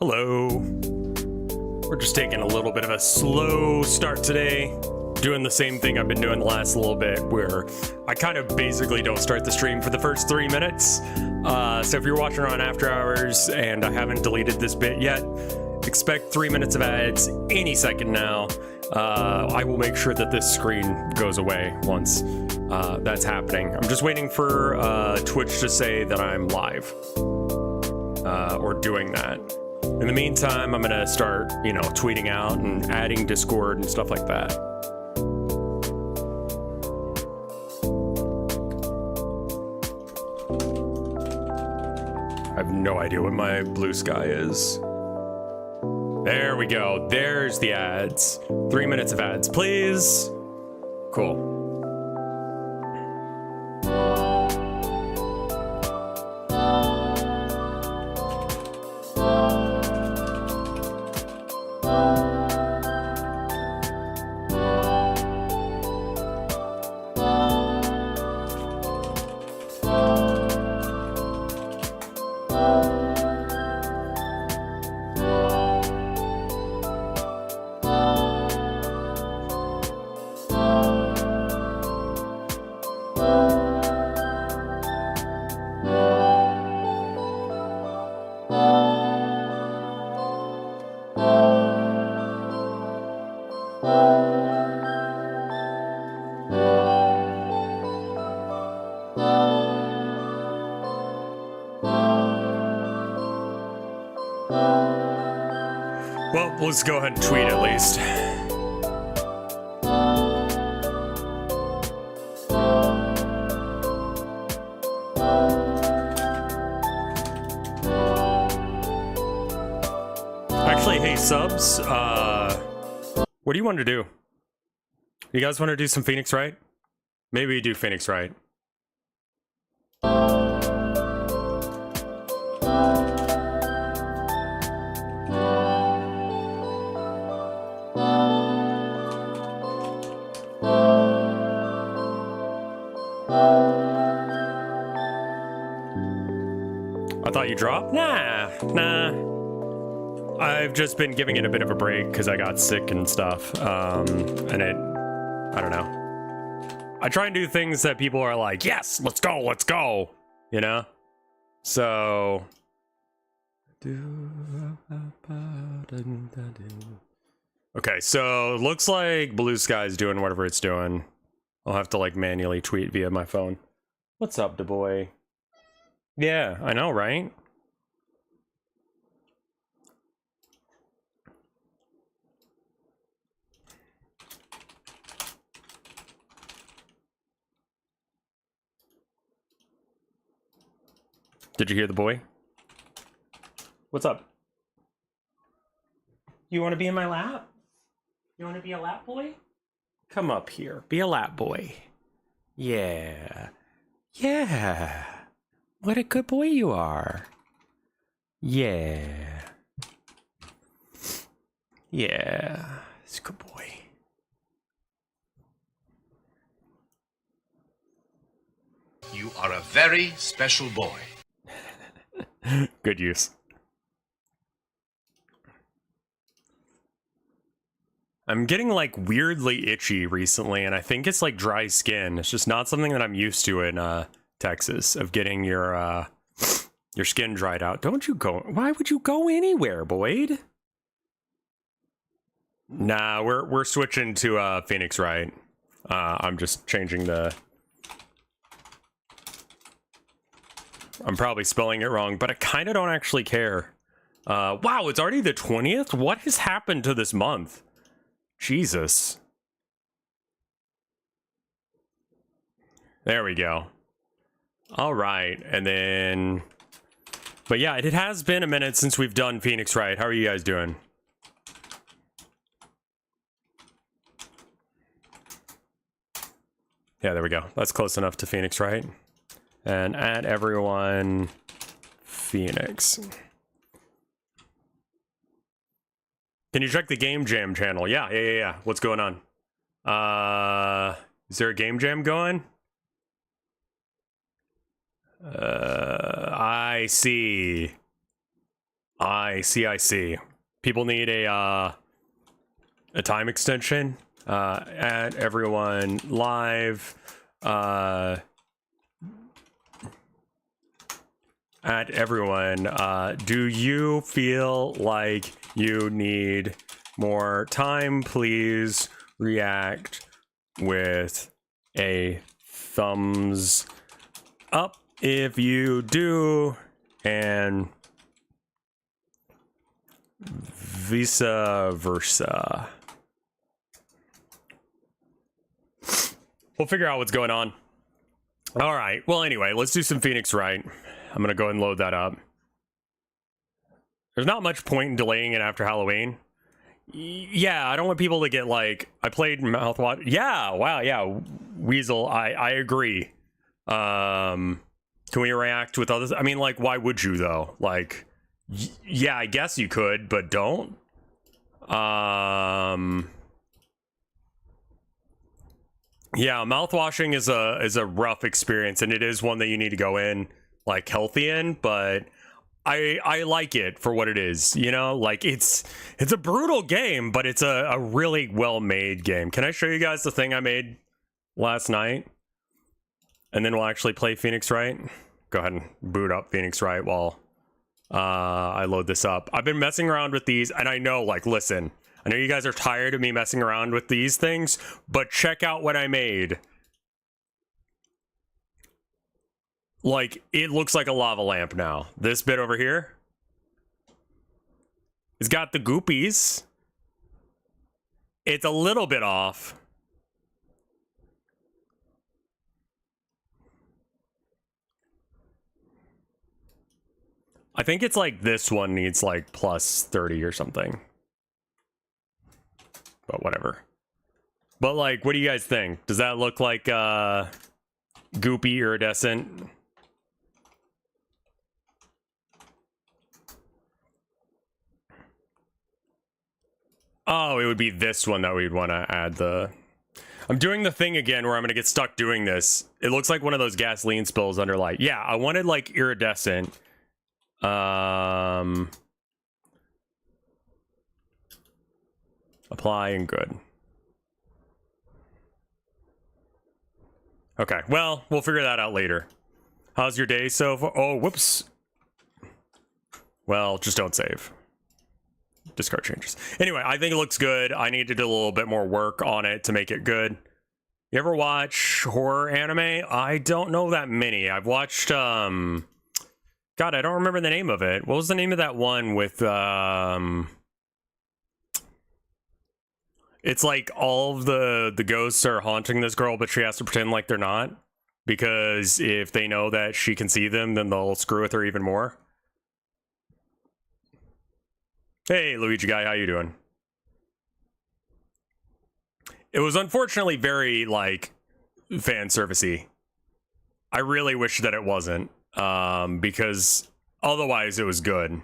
Hello. We're just taking a little bit of a slow start today. Doing the same thing I've been doing the last little bit, where I kind of basically don't start the stream for the first 3 minutes. So if you're watching on After Hours and I haven't deleted this bit yet, expect 3 minutes of ads any second now. I will make sure that this screen goes away once that's happening. I'm just waiting for Twitch to say that I'm live or doing that. In the meantime, I'm gonna start, tweeting out and adding Discord and stuff like that. I have no idea what my blue sky is. There we go. There's the ads. 3 minutes of ads, please. Cool. Well, let's go ahead and tweet at least. Actually, hey subs, what do you want to do? You guys want to do some Pheonix Wright? Maybe do Pheonix Wright. I thought you dropped? Nah. I've just been giving it a bit of a break because I got sick and stuff. I don't know. I try and do things that people are like, yes, let's go, So. Okay, so looks like Blue Sky's doing whatever it's doing. I'll have to manually tweet via my phone. What's up, da boy? Yeah, I know, right? Did you hear the boy? What's up? You want to be in my lap? You want to be a lap boy? Come up here. Be a lap boy. Yeah. Yeah. What a good boy you are. Yeah. Yeah. It's a good boy. You are a very special boy. Good use. I'm getting weirdly itchy recently, and I think it's dry skin. It's just not something that I'm used to in Texas, of getting your skin dried out. Don't you go? Why would you go anywhere, Boyd? Nah, we're switching to Pheonix Wright. I'm just changing the. I'm probably spelling it wrong, but I kind of don't actually care. Wow, it's already the 20th? What has happened to this month? Jesus. There we go. All right, and then... But yeah, it has been a minute since we've done Pheonix Wright. How are you guys doing? Yeah, there we go. That's close enough to Pheonix Wright. And add everyone Pheonix. Can you check the Game Jam channel? Yeah. What's going on? Is there a Game Jam going? I see. I see. People need a time extension. Add everyone live. Add everyone. Do you feel like you need more time? Please react with a thumbs up if you do, and vice versa. We'll figure out what's going on. All right. Well, anyway, let's do some Pheonix Wright. I'm going to go ahead and load that up. There's not much point in delaying it after Halloween. Yeah, I don't want people to get like, I played mouthwash. Yeah, wow, yeah. Weasel, I agree. Can we react with others? I mean, like, why would you though? Like, yeah, I guess you could, but don't. Yeah, mouthwashing is a rough experience, and it is one that you need to go in like healthy in, but I like it for what it is, you know? Like, it's a brutal game, but it's a really well-made game. Can I show you guys the thing I made last night? And then we'll actually play Pheonix Wright. Go ahead and boot up Pheonix Wright while I load this up. I've been messing around with these, and I know, like, listen, I know you guys are tired of me messing around with these things, but check out what I made. Like, it looks like a lava lamp now. This bit over here, it's got the goopies. It's a little bit off. I think it's like this one needs like plus 30 or something. But whatever. But like, what do you guys think? Does that look like goopy iridescent? Oh, it would be this one that we'd want to add the... I'm doing the thing again where I'm going to get stuck doing this. It looks like one of those gasoline spills under light. Yeah, I wanted like iridescent. Apply and good. Okay, well, we'll figure that out later. How's your day so far? Oh, whoops. Well, just don't save. Discard changes. Anyway, I think it looks good. I need to do a little bit more work on it to make it good. You ever watch horror anime? I don't know that many. I've watched, God, I don't remember the name of it. What was the name of that one with, it's like all of the ghosts are haunting this girl, but she has to pretend like they're not. Because if they know that she can see them, then they'll screw with her even more. Hey, Luigi guy, how you doing? It was unfortunately very, like, fan servicey. I really wish that it wasn't, because otherwise it was good.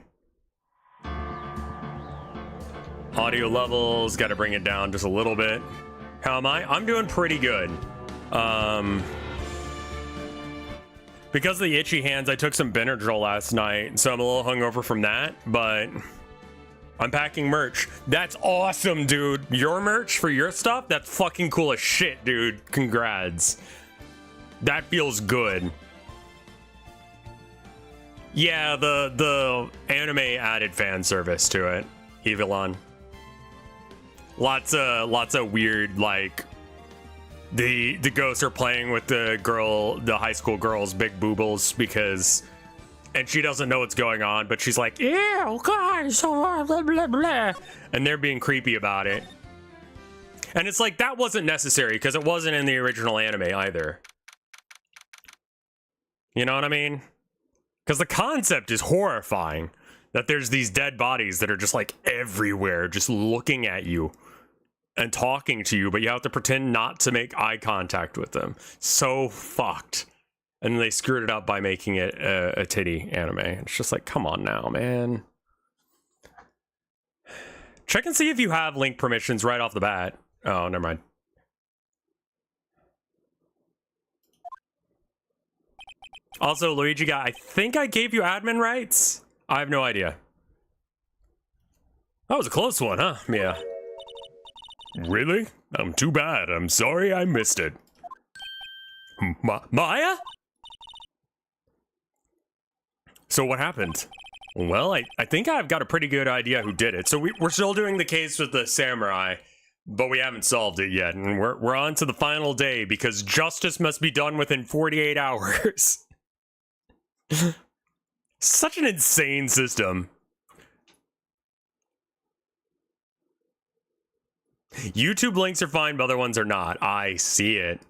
Audio levels, got to bring it down just a little bit. How am I? I'm doing pretty good. Because of the itchy hands, I took some Benadryl last night, so I'm a little hungover from that, but... I'm packing merch. That's awesome, dude. Your merch for your stuff? That's fucking cool as shit, dude. Congrats. That feels good. Yeah, the anime added fan service to it. Evilon. Lots of weird, like, the ghosts are playing with the high school girl's big boobles because... And she doesn't know what's going on, but she's like, ew, guys, blah, blah, blah. And they're being creepy about it. And it's like, that wasn't necessary, because it wasn't in the original anime either. You know what I mean? Because the concept is horrifying. That there's these dead bodies that are just like everywhere, just looking at you and talking to you, but you have to pretend not to make eye contact with them. So fucked. And they screwed it up by making it a titty anime. It's just like, come on now, man. Check and see if you have link permissions right off the bat. Oh, never mind. Also, Luigi guy, I think I gave you admin rights? I have no idea. That was a close one, huh? Yeah. Really? Too bad. I'm sorry I missed it. Maya? So what happened? Well, I think I've got a pretty good idea who did it. So we're still doing the case with the samurai, but we haven't solved it yet. And we're on to the final day because justice must be done within 48 hours. Such an insane system. YouTube links are fine, but other ones are not. I see it.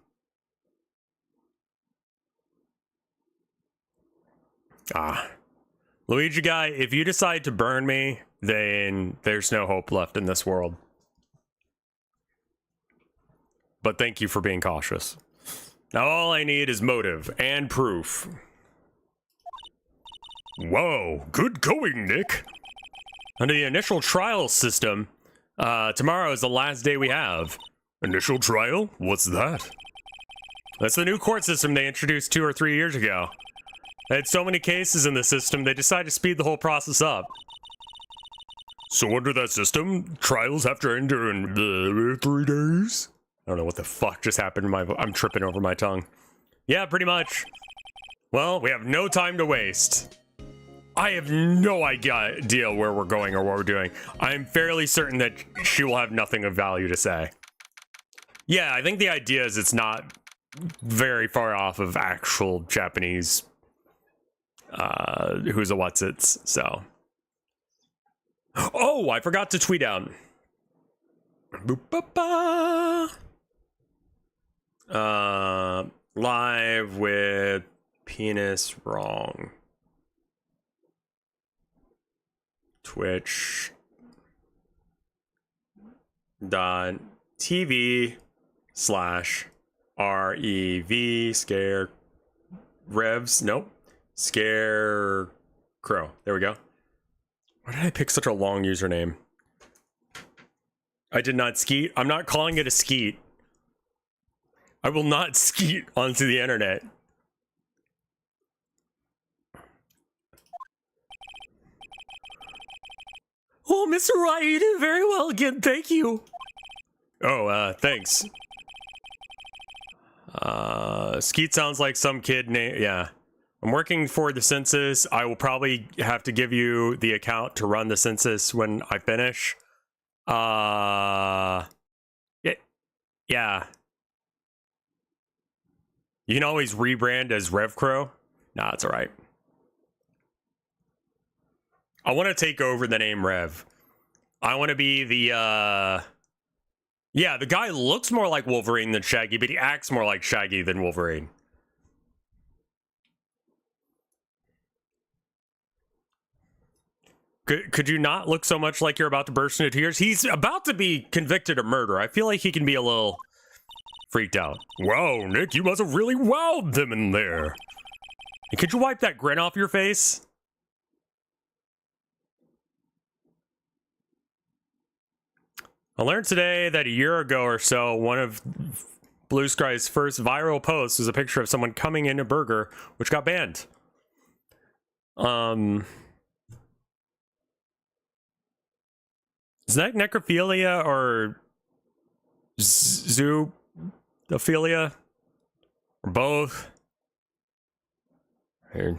Luigi guy, if you decide to burn me, then there's no hope left in this world. But thank you for being cautious. Now all I need is motive and proof. Whoa, good going, Nick. Under the initial trial system, tomorrow is the last day we have. Initial trial? What's that? That's the new court system they introduced 2 or 3 years ago. They had so many cases in the system, they decided to speed the whole process up. So under that system, trials have to end in 3 days? I don't know what the fuck just happened. I'm tripping over my tongue. Yeah, pretty much. Well, we have no time to waste. I have no idea where we're going or what we're doing. I'm fairly certain that she will have nothing of value to say. Yeah, I think the idea is it's not very far off of actual Japanese who's a what's-its, so. Oh, I forgot to tweet out. Live with penis wrong. twitch.tv/REV scare revs. Nope. Scarecrow. There we go. Why did I pick such a long username? I did not skeet. I'm not calling it a skeet. I will not skeet onto the internet. Oh, Mr. Wright, you did very well again. Thank you. Oh, thanks. Skeet sounds like some kid name. Yeah. I'm working for the census. I will probably have to give you the account to run the census when I finish. Yeah. You can always rebrand as RevScarecrow. Nah, it's all right. I want to take over the name Rev. I want to be the, yeah, the guy looks more like Wolverine than Shaggy, but he acts more like Shaggy than Wolverine. Could you not look so much like you're about to burst into tears? He's about to be convicted of murder. I feel like he can be a little freaked out. Whoa, Nick, you must have really wowed them in there. And could you wipe that grin off your face? I learned today that a year ago or so, one of Blue Sky's first viral posts was a picture of someone coming in a burger, which got banned. Is that necrophilia or zoophilia? Or both? Here.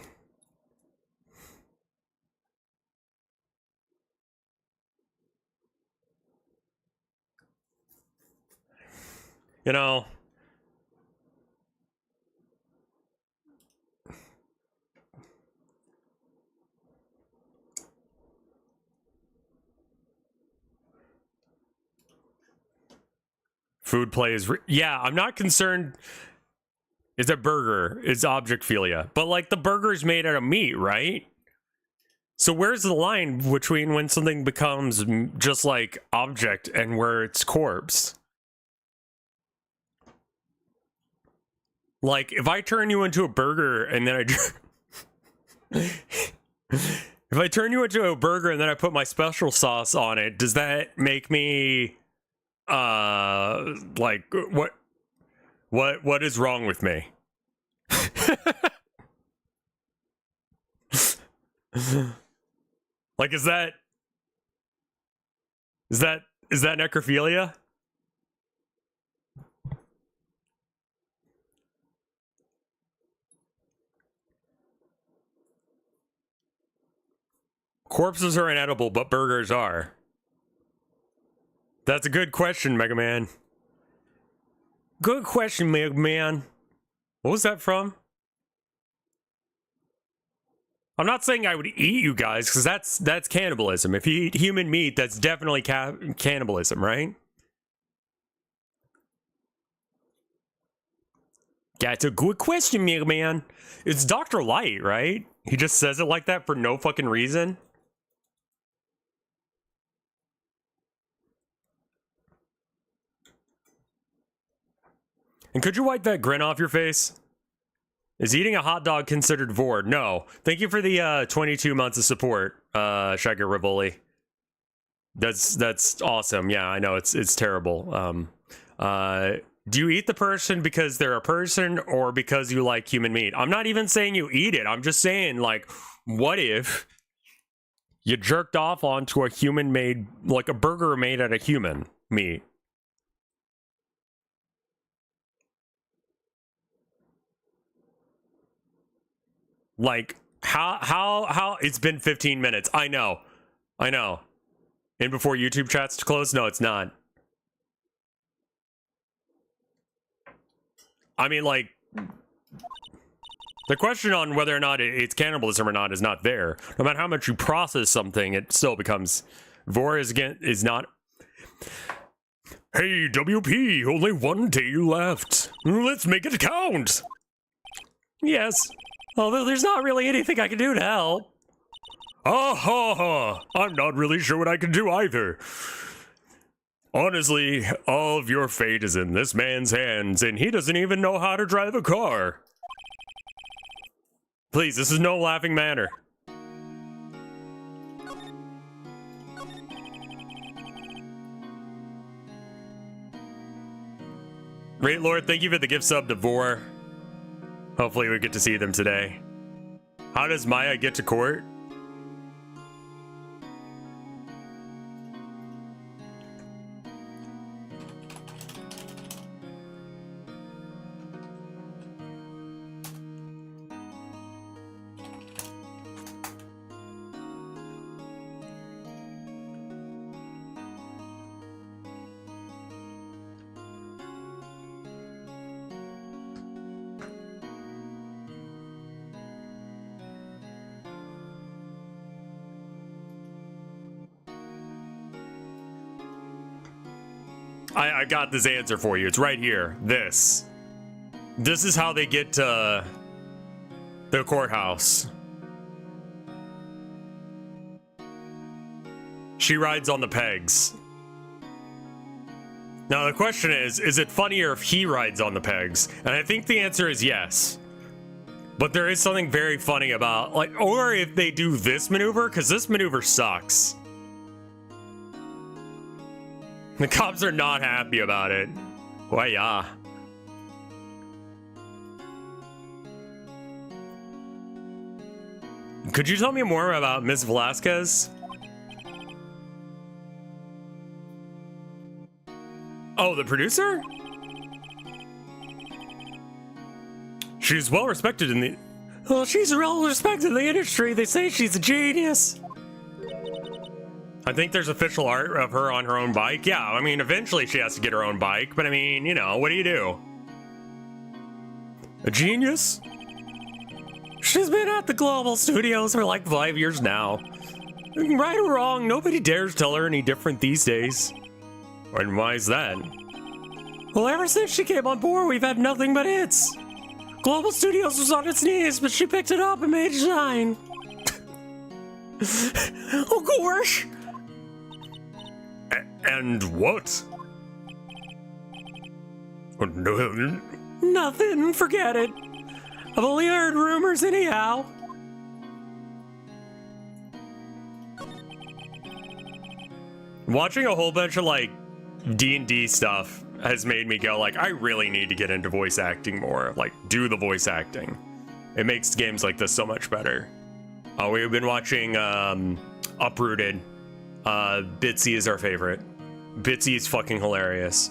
You know, food play is yeah, I'm not concerned. It's a burger. It's objectphilia. But like the burger is made out of meat, right? So where's the line between when something becomes just like object and where it's corpse? Like if I turn you into a burger and then if I turn you into a burger and then I put my special sauce on it, does that make me like what is wrong with me? Like is that Is that necrophilia? Corpses are inedible, but burgers are. That's a good question, Mega Man. Good question, Mega Man. What was that from? I'm not saying I would eat you guys, because that's cannibalism. If you eat human meat, that's definitely cannibalism, right? That's a good question, Mega Man. It's Dr. Light, right? He just says it like that for no fucking reason. And could you wipe that grin off your face? Is eating a hot dog considered vore? No. Thank you for the 22 months of support, Shaker Rivoli. That's awesome. Yeah, I know it's terrible. Do you eat the person because they're a person or because you like human meat? I'm not even saying you eat it. I'm just saying, like, what if you jerked off onto a human made, like a burger made out of human meat? Like, how it's been 15 minutes. I know. And before YouTube chat's closed? No, it's not. I mean, like, the question on whether or not it's cannibalism or not is not there. No matter how much you process something, it still becomes vore is not. Hey, WP, only one day left. Let's make it count. Yes. Although there's not really anything I can do to help. I'm not really sure what I can do either. Honestly, all of your fate is in this man's hands, and he doesn't even know how to drive a car. Please, this is no laughing matter. Great Lord, thank you for the gift sub to Vore. Hopefully we get to see them today. How does Maya get to court? I got this answer for you. It's right here. This is how they get to the courthouse. She rides on the pegs. Now the question is it funnier if he rides on the pegs? And I think the answer is yes. But there is something very funny about, like, or if they do this maneuver, because this maneuver sucks. The cops are not happy about it. Well, yeah. Could you tell me more about Ms. Velasquez? Oh, the producer? She's well respected in the... Well, she's well respected in the industry. They say she's a genius. I think there's official art of her on her own bike. Yeah, I mean, eventually she has to get her own bike, but I mean, you know, what do you do? A genius? She's been at the Global Studios for like 5 years now. Right or wrong, nobody dares tell her any different these days. And why is that? Well, ever since she came on board, we've had nothing but hits. Global Studios was on its knees, but she picked it up and made it shine. Oh, gosh! And what? Nothing, forget it. I've only heard rumors anyhow. Watching a whole bunch of like D&D stuff has made me go like, I really need to get into voice acting more. Like, do the voice acting. It makes games like this so much better. We've been watching Uprooted Bitsy is our favorite. Bitsy is fucking hilarious.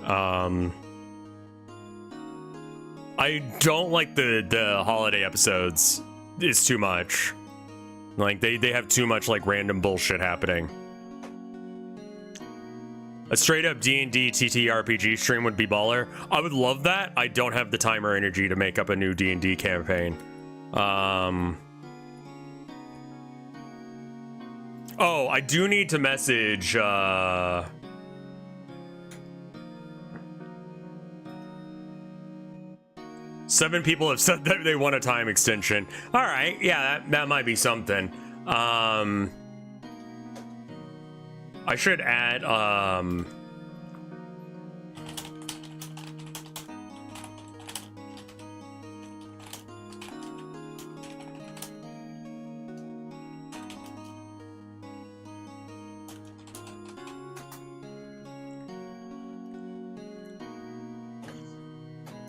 I don't like the holiday episodes. It's too much. Like, they have too much, like, random bullshit happening. A straight-up D&D TTRPG stream would be baller. I would love that. I don't have the time or energy to make up a new D&D campaign. Oh, I do need to message, 7 people have said that they want a time extension. All right, yeah, that might be something. I should add,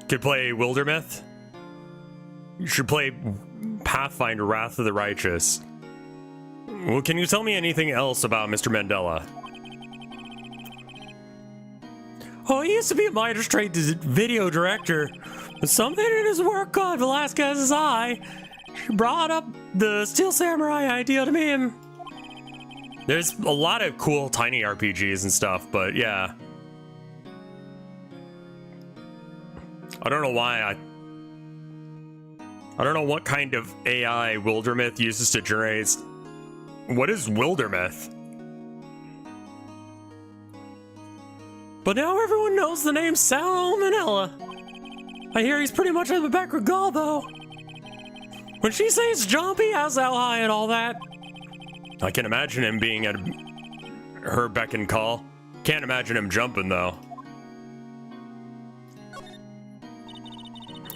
could play Wildermyth. You should play Pathfinder Wrath of the Righteous. Well, can you tell me anything else about Mr. Mandela? Oh, he used to be a magistrate video director, but something in his work caught Velasquez's eye. She brought up the Steel Samurai idea to him. There's a lot of cool tiny RPGs and stuff, but yeah. I don't know why I don't know what kind of AI Wildermyth uses to generate. What is Wildermyth? But now everyone knows the name Salmonella. I hear he's pretty much in the back regard though. When she says jump, he has how high and all that. I can imagine him being at her beck and call. Can't imagine him jumping though.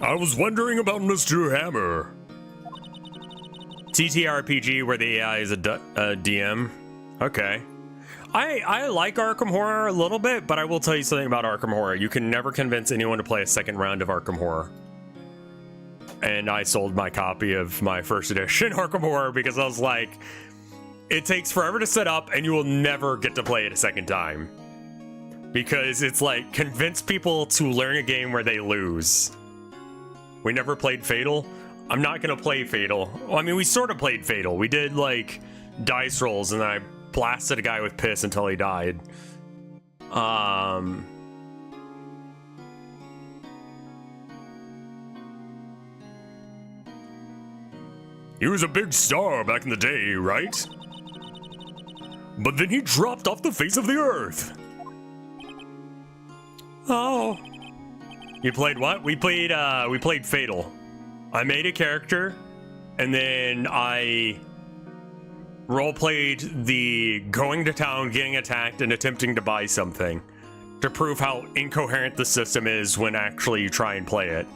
I was wondering about Mr. Hammer. TTRPG where the AI is a DM. Okay. I like Arkham Horror a little bit, but I will tell you something about Arkham Horror. You can never convince anyone to play a second round of Arkham Horror. And I sold my copy of my first edition Arkham Horror because I was like, it takes forever to set up and you will never get to play it a second time. Because it's like, convince people to learn a game where they lose. We never played Fatal. I'm not gonna play Fatal. Well, I mean, we sort of played Fatal. We did like dice rolls and then I blasted a guy with piss until he died. He was a big star back in the day, right? But then he dropped off the face of the earth. Oh. You played what? We played Fatal. I made a character, and then I roleplayed the going to town, getting attacked, and attempting to buy something to prove how incoherent the system is when actually you try and play it.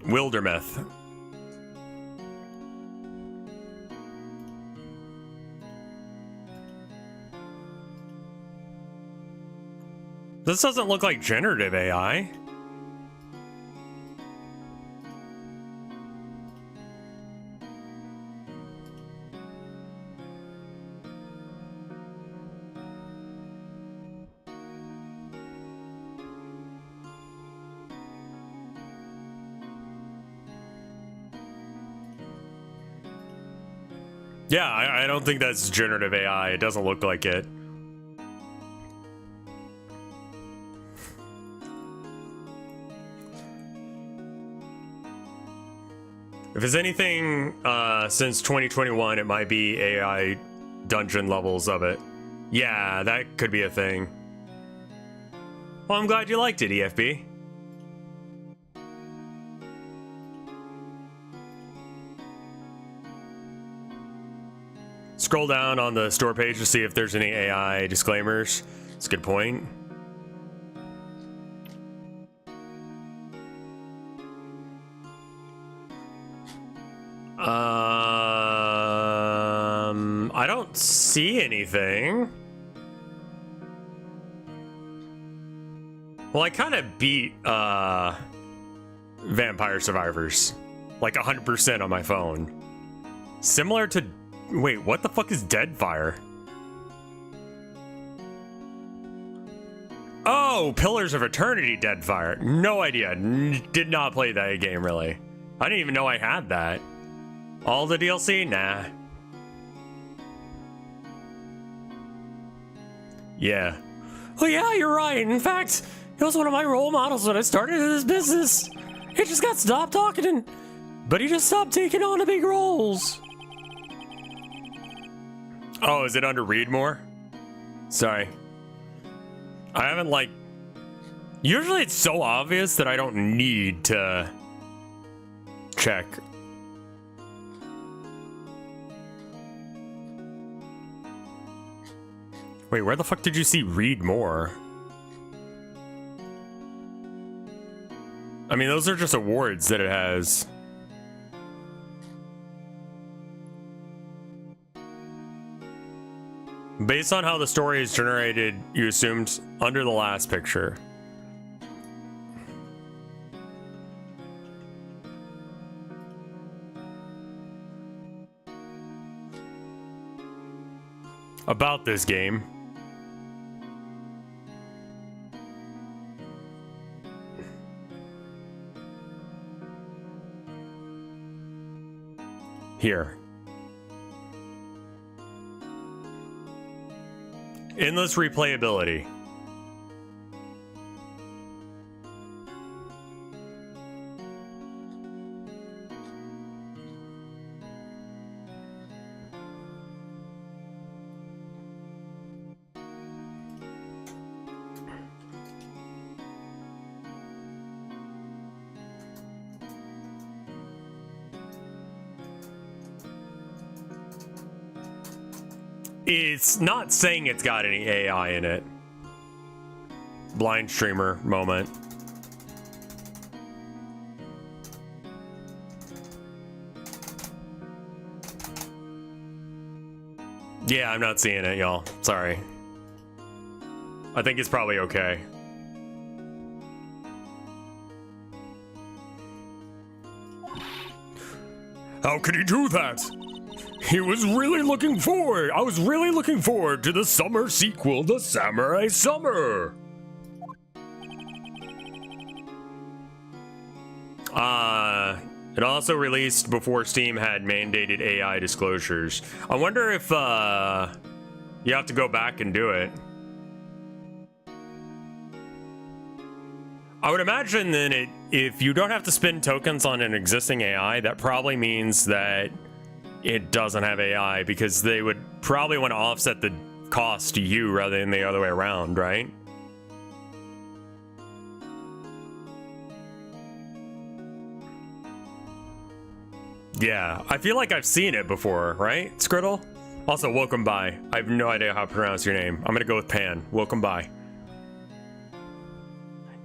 Wildermyth. This doesn't look like generative AI. Yeah, I don't think that's generative AI. It doesn't look like it. If it's anything since 2021, it might be AI dungeon levels of it. Yeah, that could be a thing. Well, I'm glad you liked it, EFB. Scroll down on the store page to see if there's any AI disclaimers. It's a good point. I don't see anything. Well, I kind of beat Vampire Survivors like 100% on my phone. Similar to Wait, what the fuck is Deadfire? Oh, Pillars of Eternity Deadfire. No idea. Did not play that game, really. I didn't even know I had that. All the DLC? Nah. Yeah. Oh yeah, you're right. In fact, he was one of my role models when I started this business. He just got stopped talking, but he just stopped taking on the big roles. Oh, is it under read more? Sorry. I haven't, like... Usually it's so obvious that I don't need to check. Wait, where the fuck did you see read more? I mean, those are just awards that it has. Based on how the story is generated, you assumed under the last picture. About this game. Here. Endless replayability. It's not saying it's got any AI in it. Blind streamer moment. Yeah, I'm not seeing it, y'all. Sorry. I think it's probably okay. How could he do that? He was really looking forward. I was really looking forward to the summer sequel, The Samurai Summer. It also released before Steam had mandated AI disclosures. I wonder if you have to go back and do it. I would imagine then if you don't have to spend tokens on an existing AI, that probably means that it doesn't have AI, because they would probably want to offset the cost to you rather than the other way around, right? Yeah, I feel like I've seen it before, right, Skriddle? Also, welcome by. I have no idea how to pronounce your name. I'm gonna go with Pan. Welcome by.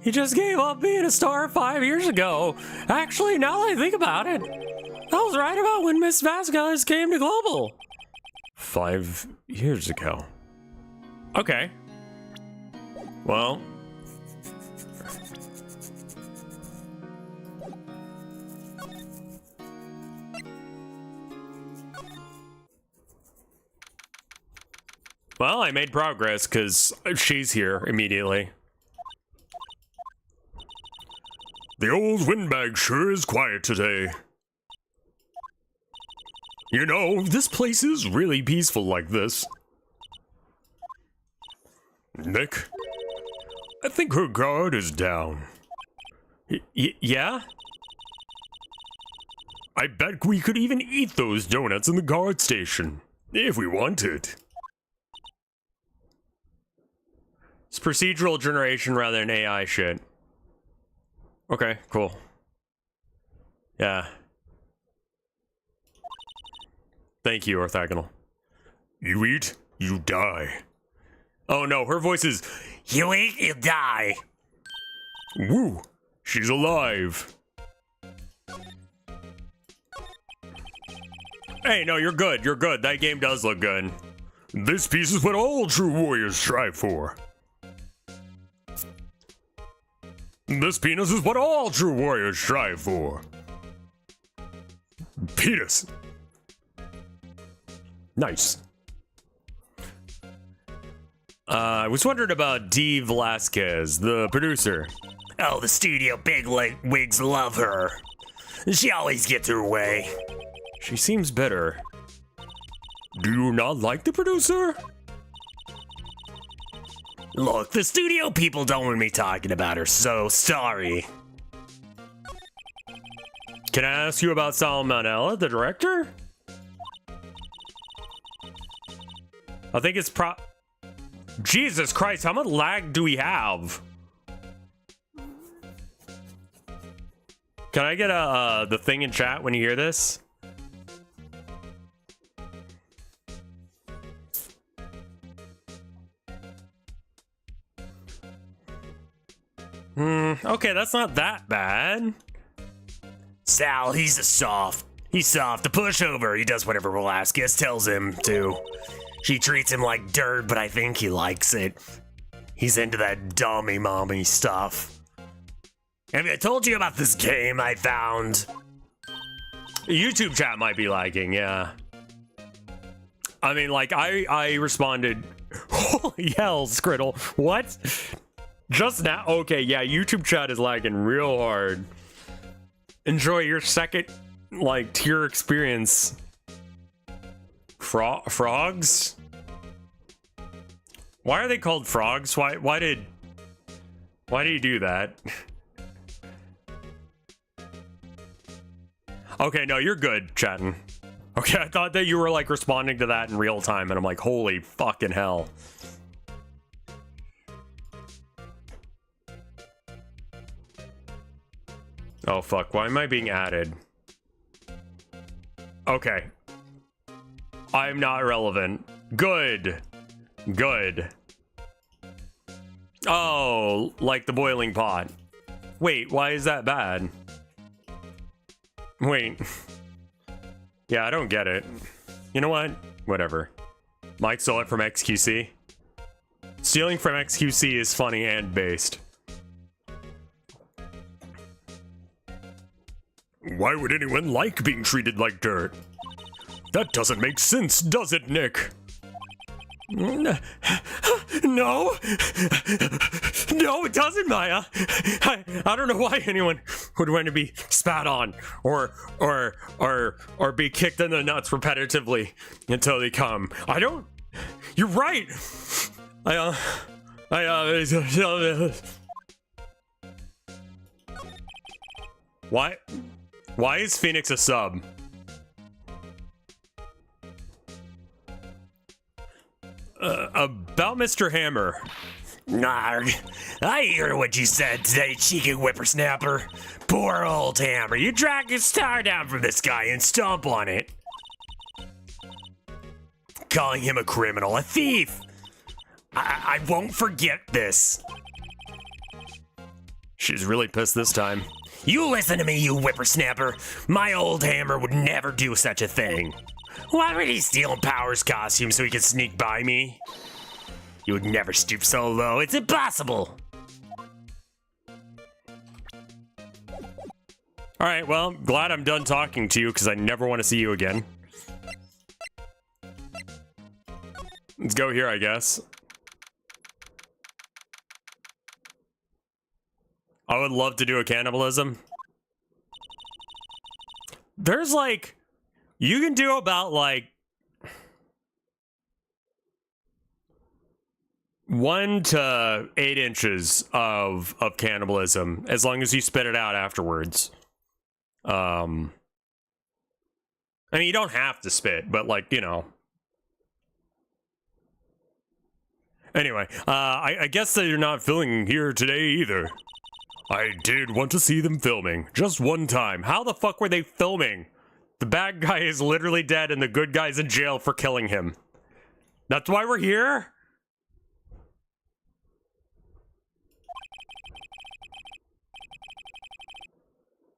He just gave up being a star 5 years ago. Actually, now that I think about it, I was right about when Miss Vasquez came to Global. 5 years ago. Okay. Well. Well, I made progress because she's here immediately. The old windbag sure is quiet today. You know, this place is really peaceful like this. Nick, I think her guard is down. Yeah? I bet we could even eat those donuts in the guard station, if we wanted. It's procedural generation rather than AI shit. Okay, cool. Yeah. Thank you, Orthogonal. You eat, you die. Oh no, her voice is, you eat, you die. Woo, she's alive. Hey, no, you're good, you're good. That game does look good. This piece is what all true warriors strive for. This penis is what all true warriors strive for. Penis. Nice. I was wondering about Dee Velasquez, the producer. Oh, the studio bigwigs love her. She always gets her way. She seems bitter. Do you not like the producer? Look, the studio people don't want me talking about her, so sorry. Can I ask you about Salmonella, the director? I think it's Jesus Christ, how much lag do we have? Can I get the thing in chat when you hear this? Okay, that's not that bad. Sal, he's soft. He's soft, a pushover. He does whatever Velasquez tells him to. She treats him like dirt, but I think he likes it. He's into that dummy mommy stuff. Have I told you about this game I found? YouTube chat might be lagging, yeah. I mean, like, I responded, holy hell, Skriddle, what? Just now? Okay, yeah, YouTube chat is lagging real hard. Enjoy your second, like, tier experience. Frogs? Why are they called frogs? Why did you do that? Okay, no, you're good, chatting. Okay, I thought that you were like responding to that in real time, and I'm like, holy fucking hell. Oh fuck, why am I being added? Okay. I'm not relevant. Good. Good. Oh, like the boiling pot. Wait, why is that bad? Wait. Yeah, I don't get it. You know what? Whatever. Mike stole it from XQC. Stealing from XQC is funny and based. Why would anyone like being treated like dirt? That doesn't make sense, does it, Nick? No. No, it doesn't, Maya. I don't know why anyone would want to be spat on or be kicked in the nuts repetitively until they come. I don't. You're right. Why is Pheonix a sub? About Mr. Hammer. Narg. I hear what you said today, cheeky whippersnapper. Poor old Hammer. You drag your star down from this guy and stomp on it. Calling him a criminal, a thief. I won't forget this. She's really pissed this time. You listen to me, you whippersnapper. My old Hammer would never do such a thing. Why would he steal Power's costume so he could sneak by me? You would never stoop so low. It's impossible. Alright, well, glad I'm done talking to you because I never want to see you again. Let's go here, I guess. I would love to do a cannibalism. There's like... You can do about like 1 to 8 inches of cannibalism as long as you spit it out afterwards. I mean, you don't have to spit, but like, you know. Anyway, I guess that you're not filming here today either. I did want to see them filming just one time. How the fuck were they filming? The bad guy is literally dead and the good guy's in jail for killing him. That's why we're here?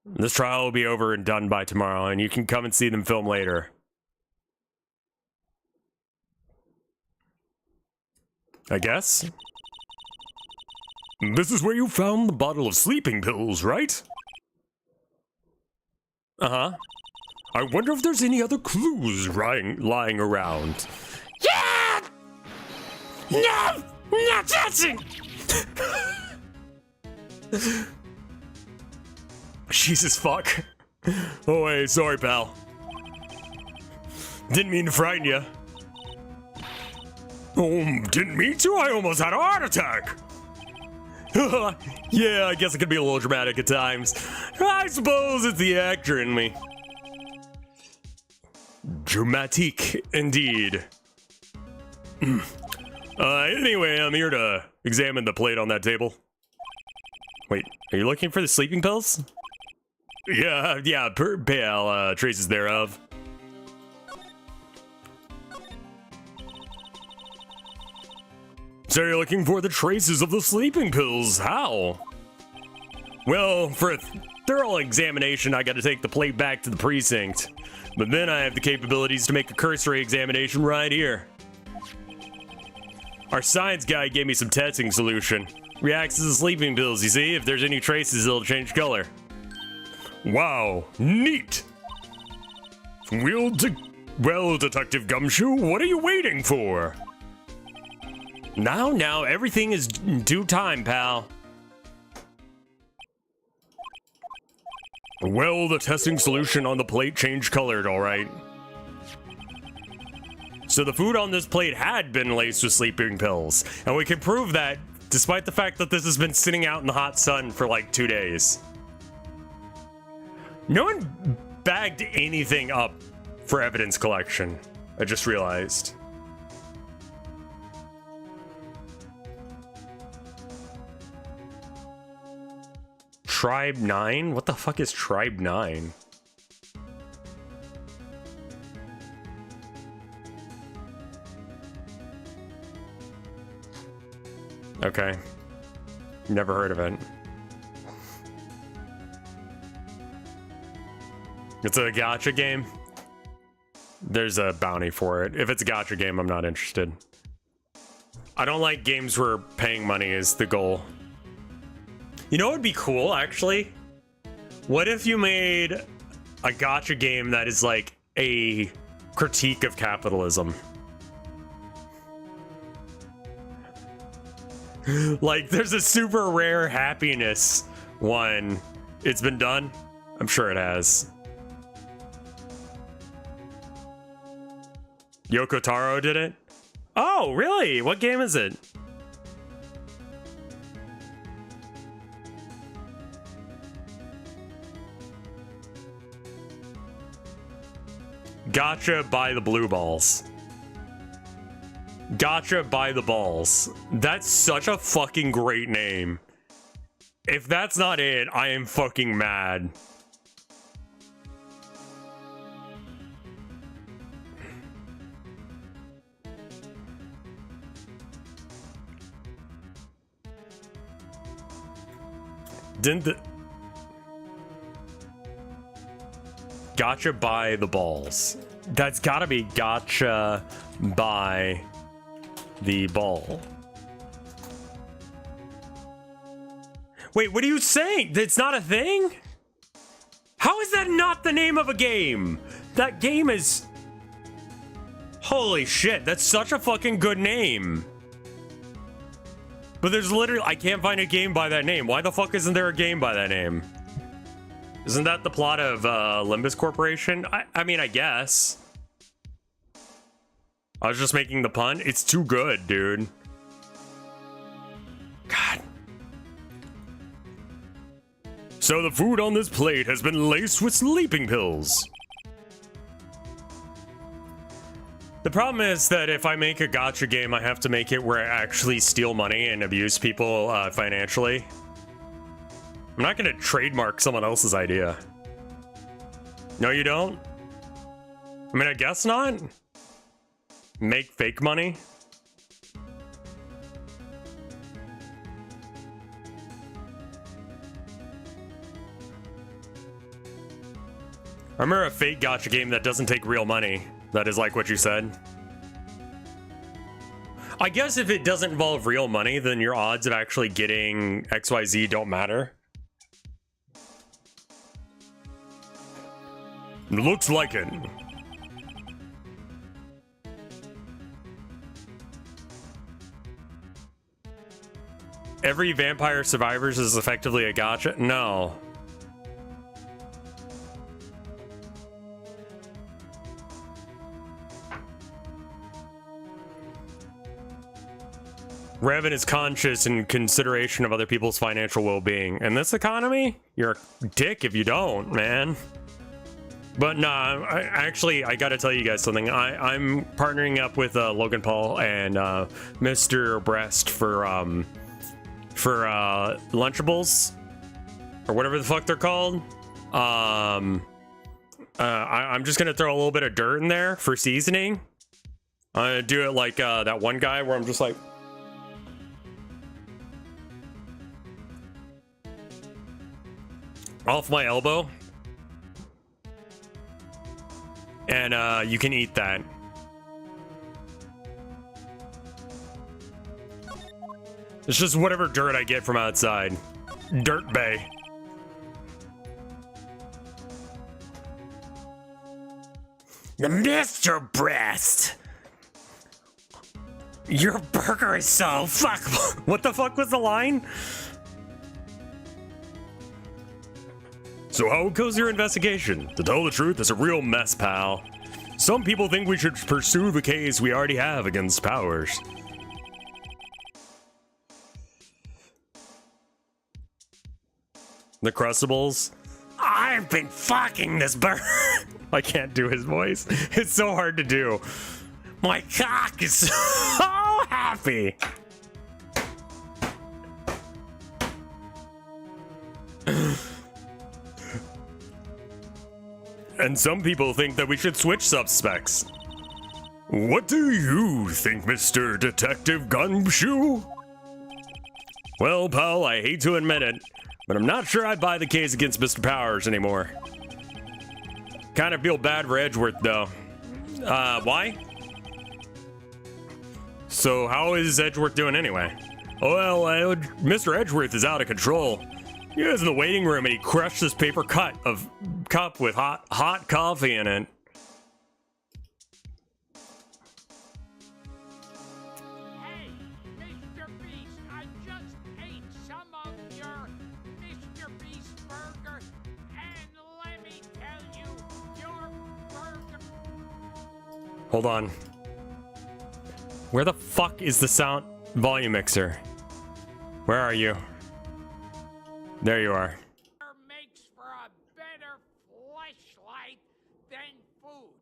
This trial will be over and done by tomorrow, and you can come and see them film later. I guess. This is where you found the bottle of sleeping pills, right? Uh-huh. I wonder if there's any other clues lying around. Yeah! No! Not touching! Jesus fuck. Oh, hey, sorry, pal. Didn't mean to frighten you. Oh, didn't mean to? I almost had a heart attack. Yeah, I guess it could be a little dramatic at times. I suppose it's the actor in me. Dramatique, indeed. Anyway, I'm here to examine the plate on that table. Wait, are you looking for the sleeping pills? Yeah, pale traces thereof. So you're looking for the traces of the sleeping pills. How? Well, for a thorough examination, I gotta take the plate back to the precinct. But then I have the capabilities to make a cursory examination right here. Our science guy gave me some testing solution. Reacts to the sleeping pills, you see? If there's any traces, it'll change color. Wow, neat! Well, Detective Gumshoe, what are you waiting for? Now, everything is in due time, pal. Well, the testing solution on the plate changed colored, alright. So the food on this plate had been laced with sleeping pills, and we can prove that despite the fact that this has been sitting out in the hot sun for like 2 days. No one bagged anything up for evidence collection, I just realized. Tribe 9? What the fuck is Tribe 9? Okay. Never heard of it. It's a gacha game. There's a bounty for it. If it's a gacha game, I'm not interested. I don't like games where paying money is the goal. You know what would be cool, actually? What if you made a gacha game that is like a critique of capitalism? Like, there's a super rare happiness one. It's been done? I'm sure it has. Yoko Taro did it? Oh, really? What game is it? Gacha by the blue balls. Gacha by the balls. That's such a fucking great name. If that's not it, I am fucking mad. Didn't the... Gacha by the balls. That's gotta be gacha by the ball. Wait, what are you saying? That's not a thing? How is that not the name of a game? That game is... Holy shit, that's such a fucking good name. But there's literally... I can't find a game by that name. Why the fuck isn't there a game by that name? Isn't that the plot of Limbus Corporation? I mean, I guess. I was just making the pun. It's too good, dude. God. So the food on this plate has been laced with sleeping pills. The problem is that if I make a gacha game, I have to make it where I actually steal money and abuse people financially. I'm not gonna trademark someone else's idea. No, you don't? I mean, I guess not. Make fake money? I remember a fake gacha game that doesn't take real money. That is like what you said. I guess if it doesn't involve real money, then your odds of actually getting XYZ don't matter. Looks like it. Every Vampire Survivors is effectively a gacha? No. Revan is conscious in consideration of other people's financial well-being. In this economy, you're a dick if you don't, man. But nah, I gotta tell you guys something. I'm partnering up with Logan Paul and Mr. Breast for Lunchables or whatever the fuck they're called. I'm just gonna throw a little bit of dirt in there for seasoning. I'm gonna do it like that one guy where I'm just like. Off my elbow. And you can eat that. It's just whatever dirt I get from outside. Dirt Bay. The Mr. Breast. Your burger is so fuck. What the fuck was the line? So how goes your investigation? To tell the truth, it's a real mess, pal. Some people think we should pursue the case we already have against Powers. The Crustables? I've been fucking this burger. I can't do his voice. It's so hard to do. My cock is so happy. And some people think that we should switch suspects. What do you think, Mr. Detective Gumshoe? Well, pal, I hate to admit it, but I'm not sure I buy the case against Mr. Powers anymore. Kind of feel bad for Edgeworth, though. Why? So how is Edgeworth doing anyway? Well, Mr. Edgeworth is out of control. He was in the waiting room and he crushed this paper cup with hot coffee in it. Hey, Mr. Beast, I just ate some of your Mr. Beast burger, and let me tell you, your burger... Hold on. Where the fuck is the sound volume mixer? Where are you? There you are. makes for a better fleshlight than food.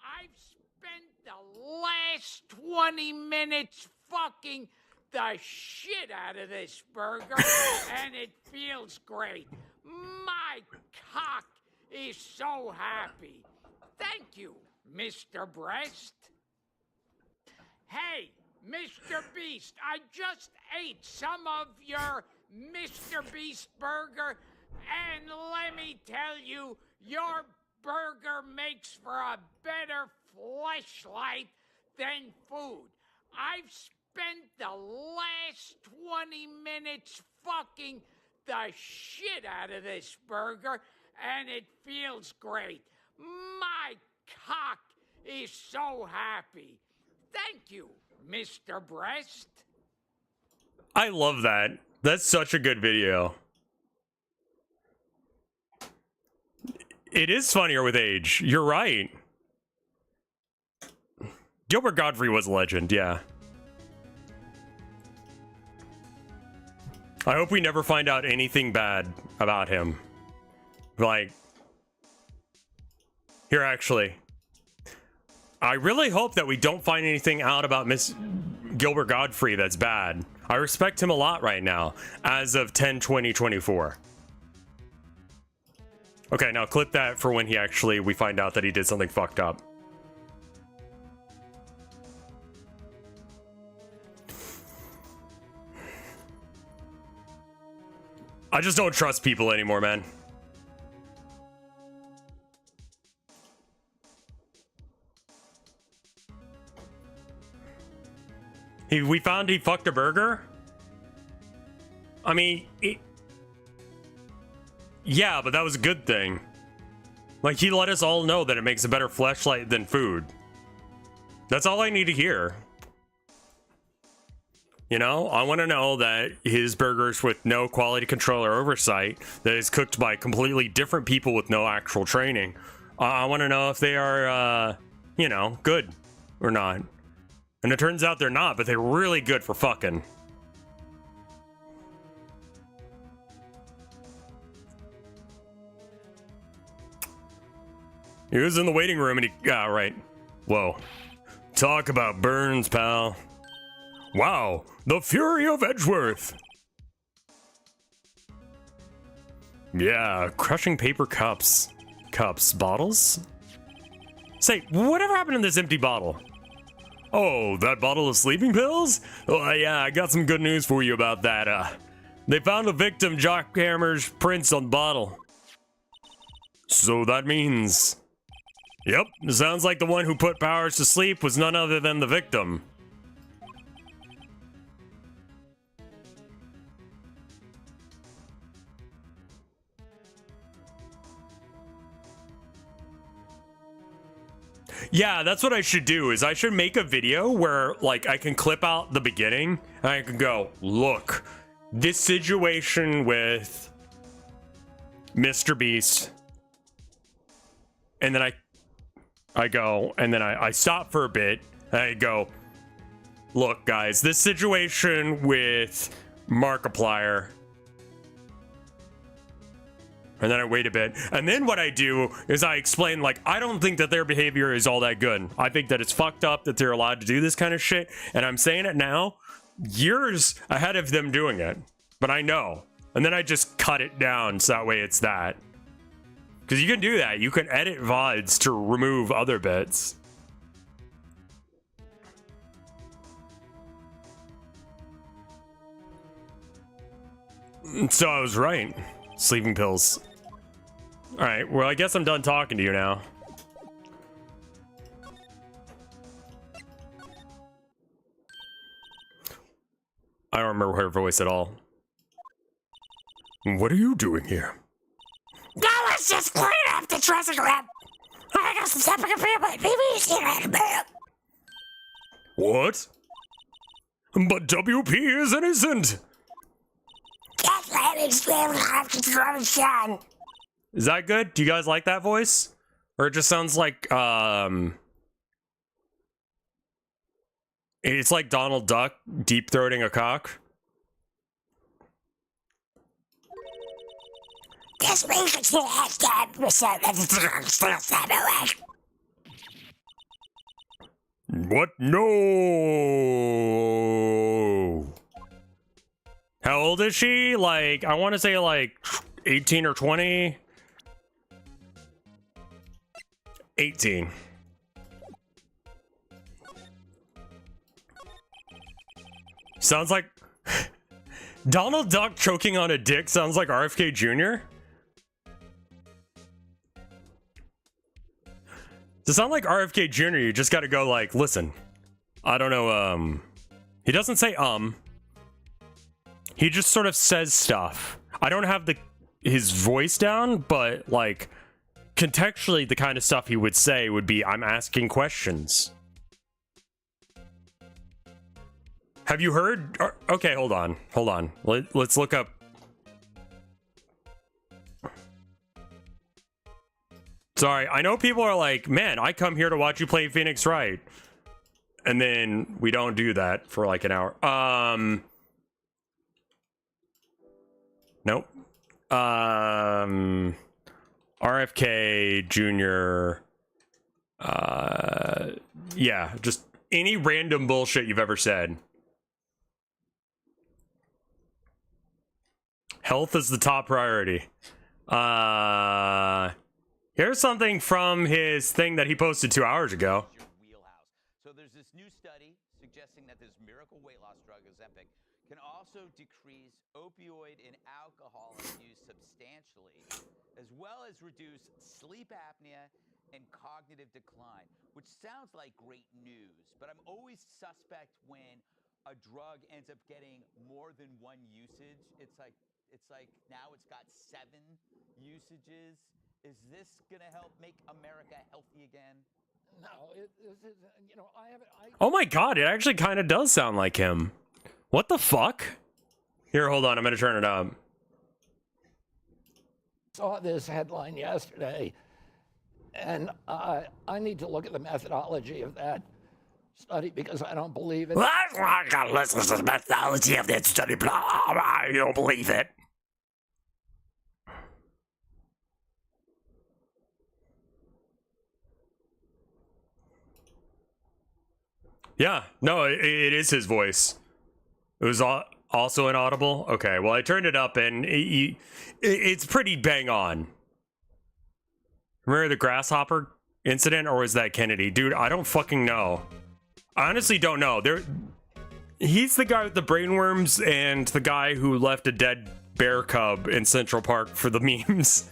I've spent the last 20 minutes fucking the shit out of this burger, and it feels great. My cock is so happy. Thank you, Mr. Breast. Hey, Mr. Beast, I just ate some of your Mr. Beast burger, and let me tell you, your burger makes for a better fleshlight than food. I've spent the last 20 minutes fucking the shit out of this burger, and it feels great. My cock is so happy. Thank you, Mr. Breast. I love that. That's such a good video. It is funnier with age. You're right. Gilbert Godfrey was a legend, yeah. I hope we never find out anything bad about him. Like, here, actually. I really hope that we don't find anything out about Miss Gilbert Godfrey that's bad. I respect him a lot right now, as of 10/20/24. Okay, now clip that for when we find out that he did something fucked up. I just don't trust people anymore, man. We found he fucked a burger? I mean, yeah, but that was a good thing. Like, he let us all know that it makes a better fleshlight than food. That's all I need to hear. You know, I want to know that his burgers with no quality control or oversight, that is cooked by completely different people with no actual training. I want to know if they are, you know, good or not. And it turns out they're not, but they're really good for fucking. He was in the waiting room and he, right. Whoa. Talk about burns, pal. Wow, the fury of Edgeworth. Yeah, crushing paper cups. Bottles? Say, whatever happened to this empty bottle? Oh, that bottle of sleeping pills? Oh, yeah, I got some good news for you about that. They found a victim Jockhammer's prints on the bottle. So that means... Yep, it sounds like the one who put Powers to sleep was none other than the victim. Yeah, that's what I should do, is I should make a video where, like, I can clip out the beginning, and I can go, look, this situation with Mr. Beast, and then I go, and then I stop for a bit, and I go, look, guys, this situation with Markiplier, and then I wait a bit. And then what I do is I explain, like, I don't think that their behavior is all that good. I think that it's fucked up that they're allowed to do this kind of shit. And I'm saying it now, years ahead of them doing it. But I know. And then I just cut it down so that way it's that. Because you can do that. You can edit VODs to remove other bits. So I was right. Sleeping pills. Alright, well, I guess I'm done talking to you now. I don't remember her voice at all. What are you doing here? Now let's just clean up the dressing room. I got some stuff I can feel my baby's here in a minute. What? But WP is innocent! Can't let it stand after the sun. Is that good? Do you guys like that voice? Or it just sounds like, it's like Donald Duck deep-throating a cock. This means it's the last 10% of the still 7 away. What? No! How old is she? Like, I want to say like 18 or 20. 18. Sounds like Donald Duck choking on a dick sounds like RFK Jr. To sound like RFK Jr., you just gotta go like, listen, I don't know, he doesn't say he just sort of says stuff. I don't have his voice down, but like, contextually, the kind of stuff he would say would be, I'm asking questions. Have you heard? Okay, hold on. Let's look up. Sorry, I know people are like, man, I come here to watch you play Pheonix Wright. And then we don't do that for like an hour. Nope. RFK Jr. Yeah, just any random bullshit you've ever said. Health is the top priority. Here's something from his thing that he posted 2 hours ago. So there's this new study suggesting that this miracle weight loss drug, Ozempic, can also decrease opioid and alcohol use substantially, as well as reduce sleep apnea and cognitive decline, which sounds like great news. But I'm always suspect when a drug ends up getting more than one usage. It's like now it's got 7 usages, Is this gonna help make America healthy again? No, I haven't. Oh my god, it actually kind of does sound like him. What the fuck? Here, hold on, I'm gonna turn it up. Saw this headline yesterday, and I need to look at the methodology of that study because I don't believe it. I gotta listen to the methodology of that study, blah, blah, blah. I don't believe it. Yeah, no, it is his voice. It was also inaudible. Okay, well, I turned it up and it's pretty bang on. Remember the grasshopper incident, or was that Kennedy? Dude, I don't fucking know. I honestly don't know. He's the guy with the brainworms and the guy who left a dead bear cub in Central Park for the memes.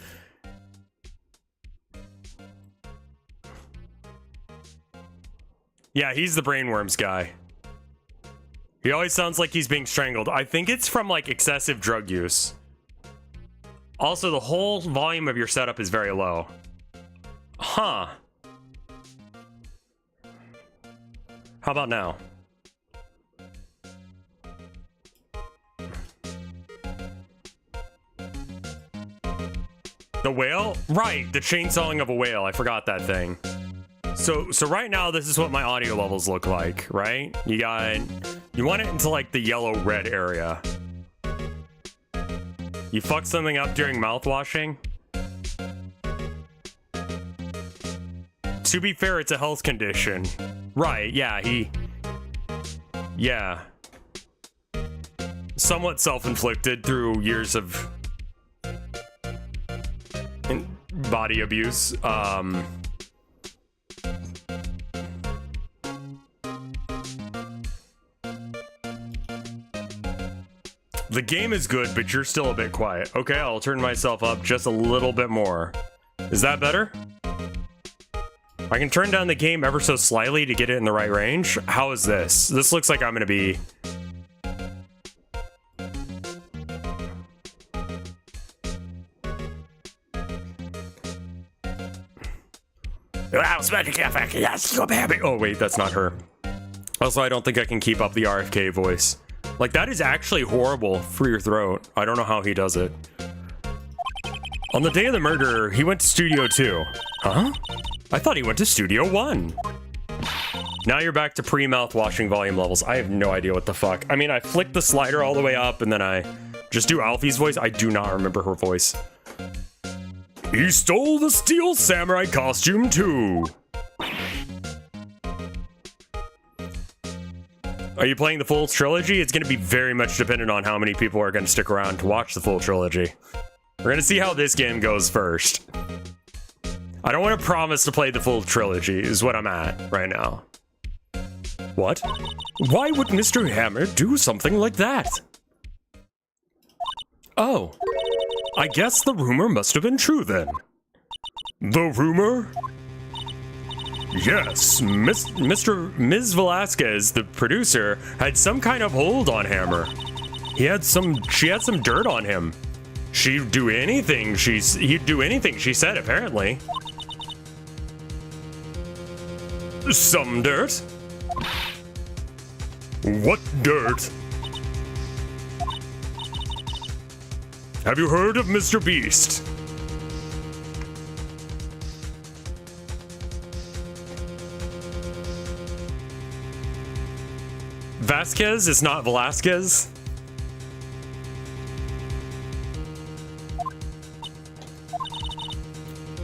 Yeah, he's the brainworms guy. He always sounds like he's being strangled. I think it's from like excessive drug use. Also, the whole volume of your setup is very low. Huh. How about now? The whale? Right, the chainsawing of a whale. I forgot that thing. So right now, this is what my audio levels look like, right? You want it into like the yellow-red area. You fuck something up during mouthwashing? To be fair, it's a health condition. Right, yeah, yeah. Somewhat self-inflicted through years of body abuse. The game is good, but you're still a bit quiet. Okay, I'll turn myself up just a little bit more. Is that better? I can turn down the game ever so slightly to get it in the right range. How is this? This looks like I'm gonna be... Oh wait, that's not her. Also, I don't think I can keep up the RFK voice. Like, that is actually horrible for your throat. I don't know how he does it. On the day of the murder, he went to Studio 2. Huh? I thought he went to Studio 1. Now you're back to pre-mouthwashing volume levels. I have no idea what the fuck. I mean, I flicked the slider all the way up and then I just do Alfie's voice. I do not remember her voice. He stole the steel samurai costume too. Are you playing the full trilogy? It's going to be very much dependent on how many people are going to stick around to watch the full trilogy. We're going to see how this game goes first. I don't want to promise to play the full trilogy, is what I'm at right now. What? Why would Mr. Hammer do something like that? Oh, I guess the rumor must have been true then. The rumor? Yes, Ms. Velasquez, the producer, had some kind of hold on Hammer. She had some dirt on him. He'd do anything she said, apparently. Some dirt? What dirt? Have you heard of Mr. Beast? Vasquez is not Velasquez?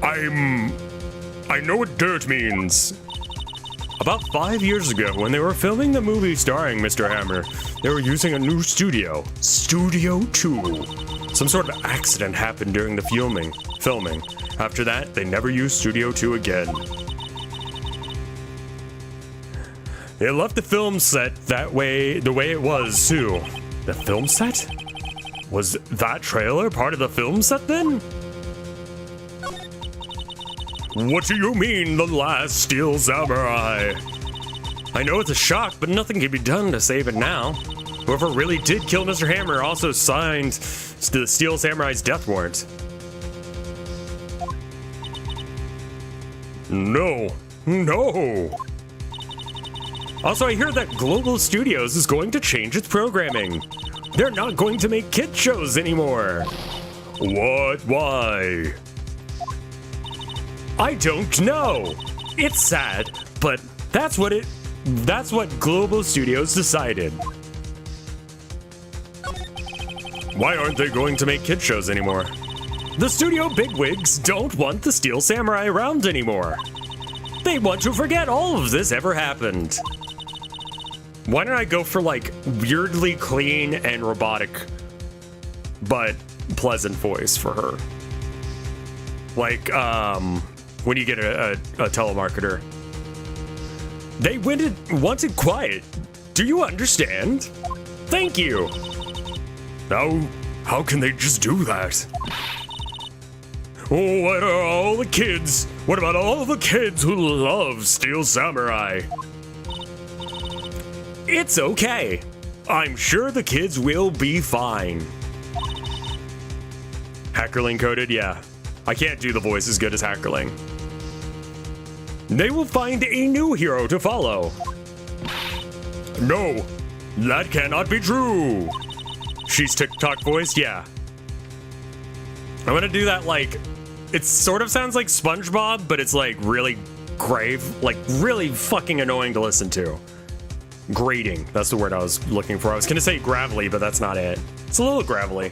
I know what dirt means. About 5 years ago, when they were filming the movie starring Mr. Hammer, they were using a new studio, Studio 2. Some sort of accident happened during the filming. After that, they never used Studio 2 again. They left the film set the way it was, too. The film set? Was that trailer part of the film set then? What do you mean, the last Steel Samurai? I know it's a shock, but nothing can be done to save it now. Whoever really did kill Mr. Hammer also signed the Steel Samurai's death warrant. No. Also, I hear that Global Studios is going to change its programming. They're not going to make kids shows anymore. What? Why? I don't know. It's sad, but that's what Global Studios decided. Why aren't they going to make kids shows anymore? The studio bigwigs don't want the Steel Samurai around anymore. They want to forget all of this ever happened. Why don't I go for like weirdly clean and robotic, but pleasant voice for her? Like, when you get a telemarketer. They wanted quiet. Do you understand? Thank you. How can they just do that? Oh, what are all the kids? What about all the kids who love Steel Samurai? It's okay. I'm sure the kids will be fine. Hackerling coded, yeah. I can't do the voice as good as Hackerling. They will find a new hero to follow. No, that cannot be true. She's TikTok voiced, yeah. I'm gonna do that like, it sort of sounds like SpongeBob, but it's like really grave, like really fucking annoying to listen to. Grating, that's the word I was looking for. I was gonna say gravelly, but that's not it. It's a little gravelly.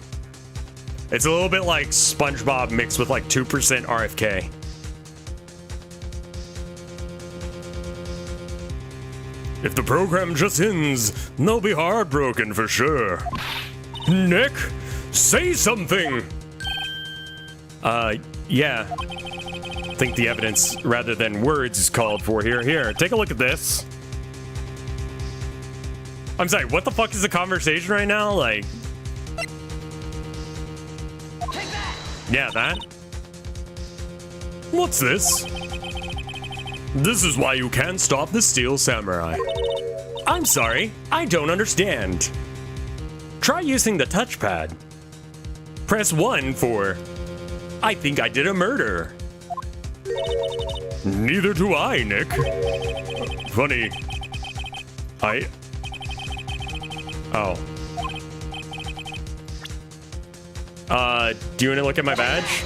It's a little bit like SpongeBob mixed with like 2% RFK. If the program just ends, they'll be heartbroken for sure. Nick, say something! Yeah. I think the evidence rather than words is called for here. Here, take a look at this. I'm sorry, what the fuck is the conversation right now? Like... Yeah, that? What's this? This is why you can't stop the Steel Samurai. I'm sorry, I don't understand. Try using the touchpad. Press 1 for... I think I did a murder. Neither do I, Nick. Funny. Oh. Do you want to look at my badge?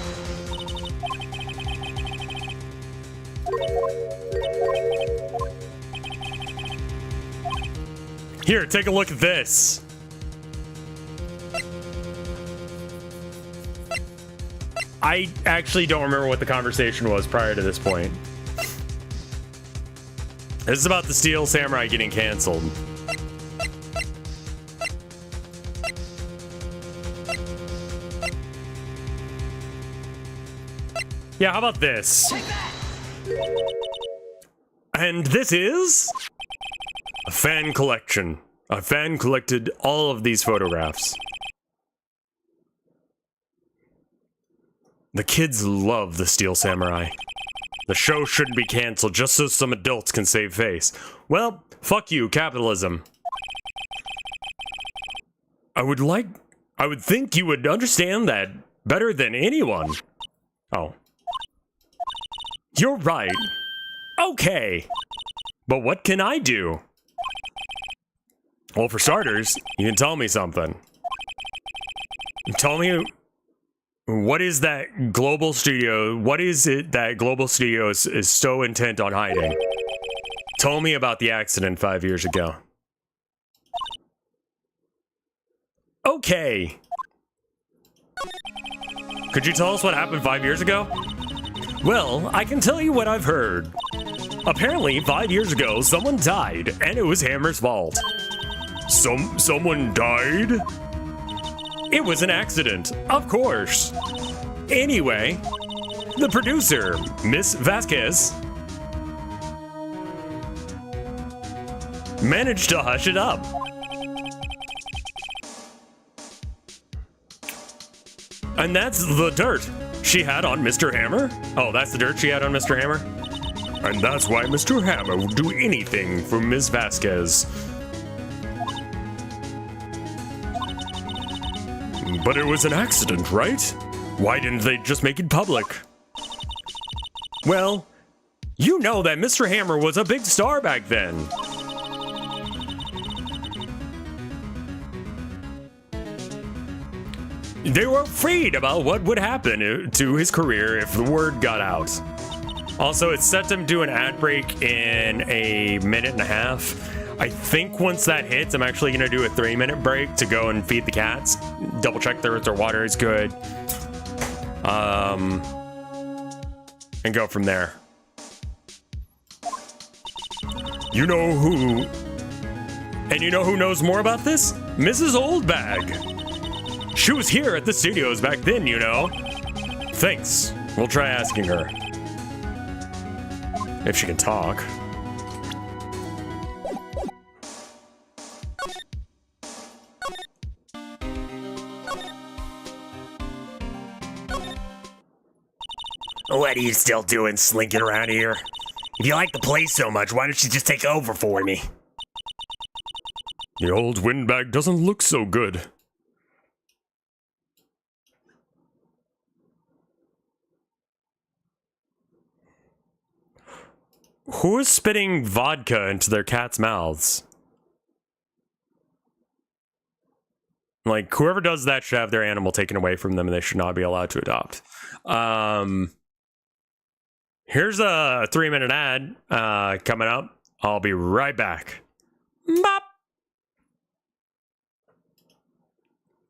Here, take a look at this. I actually don't remember what the conversation was prior to this point. This is about the Steel Samurai getting canceled. Yeah, how about this? And this is a fan collection. A fan collected all of these photographs. The kids love the Steel Samurai. The show shouldn't be canceled just so some adults can save face. Well, fuck you, capitalism. I would think you would understand that better than anyone. Oh. You're right. Okay. But what can I do? Well, for starters, you can tell me something. Tell me, what is that Global Studio, what is it that Global Studios is so intent on hiding? Tell me about the accident 5 years ago. Okay. Could you tell us what happened 5 years ago? Well, I can tell you what I've heard. Apparently, 5 years ago, someone died, and it was Hammer's fault. Someone died? It was an accident, of course. Anyway, the producer, Miss Vasquez, managed to hush it up. And that's the dirt she had on Mr. Hammer? Oh, that's the dirt she had on Mr. Hammer? And that's why Mr. Hammer would do anything for Miss Vasquez. But it was an accident, right? Why didn't they just make it public? Well, You know that Mr. Hammer was a big star back then. They were afraid about what would happen to his career if the word got out. Also, it set them to an ad break in a minute and a half. I think once that hits, I'm actually going to do a 3-minute break to go and feed the cats. Double check their water is good. And go from there. You know who... And you know who knows more about this? Mrs. Oldbag. She was here at the studios back then, you know. Thanks. We'll try asking her. If she can talk. What are you still doing slinking around here? If you like the place so much, why don't you just take over for me? The old windbag doesn't look so good. Who is spitting vodka into their cats' mouths? Like, whoever does that should have their animal taken away from them and they should not be allowed to adopt. Here's a 3-minute ad coming up. I'll be right back. Bop!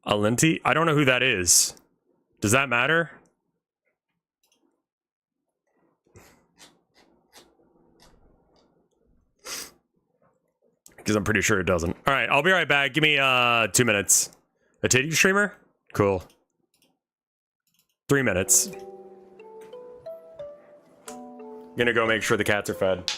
Alenti? I don't know who that is. Does that matter? Because I'm pretty sure it doesn't. All right, I'll be right back. Give me 2 minutes. A titty streamer? Cool. 3 minutes. Gonna go make sure the cats are fed.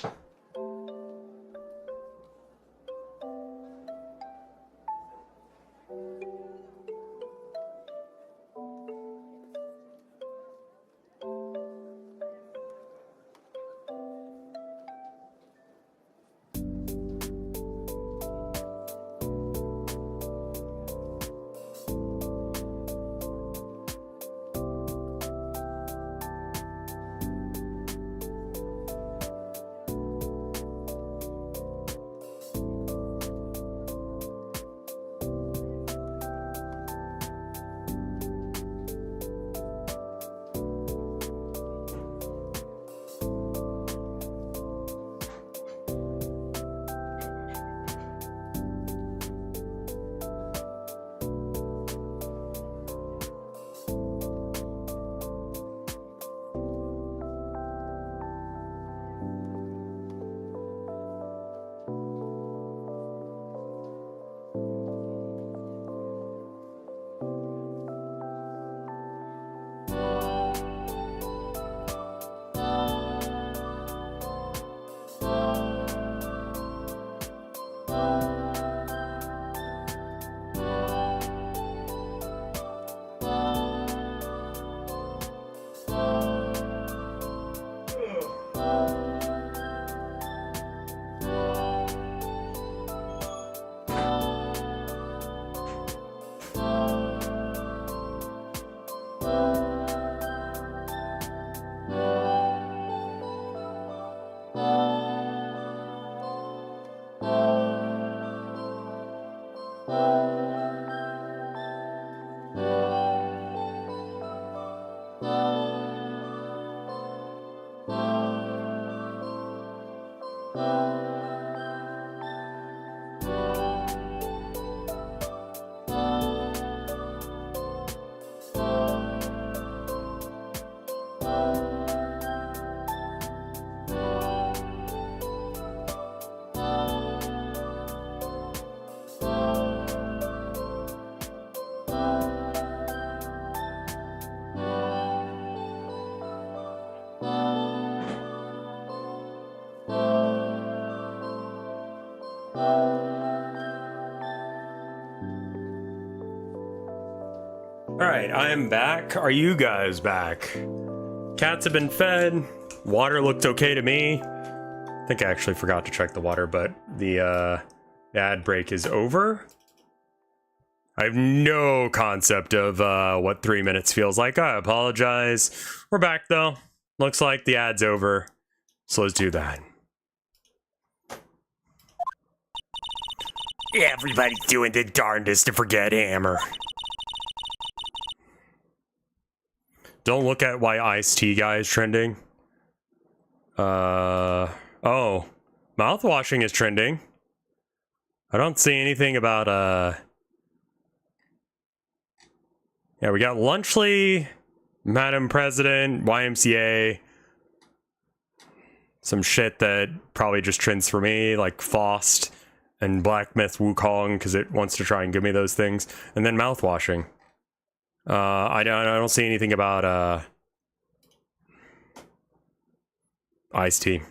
Alright, I am back. Are you guys back? Cats have been fed. Water looked okay to me. I think I actually forgot to check the water, but the ad break is over. I have no concept of what 3 minutes feels like. I apologize. We're back though. Looks like the ad's over. So let's do that. Everybody's doing the darndest to forget Hammer. Don't look at why Ice-T guy is trending. Oh. Mouthwashing is trending. I don't see anything about, yeah, we got Lunchley, Madam President, YMCA. Some shit that probably just trends for me, like Faust and Black Myth Wukong, because it wants to try and give me those things. And then mouthwashing. I don't see anything about, Ice-T.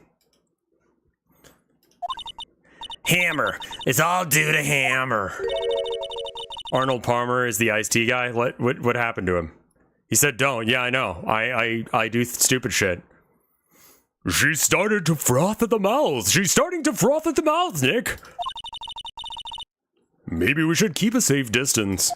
Hammer. It's all due to Hammer. Arnold Palmer is the Ice-T guy? What happened to him? He said don't. Yeah, I know. I do stupid shit. She started to froth at the mouth. She's starting to froth at the mouth, Nick. Maybe we should keep a safe distance.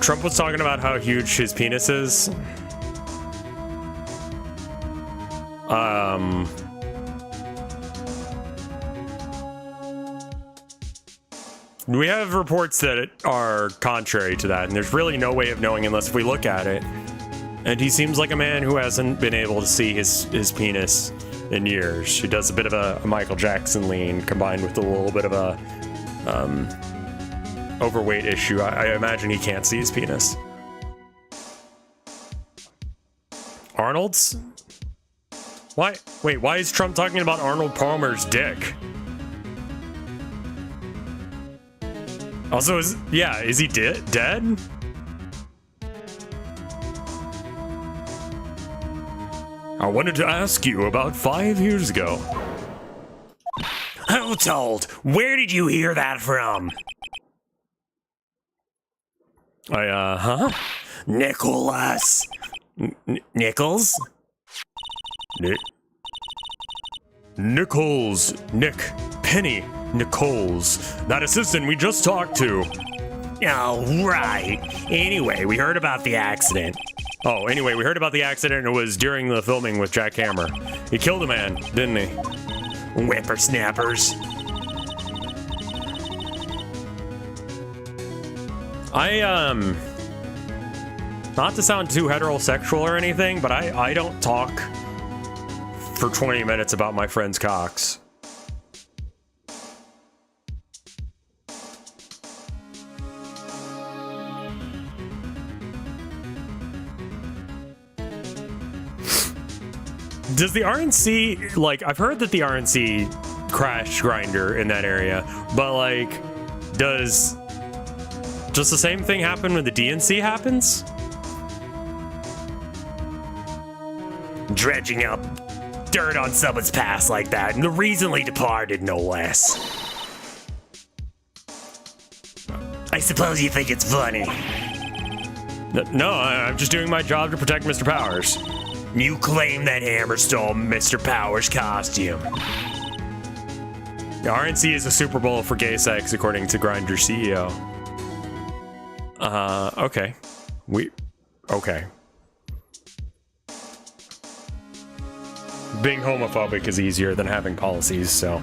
Trump was talking about how huge his penis is. We have reports that are contrary to that, and there's really no way of knowing unless we look at it. And he seems like a man who hasn't been able to see his penis in years. He does a bit of a Michael Jackson lean combined with a little bit of a overweight issue. I imagine he can't see his penis. Arnold's? Why? Wait, why is Trump talking about Arnold Palmer's dick? Also, is he dead? I wanted to ask you about 5 years ago. Who told? Where did you hear that from? Nicholas. Nichols? Nichols. Nick. Penny. Nichols. That assistant we just talked to. Oh, right. Anyway, we heard about the accident. Oh, anyway, we heard about the accident. It was during the filming with Jack Hammer. He killed a man, didn't he? Whippersnappers. Not to sound too heterosexual or anything, but I don't talk for 20 minutes about my friend's cocks. Does the RNC, like, I've heard that the RNC crash grinder in that area, but like, does the same thing happen when the DNC happens? Dredging up dirt on someone's past like that, and the recently departed, no less. I suppose you think it's funny. No, I'm just doing my job to protect Mr. Powers. You claim that Hammer stole Mr. Powers' costume. The RNC is a Super Bowl for gay sex, according to Grindr CEO. Okay. Okay. Being homophobic is easier than having policies, so.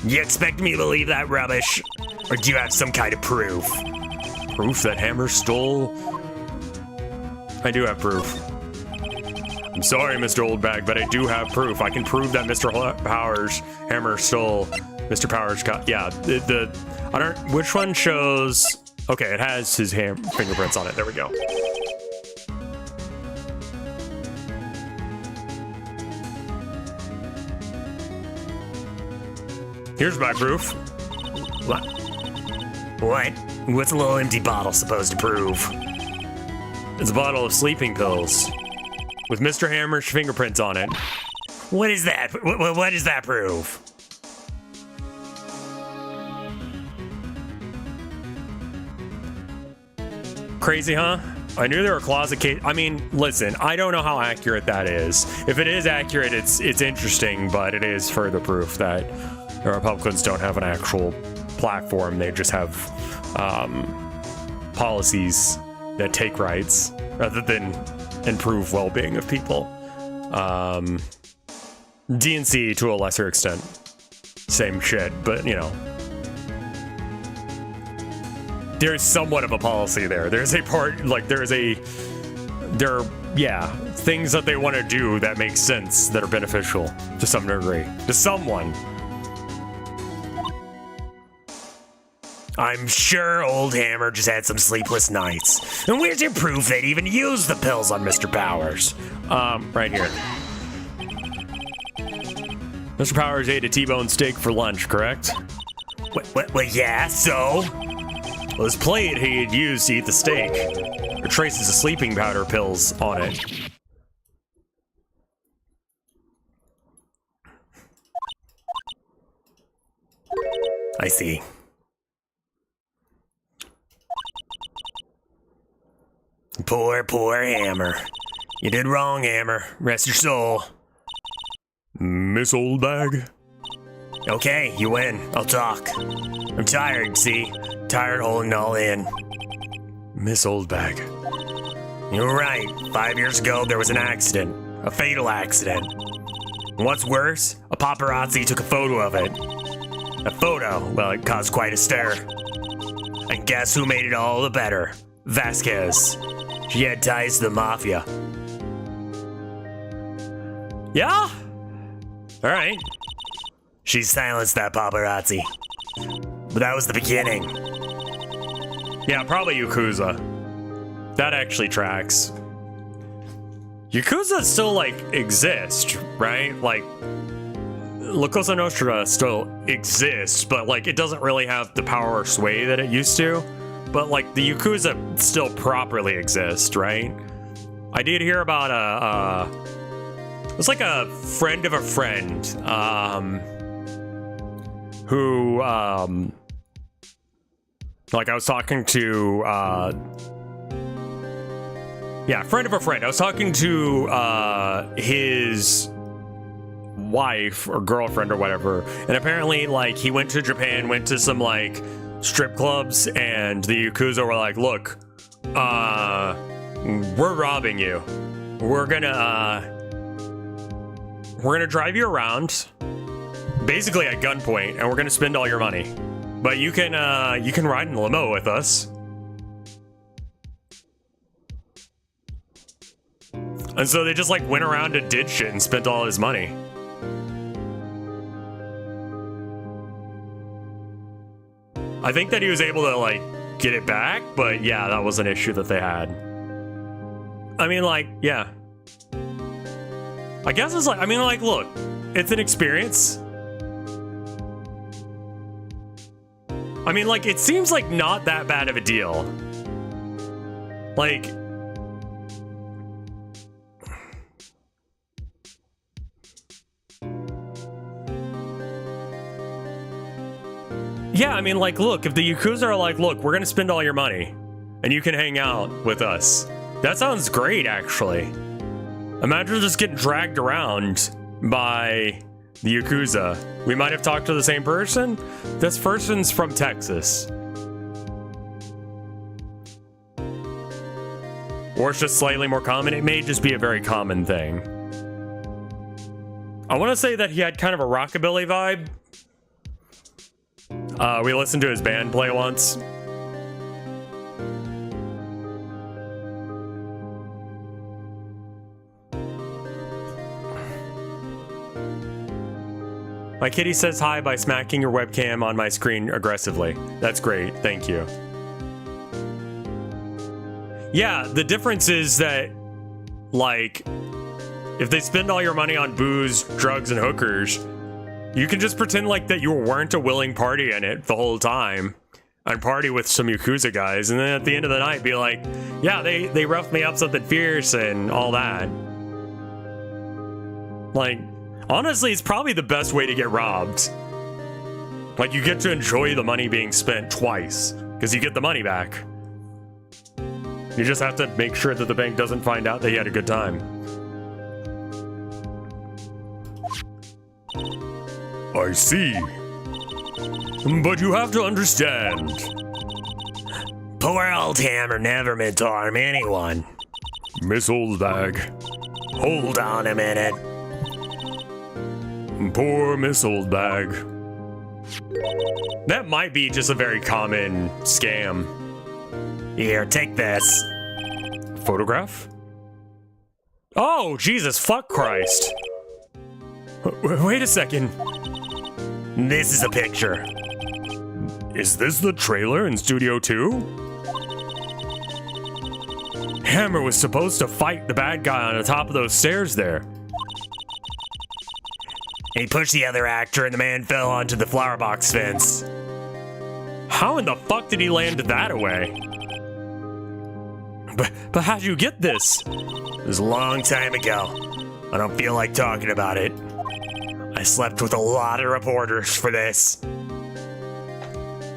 You expect me to believe that rubbish? Or do you have some kind of proof? Proof that Hammer stole? I do have proof. I'm sorry, Mr. Oldbag, but I do have proof. I can prove that Mr. Powers, Hammer stole Mr. Powers' yeah, I don't, which one shows, okay, it has his fingerprints on it. There we go. Here's my proof. What? What's a little empty bottle supposed to prove? It's a bottle of sleeping pills with Mr. Hammer's fingerprints on it. What is that? What does that prove? Crazy, huh? I knew there were closet cases. I mean, listen, I don't know how accurate that is. If it is accurate, it's interesting, but it is further proof that the Republicans don't have an actual platform. They just have policies that take rights rather than improve well-being of people. DNC to a lesser extent, same shit, but you know, there's somewhat of a policy there. There's a part, like there are things that they want to do that make sense, that are beneficial to some degree, to someone. I'm sure old Hammer just had some sleepless nights. And where's your proof they'd even use the pills on Mr. Powers? Right here. Mr. Powers ate a T-bone steak for lunch, correct? Well, yeah, so? Well, his plate he had used to eat the steak. There are traces of sleeping powder pills on it. I see. Poor Hammer. You did wrong, Hammer. Rest your soul. Miss Oldbag? Okay, you win. I'll talk. I'm tired, see? Tired holding it all in. Miss Oldbag. You're right. 5 years ago, there was an accident. A fatal accident. And what's worse, a paparazzi took a photo of it. A photo, well, it caused quite a stir. And guess who made it all the better? Vasquez. She had ties to the mafia. Yeah? Alright. She silenced that paparazzi. But that was the beginning. Yeah, probably Yakuza. That actually tracks. Yakuza still, like, exist, right? Like, La Cosa Nostra still exists, but, like, it doesn't really have the power or sway that it used to. But, like, the Yakuza still properly exist, right? I did hear about it was like a friend of a friend, who, like I was talking to, friend of a friend. I was talking to, his wife or girlfriend or whatever. And apparently, like, he went to Japan, went to some, like, strip clubs, and the Yakuza were like, look, we're robbing you. We're gonna drive you around, basically at gunpoint, and we're gonna spend all your money. But you can ride in the limo with us. And so they just like went around and did shit and spent all his money. I think that he was able to like get it back, but yeah, that was an issue that they had. I mean, like, yeah. I guess it's like, I mean, like, look, it's an experience. I mean, like, it seems like not that bad of a deal. Like, yeah, I mean, like, look, if the Yakuza are like, look, we're gonna spend all your money and you can hang out with us. That sounds great, actually. Imagine just getting dragged around by the Yakuza. We might have talked to the same person. This person's from Texas. Or it's just slightly more common. It may just be a very common thing. I want to say that he had kind of a rockabilly vibe. We listened to his band play once. My kitty says hi by smacking your webcam on my screen aggressively. That's great, thank you. Yeah, the difference is that, like, if they spend all your money on booze, drugs, and hookers, you can just pretend like that you weren't a willing party in it the whole time and party with some Yakuza guys, and then at the end of the night be like, yeah, they roughed me up something fierce and all that. Like, honestly, it's probably the best way to get robbed. Like, you get to enjoy the money being spent twice, because you get the money back. You just have to make sure that the bank doesn't find out that you had a good time. I see. But you have to understand. Poor old Hammer never meant to harm anyone. Miss Oldbag. Hold on a minute. Poor Miss Oldbag. That might be just a very common scam. Here, take this. Photograph? Oh, Jesus, fuck Christ. Wait a second. This is a picture. Is this the trailer in Studio 2? Hammer was supposed to fight the bad guy on the top of those stairs there. He pushed the other actor and the man fell onto the flower box fence. How in the fuck did he land that away? But how'd you get this? It was a long time ago. I don't feel like talking about it. I slept with a lot of reporters for this.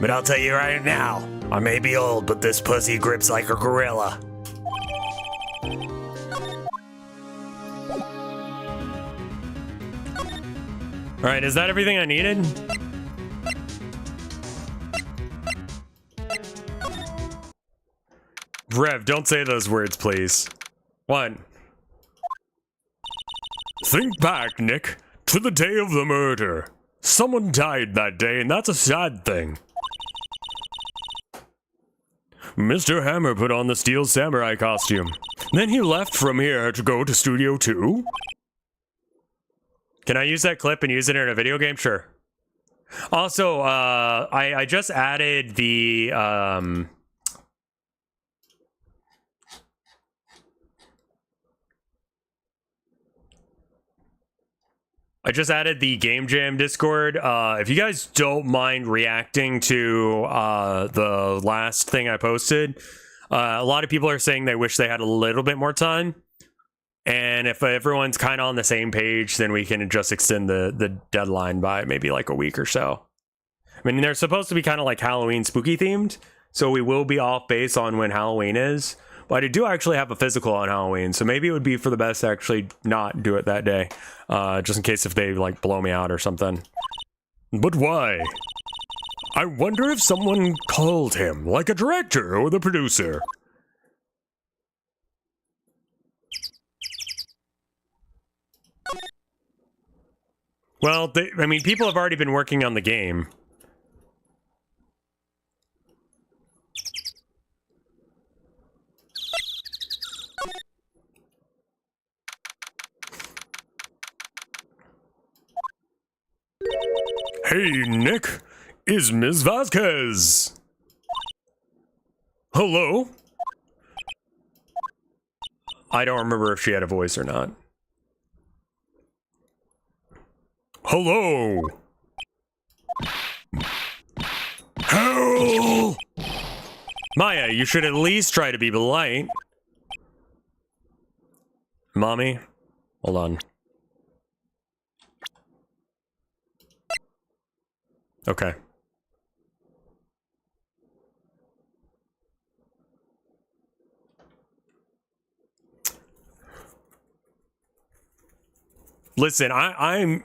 But I'll tell you right now, I may be old, but this pussy grips like a gorilla. Alright, is that everything I needed? Rev, don't say those words, please. What? Think back, Nick, to the day of the murder. Someone died that day, and that's a sad thing. Mr. Hammer put on the Steel Samurai costume. Then he left from here to go to Studio 2? Can I use that clip and use it in a video game? Sure. Also, I just added the, Game Jam Discord. If you guys don't mind reacting to the last thing I posted, a lot of people are saying they wish they had a little bit more time. And if everyone's kind of on the same page, then we can just extend the deadline by maybe like a week or so. I mean, they're supposed to be kind of like Halloween spooky themed, so we will be off base on when Halloween is. But I do actually have a physical on Halloween, so maybe it would be for the best to actually not do it that day. Just in case if they like blow me out or something. But why? I wonder if someone called him, like a director or the producer. Well, I mean, people have already been working on the game. Hey, Nick, is Ms. Vasquez? Hello? I don't remember if she had a voice or not. Hello? Help! Maya, you should at least try to be polite. Mommy? Hold on. Okay. Listen, I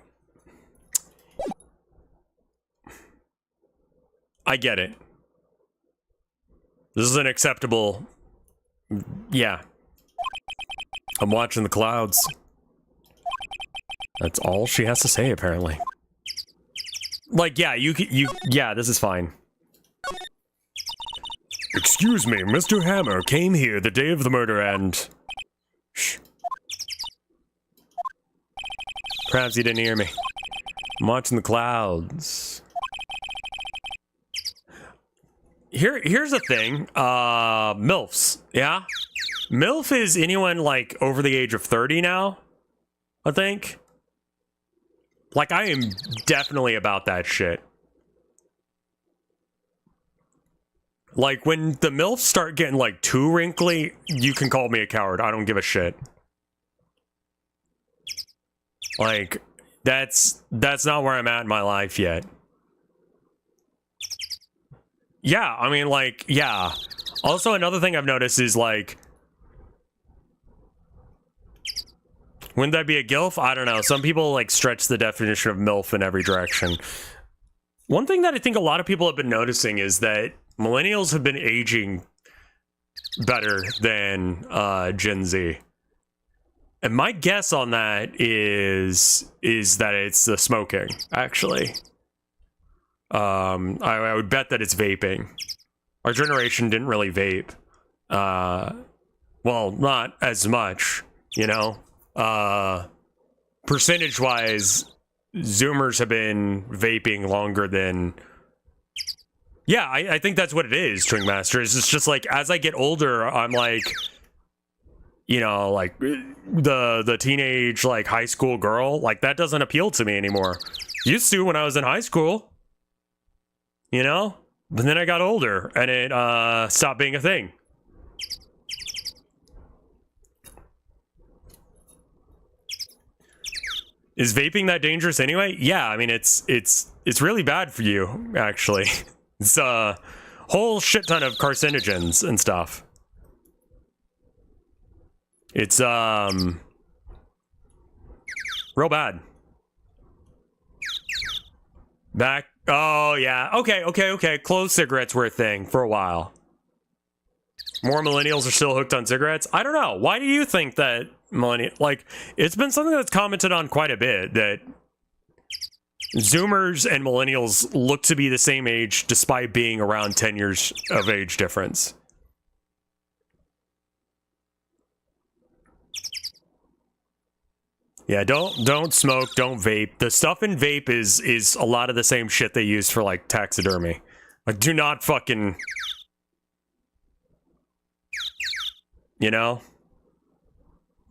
get it. This is unacceptable. Yeah. I'm watching the clouds. That's all she has to say, apparently. Like, yeah, yeah, this is fine. Excuse me, Mr. Hammer came here the day of the murder and... Shh. Perhaps you didn't hear me. I'm watching the clouds. Here's the thing. MILFs, yeah? MILF is anyone, like, over the age of 30 now, I think. Like, I am definitely about that shit. Like, when the MILFs start getting, like, too wrinkly, you can call me a coward. I don't give a shit. Like, that's not where I'm at in my life yet. Yeah, I mean, like, yeah. Also, another thing I've noticed is, like, wouldn't that be a GILF? I don't know. Some people, like, stretch the definition of MILF in every direction. One thing that I think a lot of people have been noticing is that millennials have been aging better than Gen Z. And my guess on that is that it's the smoking, actually. I would bet that it's vaping. Our generation didn't really vape. Well, not as much, you know? Percentage-wise, Zoomers have been vaping longer than... Yeah, I think that's what it is, Tringmaster. It's just like, as I get older, I'm like... You know, like, the teenage, like, high school girl, like, that doesn't appeal to me anymore. Used to when I was in high school. You know? But then I got older, and it, stopped being a thing. Is vaping that dangerous anyway? Yeah, I mean, it's really bad for you, actually. It's a whole shit ton of carcinogens and stuff. It's, real bad. Back, oh, yeah. Okay. Closed cigarettes were a thing for a while. More millennials are still hooked on cigarettes? I don't know. Why do you think that like, it's been something that's commented on quite a bit, that Zoomers and millennials look to be the same age despite being around 10 years of age difference. Yeah, don't smoke, don't vape. The stuff in vape is a lot of the same shit they use for, like, taxidermy. Like, do not fucking... You know?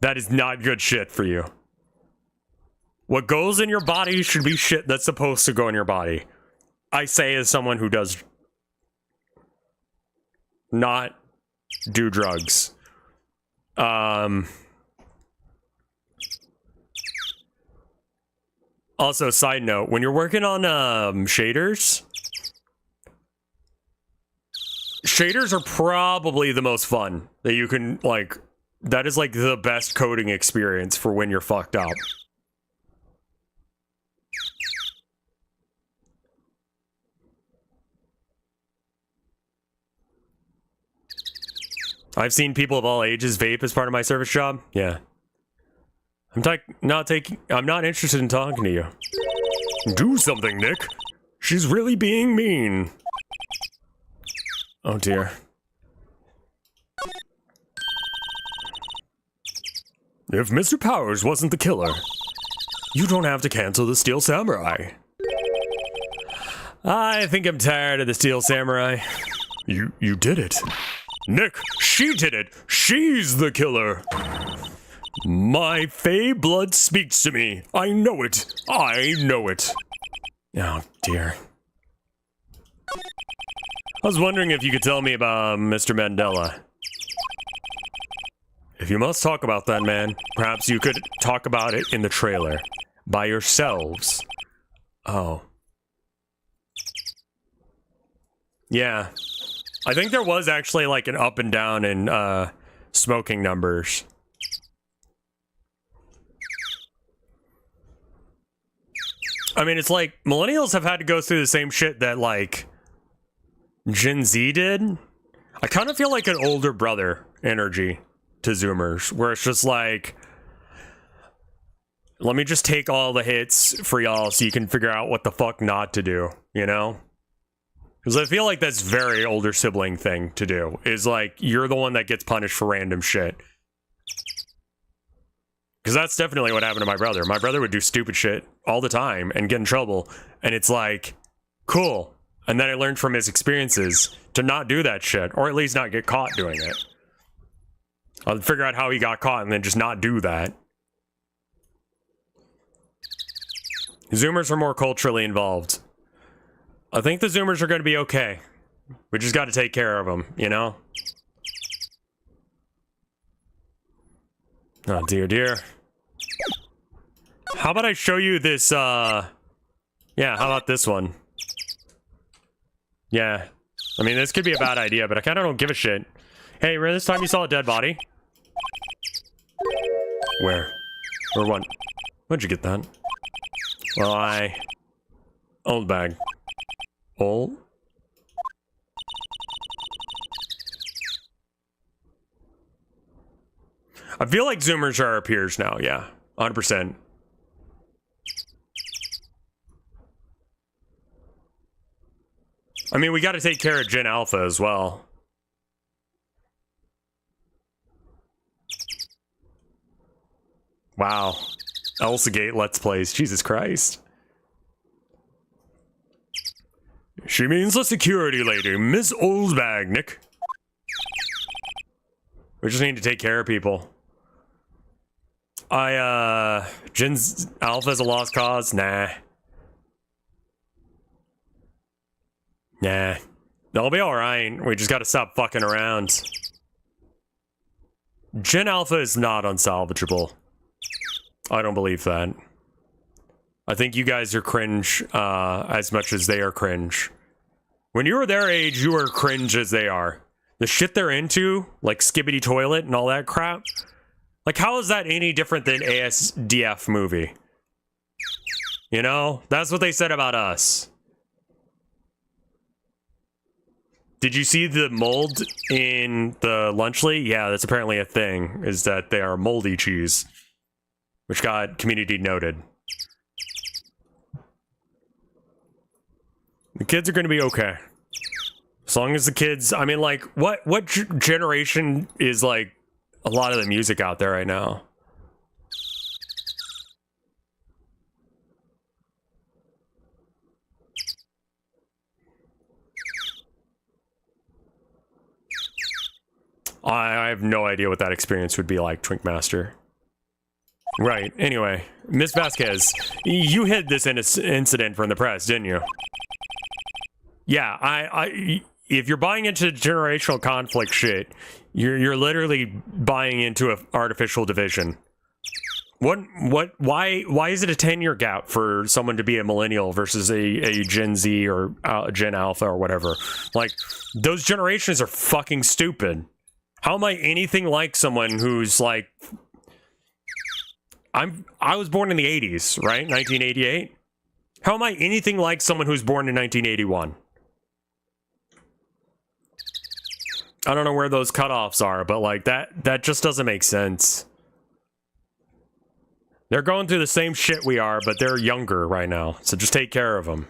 That is not good shit for you. What goes in your body should be shit that's supposed to go in your body. I say as someone who does not do drugs. Also, side note, when you're working on shaders are probably the most fun that you can, like, that is like the best coding experience for when you're fucked up. I've seen people of all ages vape as part of my service job. Yeah. I'm not interested in talking to you. Do something, Nick. She's really being mean. Oh dear. If Mr. Powers wasn't the killer, you don't have to cancel the Steel Samurai. I think I'm tired of the Steel Samurai. You did it. Nick, she did it. She's the killer. My Fey blood speaks to me. I know it. I know it. Oh, dear. I was wondering if you could tell me about Mr. Mandela. If you must talk about that man, perhaps you could talk about it in the trailer. By yourselves. Oh. Yeah. I think there was actually, like, an up and down in, smoking numbers. I mean, it's like, millennials have had to go through the same shit that, like, Gen Z did. I kind of feel like an older brother energy to Zoomers, where it's just like, let me just take all the hits for y'all so you can figure out what the fuck not to do, you know? Because I feel like that's very older sibling thing to do, is like, you're the one that gets punished for random shit. Because that's definitely what happened to my brother. My brother would do stupid shit all the time and get in trouble. And it's like, cool. And then I learned from his experiences to not do that shit. Or at least not get caught doing it. I'll figure out how he got caught and then just not do that. Zoomers are more culturally involved. I think the Zoomers are going to be okay. We just got to take care of them, you know? Oh, dear, dear. How about I show you this, yeah, how about this one? Yeah. I mean, this could be a bad idea, but I kind of don't give a shit. Hey, remember this time you saw a dead body? Where? Or what? Where'd you get that? Well, old bag. Old? I feel like Zoomers are our peers now, yeah. 100%. I mean, we gotta take care of Gen Alpha as well. Wow. Elsa Gate Let's Plays. Jesus Christ. She means the security lady, Miss Oldbag, Nick. We just need to take care of people. Gen's Alpha's a lost cause? Nah. Nah. They'll be alright. We just gotta stop fucking around. Gen Alpha is not unsalvageable. I don't believe that. I think you guys are cringe as much as they are cringe. When you were their age, you were cringe as they are. The shit they're into, like Skibbity Toilet and all that crap. Like, how is that any different than ASDF movie? You know? That's what they said about us. Did you see the mold in the Lunchly? Yeah, that's apparently a thing, is that they are moldy cheese. Which got community noted. The kids are going to be okay. As long as the kids... I mean, like, what generation is, like, a lot of the music out there right now? I have no idea what that experience would be like, Twinkmaster. Right, anyway. Miss Vasquez, you hid this incident from the press, didn't you? Yeah, if you're buying into generational conflict shit, you're literally buying into an artificial division. Why is it a 10-year gap for someone to be a millennial versus a Gen Z or Gen Alpha or whatever? Like, those generations are fucking stupid. How am I anything like someone who's like... I was born in the 80s, right? 1988? How am I anything like someone who's born in 1981? I don't know where those cutoffs are, but like that just doesn't make sense. They're going through the same shit we are, but they're younger right now, so just take care of them.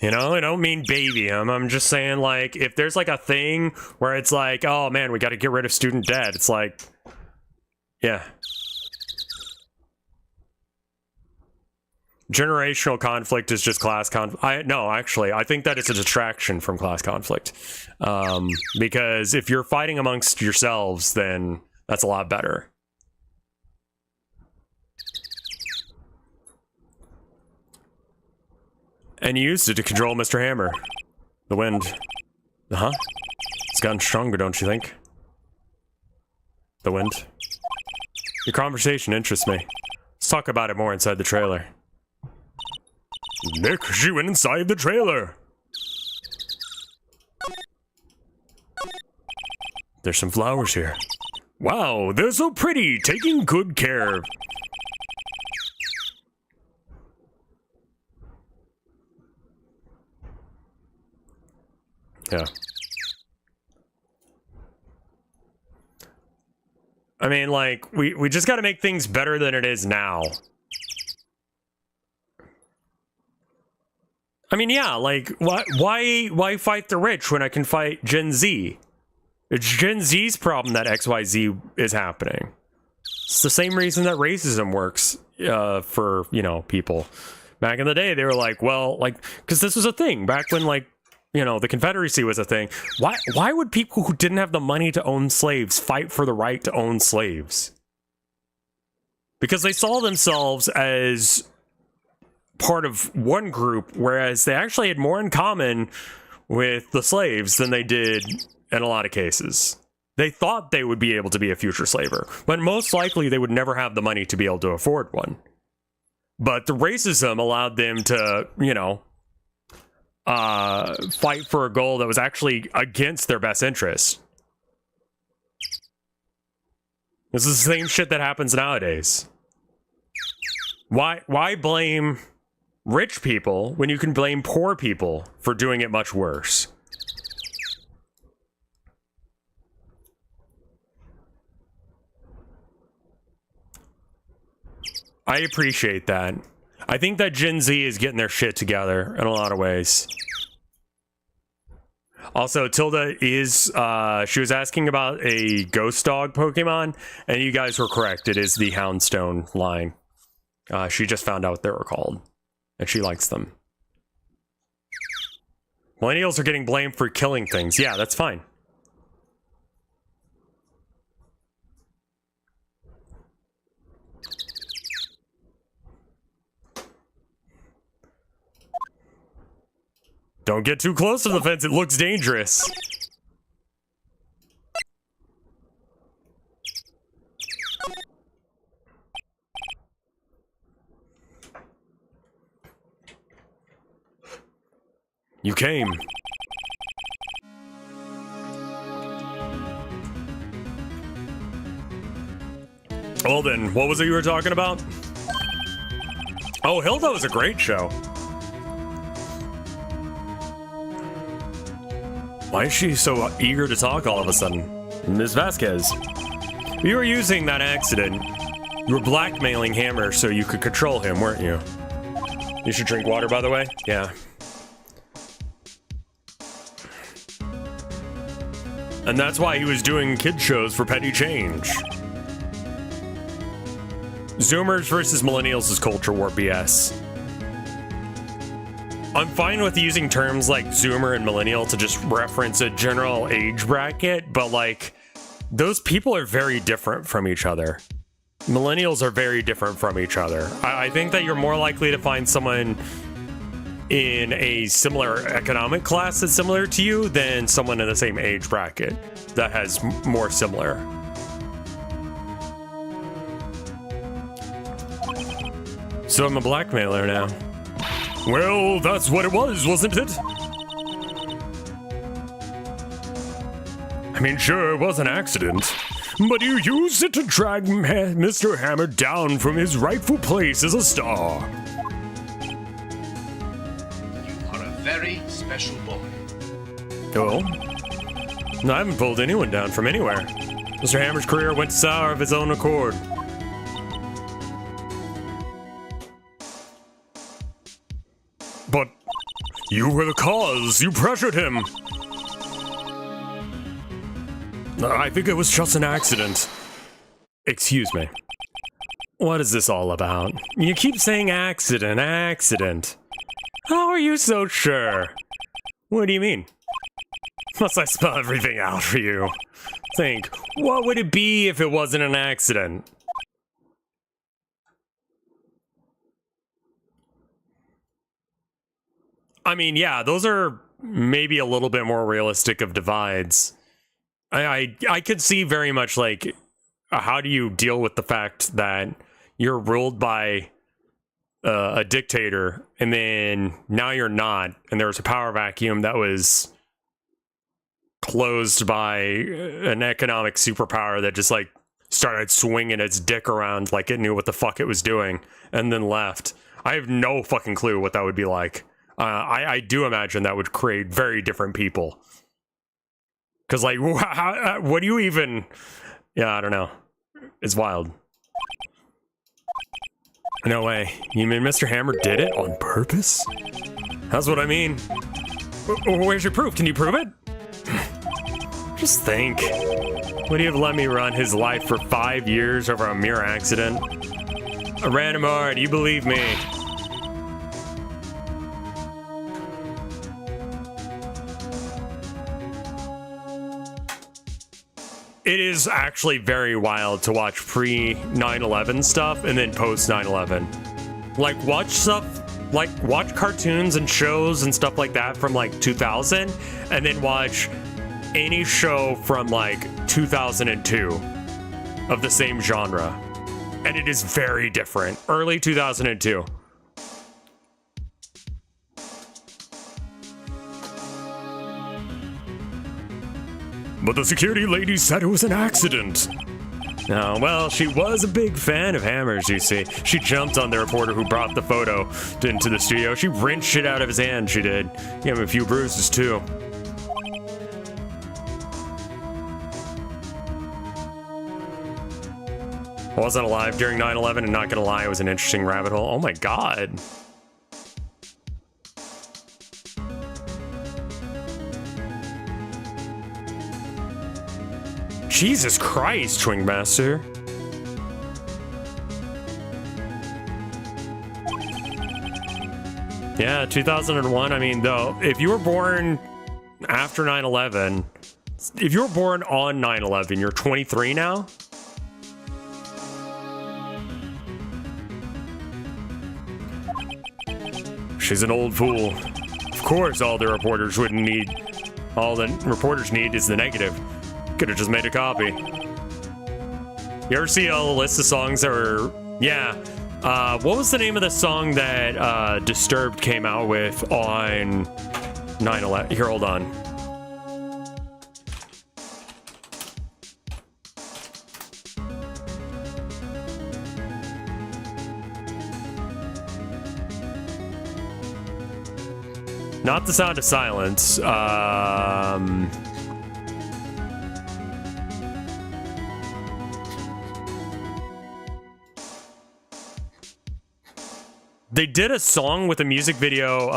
You know, I don't mean baby them. I'm just saying, like, if there's like a thing where it's like, oh man, we got to get rid of student debt, it's like, yeah. Generational conflict is just class conflict. No, actually, I think that it's a distraction from class conflict. Because if you're fighting amongst yourselves, then that's a lot better. And you used it to control Mr. Hammer. The wind. Uh-huh. It's gotten stronger, don't you think? The wind. Your conversation interests me. Let's talk about it more inside the trailer. Nick, she went inside the trailer. There's some flowers here. Wow, they're so pretty, taking good care. Yeah. I mean, like, we just gotta make things better than it is now. I mean, yeah, like, why fight the rich when I can fight Gen Z? It's Gen Z's problem that XYZ is happening. It's the same reason that racism works for, you know, people. Back in the day, they were like, well, like, because this was a thing. Back when, like, you know, the Confederacy was a thing. Why would people who didn't have the money to own slaves fight for the right to own slaves? Because they saw themselves as part of one group, whereas they actually had more in common with the slaves than they did in a lot of cases. They thought they would be able to be a future slaver, but most likely they would never have the money to be able to afford one. But the racism allowed them to, you know, fight for a goal that was actually against their best interest. This is the same shit that happens nowadays. Why blame rich people when you can blame poor people for doing it much worse? I appreciate that. I think that Gen Z is getting their shit together in a lot of ways. Also, Tilda is, she was asking about a ghost dog Pokemon, and you guys were correct. It is the Houndstone line. She just found out what they were called, and she likes them. Millennials are getting blamed for killing things. Yeah, that's fine. Don't get too close to the fence, it looks dangerous. You came. Well then, what was it you were talking about? Oh, Hilda was a great show. Why is she so eager to talk all of a sudden? Ms. Vasquez, you were using that accident. You were blackmailing Hammer so you could control him, weren't you? You should drink water, by the way. Yeah. And that's why he was doing kid shows for petty change. Zoomers versus millennials is culture war BS. I'm fine with using terms like Zoomer and Millennial to just reference a general age bracket, but like, those people are very different from each other. Millennials are very different from each other. I think that you're more likely to find someone in a similar economic class that's similar to you than someone in the same age bracket that has more similar. So I'm a blackmailer now. Well, that's what it was, wasn't it? I mean, sure, it was an accident, but you used it to drag Mr. Hammer down from his rightful place as a star. You are a very special boy. Oh? No, I haven't pulled anyone down from anywhere. Mr. Hammer's career went sour of his own accord. But you were the cause. You pressured him. I think it was just an accident. Excuse me. What is this all about? You keep saying accident, accident. How are you so sure? What do you mean? Must I spell everything out for you? Think, what would it be if it wasn't an accident? I mean, yeah, those are maybe a little bit more realistic of divides. I could see very much like, how do you deal with the fact that you're ruled by a dictator and then now you're not, and there was a power vacuum that was closed by an economic superpower that just like started swinging its dick around like it knew what the fuck it was doing and then left. I have no fucking clue what that would be like. I do imagine that would create very different people. Because, like, what do you even... Yeah, I don't know. It's wild. No way. You mean Mr. Hammer did it on purpose? That's what I mean. Where's your proof? Can you prove it? Just think. Would he have let me run his life for 5 years over a mere accident? Randomar, do you believe me? It is actually very wild to watch pre 9/11 stuff and then post 9/11. Like watch stuff, like watch cartoons and shows and stuff like that from like 2000, and then watch any show from like 2002 of the same genre, and it is very different. Early 2002. But the security lady said it was an accident. Oh, well, she was a big fan of hammers, you see. She jumped on the reporter who brought the photo into the studio. She wrenched shit out of his hand, she did. Gave him a few bruises, too. I wasn't alive during 9/11, and not gonna lie, it was an interesting rabbit hole. Oh my god. Jesus Christ, Twingmaster. Yeah, 2001, I mean, though, if you were born after 9/11, if you were born on 9/11, you're 23 now? She's an old fool. Of course, all the reporters need is the negative. Could have just made a copy. You ever see all the list of songs that were... Yeah. What was the name of the song that Disturbed came out with on 9/11? Here, hold on. Not The Sound of Silence. They did a song with a music video.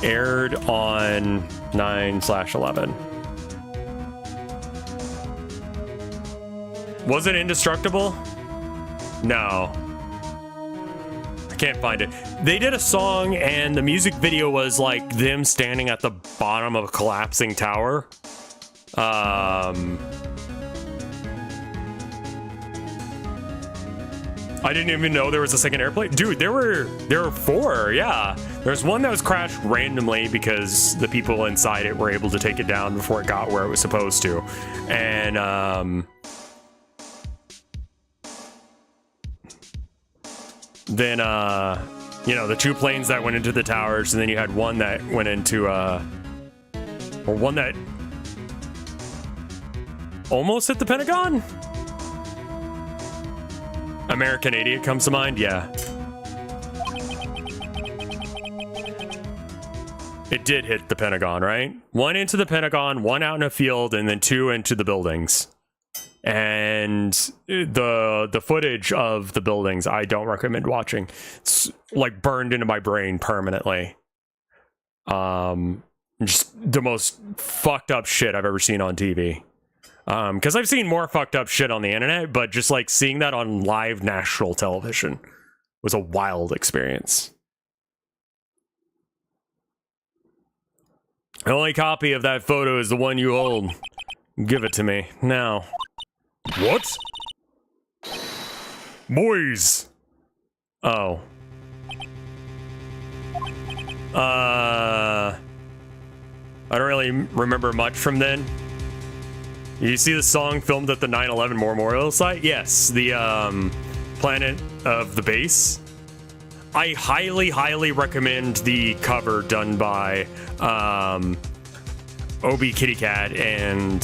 Aired on 9/11. Was it Indestructible? No. I can't find it. They did a song and the music video was like them standing at the bottom of a collapsing tower. I didn't even know there was a second airplane. Dude, there were 4, yeah. There's one that was crashed randomly because the people inside it were able to take it down before it got where it was supposed to. And then, you know, the 2 planes that went into the towers, and then you had one that went into, or one that almost hit the Pentagon? American Idiot comes to mind, yeah. It did hit the Pentagon, right? 1 into the Pentagon, 1 out in a field, and then 2 into the buildings. And the footage of the buildings I don't recommend watching. It's like burned into my brain permanently. Just the most fucked up shit I've ever seen on TV. Because I've seen more fucked up shit on the internet, but just like seeing that on live national television was a wild experience. The only copy of that photo is the one you hold. Give it to me now. What? Boys. Oh. I don't really remember much from then. You see the song filmed at the 9/11 memorial site? Yes, the Planet of the Base. I highly, highly recommend the cover done by Obi Kitty Cat and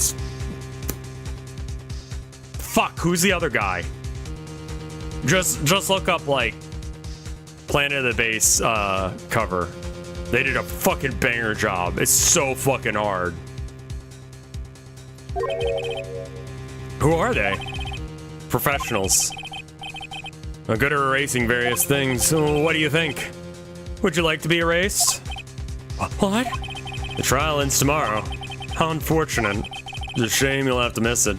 fuck, who's the other guy? Just look up like Planet of the Base cover. They did a fucking banger job. It's so fucking hard. Who are they? Professionals. I'm good at erasing various things. So what do you think? Would you like to be erased? What? The trial ends tomorrow. How unfortunate. It's a shame you'll have to miss it.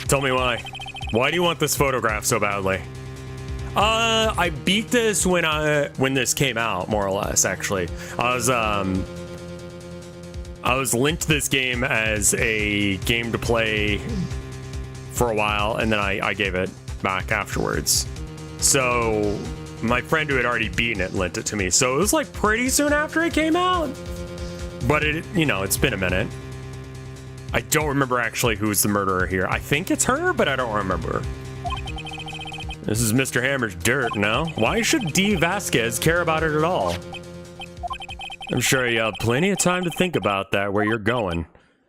Tell me why. Why do you want this photograph so badly? I beat this when this came out, more or less, actually. I was linked to this game as a game to play for a while, and then I gave it back afterwards. So my friend who had already beaten it lent it to me. So it was like pretty soon after it came out. But it's been a minute. I don't remember actually who's the murderer here. I think it's her, but I don't remember. This is Mr. Hammer's dirt, no? Why should D. Vasquez care about it at all? I'm sure you have plenty of time to think about that where you're going.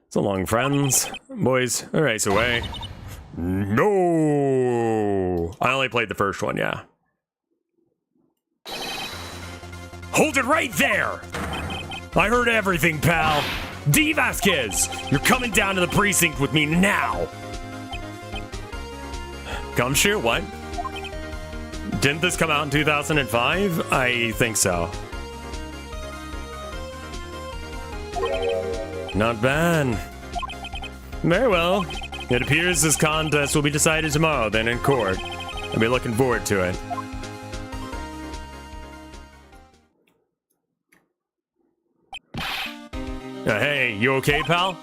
So long, friends. Boys, a race away. No! I only played the first one, yeah. Hold it right there! I heard everything, pal. D. Vasquez, you're coming down to the precinct with me now. Gumshoe, what? Didn't this come out in 2005? I think so. Not bad. Very well. It appears this contest will be decided tomorrow then in court. I'll be looking forward to it. Hey, you okay, pal?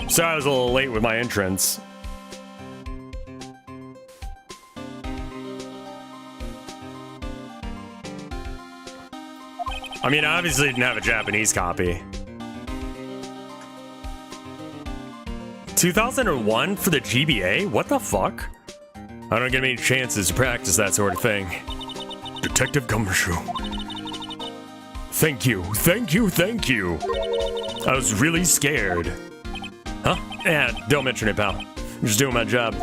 Sorry I was a little late with my entrance. I mean, I obviously didn't have a Japanese copy. 2001 for the GBA? What the fuck? I don't get many chances to practice that sort of thing. Detective Gumshoe. Thank you, thank you, thank you. I was really scared. Huh? Yeah, don't mention it, pal. I'm just doing my job.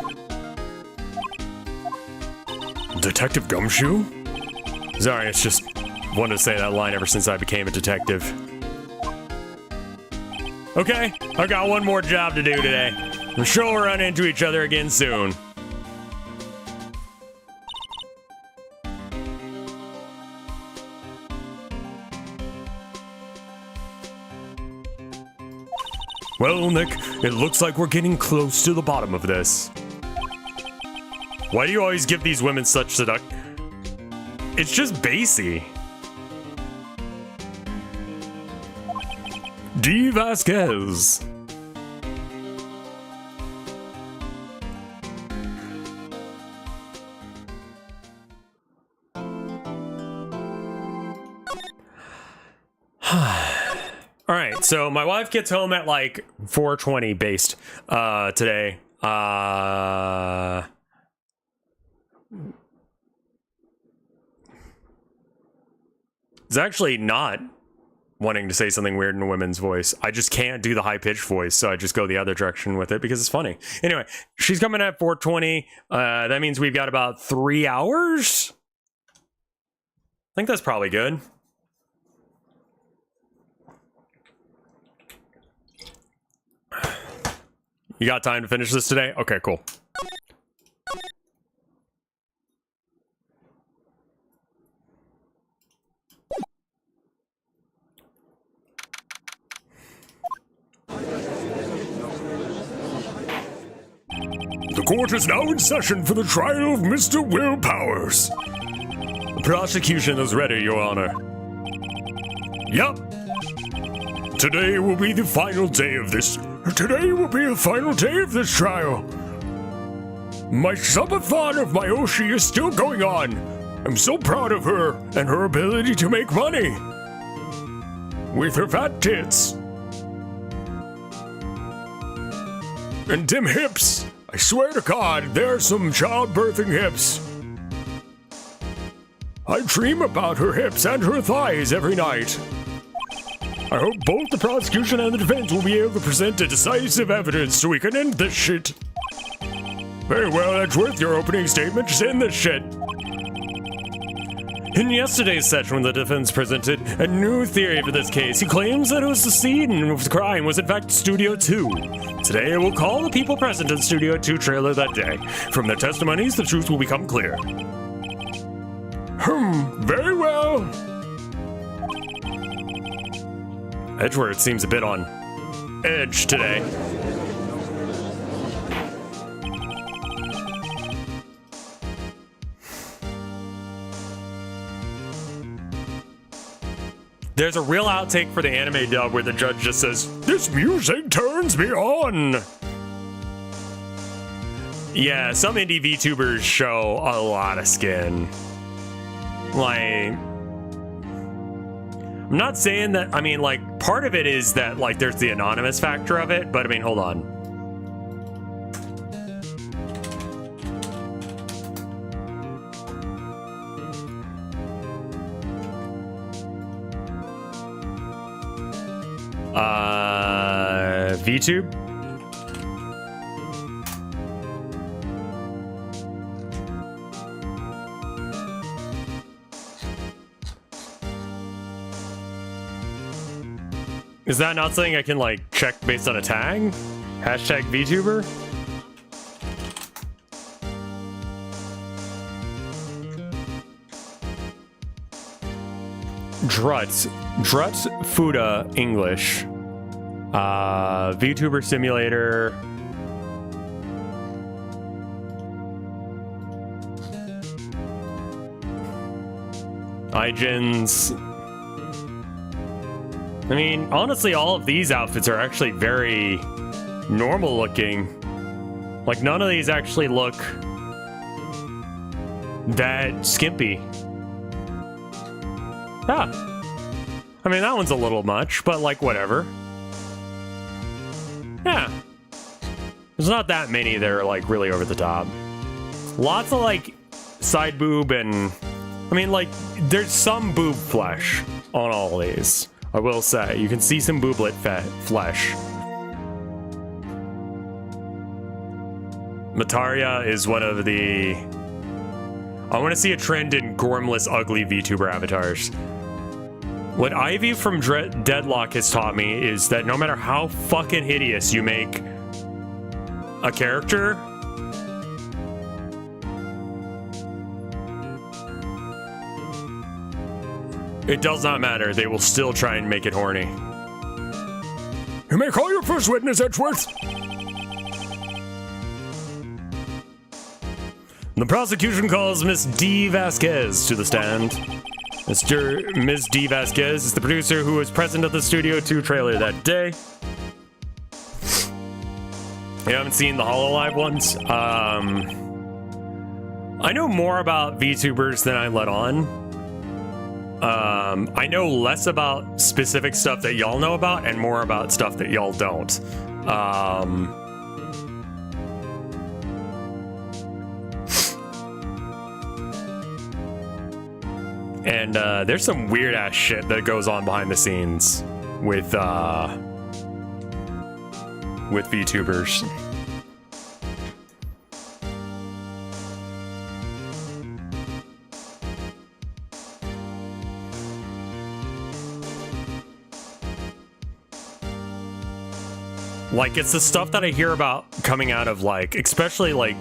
Detective Gumshoe? Sorry, it's just wanted to say that line ever since I became a detective. Okay, I got one more job to do today. I'm sure we'll run into each other again soon. Well, Nick, it looks like we're getting close to the bottom of this. Why do you always give these women such It's just bassy. D. Vasquez. All right, so my wife gets home at like 4:20 based today. It's actually not wanting to say something weird in a woman's voice. I just can't do the high-pitched voice, so I just go the other direction with it because it's funny. Anyway, she's coming at 4:20. That means we've got about 3 hours. I think that's probably good. You got time to finish this today? Okay, cool. The court is now in session for the trial of Mr. Will Powers. The prosecution is ready, Your Honor. Yup. Today will be the final day of this trial. My subathon of Mayoshi is still going on. I'm so proud of her and her ability to make money. With her fat tits. And dim hips. I swear to God, there are some childbirthing hips. I dream about her hips and her thighs every night. I hope both the prosecution and the defense will be able to present a decisive evidence so we can end this shit. Very well, Edgeworth, your opening statement. Just end this shit. In yesterday's session, when the defense presented a new theory for this case, he claims that it was the scene of the crime was in fact Studio 2. Today, I will call the people present in Studio 2 trailer that day. From their testimonies, the truth will become clear. Very well. Edgeworth seems a bit on edge today. There's a real outtake for the anime dub where the judge just says, "This music turns me on." Yeah, some indie VTubers show a lot of skin. Like, I'm not saying that, I mean, like, part of it is that, like, there's the anonymous factor of it, but I mean, hold on. VTube? Is that not something I can, like, check based on a tag? Hashtag VTuber? Drut Fuda English. VTuber Simulator. iGens. I mean, honestly, all of these outfits are actually very normal looking. Like, none of these actually look that skimpy. Ah. I mean, that one's a little much, but, like, whatever. Yeah. There's not that many that are, like, really over the top. Lots of, like, side boob and... I mean, like, there's some boob flesh on all of these. I will say, you can see some booblet flesh. Mataria is one of the... I want to see a trend in gormless, ugly VTuber avatars. What Ivy from Deadlock has taught me is that no matter how fucking hideous you make a character, it does not matter. They will still try and make it horny. You may call your first witness, Edgeworth. The prosecution calls Miss D. Vasquez to the stand. Ms. D. Vasquez is the producer who was present at the Studio 2 trailer that day. You haven't seen the HoloLive ones? I know more about VTubers than I let on. I know less about specific stuff that y'all know about and more about stuff that y'all don't. And there's some weird ass shit that goes on behind the scenes with VTubers. Like, it's the stuff that I hear about coming out of, like, especially, like,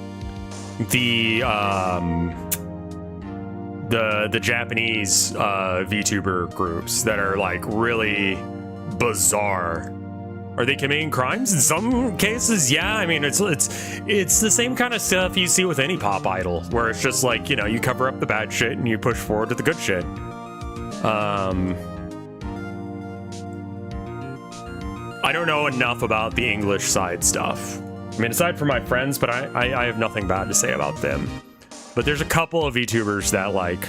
the Japanese VTuber groups that are, like, really bizarre. Are they committing crimes? In some cases, yeah. I mean, it's the same kind of stuff you see with any pop idol, where it's just like, you know, you cover up the bad shit and you push forward to the good shit. I don't know enough about the English side stuff. I mean, aside from my friends, but I have nothing bad to say about them. But there's a couple of VTubers that, like,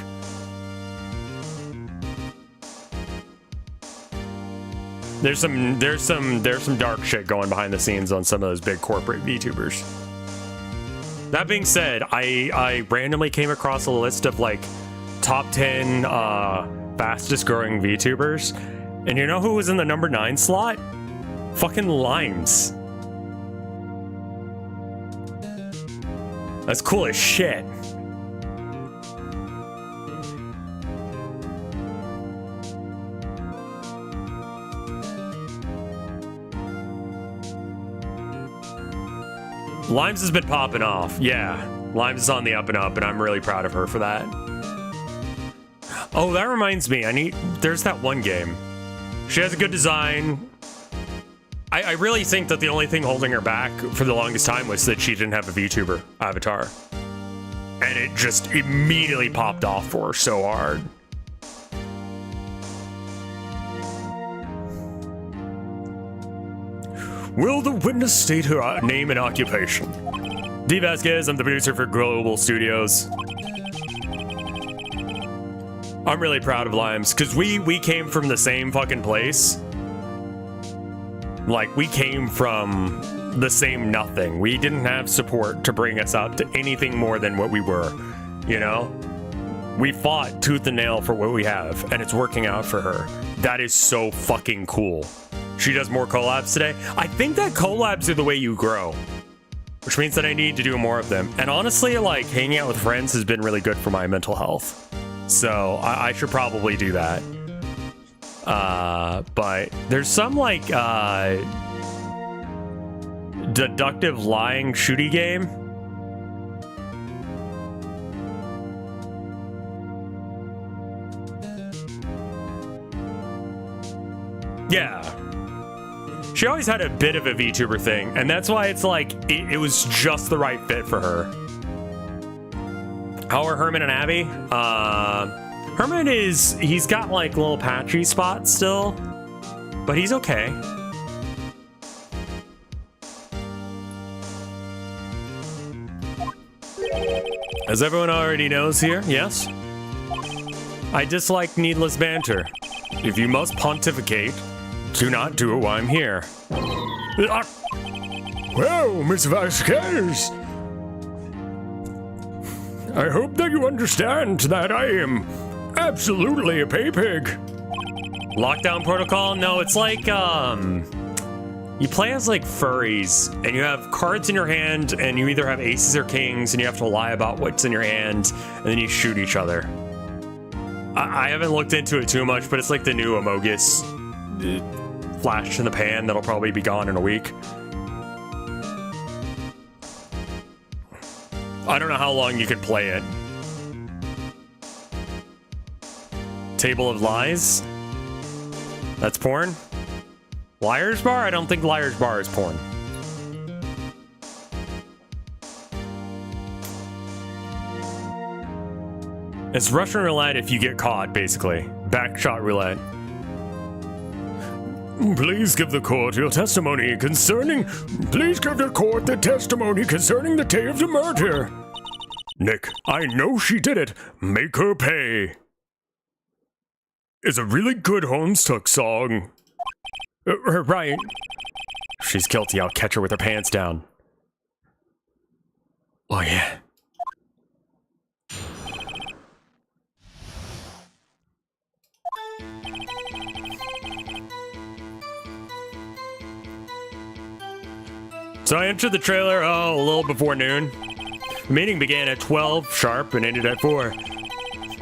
there's some dark shit going behind the scenes on some of those big corporate VTubers. That being said, I randomly came across a list of, like, top 10 fastest growing VTubers, and you know who was in the number 9 slot? Fucking Limes. That's cool as shit. Limes has been popping off. Yeah, Limes is on the up and up, and I'm really proud of her for that. Oh, that reminds me. There's that one game. She has a good design. I really think that the only thing holding her back for the longest time was that she didn't have a VTuber avatar. And it just immediately popped off for her so hard. Will the witness state her name and occupation? D. Vasquez, I'm the producer for Global Studios. I'm really proud of Limes, because we came from the same fucking place. Like, we came from the same nothing. We didn't have support to bring us up to anything more than what we were, you know? We fought tooth and nail for what we have, and it's working out for her. That is so fucking cool. She does more collabs today. I think that collabs are the way you grow, which means that I need to do more of them. And honestly, like, hanging out with friends has been really good for my mental health. So I should probably do that. But there's some, like, deductive lying shooty game. Yeah. She always had a bit of a VTuber thing, and that's why it's like, it was just the right fit for her. How are Herman and Abby? Herman he's got like little patchy spots still, but he's okay. As everyone already knows here, yes? I dislike needless banter. If you must pontificate, do not do it while I'm here. Well, Miss Vasquez, I hope that you understand that I am absolutely a pay pig. Lockdown protocol? No, it's like, you play as like furries, and you have cards in your hand, and you either have aces or kings, and you have to lie about what's in your hand, and then you shoot each other. I haven't looked into it too much, but it's like the new Amogus flash in the pan that'll probably be gone in a week. I don't know how long you can play it. Table of Lies? That's porn? Liar's Bar? I don't think Liar's Bar is porn. It's Russian roulette if you get caught, basically. Backshot roulette. Please give the court your testimony concerning... Please give the court the testimony concerning the day of the murder. Nick, I know she did it. Make her pay. It's a really good Homestuck song. Right. She's guilty. I'll catch her with her pants down. Oh, yeah. So I entered the trailer, a little before noon. The meeting began at 12 sharp and ended at 4.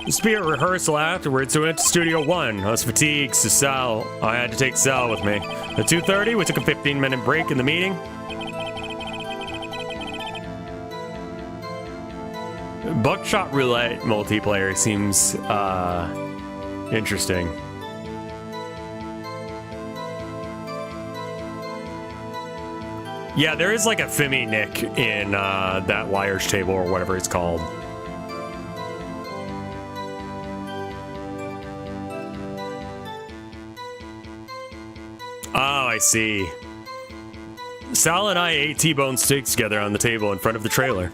The spirit rehearsal afterwards, so we went to Studio 1. I was fatigued, so Sal, I had to take Sal with me. At 2:30, we took a 15-minute break in the meeting. Buckshot Roulette multiplayer seems, interesting. Yeah, there is like a Femi Nick in that Liar's Table or whatever it's called. Oh, I see. Sal and I ate T-bone steaks together on the table in front of the trailer.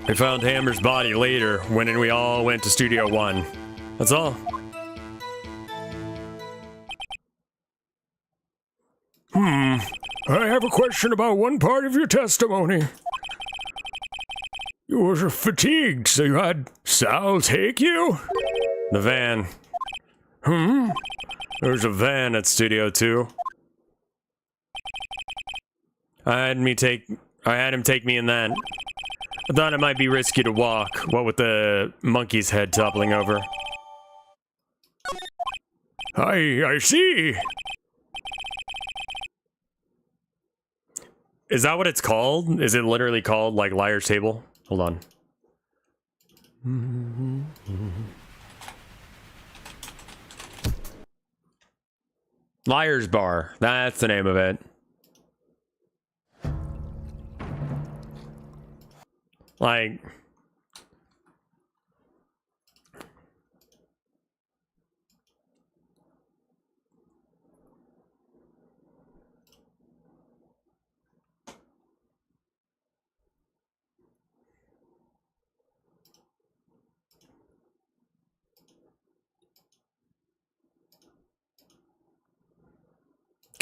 We found Hammer's body later when we all went to Studio 1. That's all. I have a question about one part of your testimony. You were fatigued, so you had Sal take you? The van. There's a van at Studio 2. I had him take me in that. I thought it might be risky to walk, what with the monkey's head toppling over. I see. Is that what it's called? Is it literally called, like, Liar's Table? Hold on. Liar's Bar. That's the name of it. Like...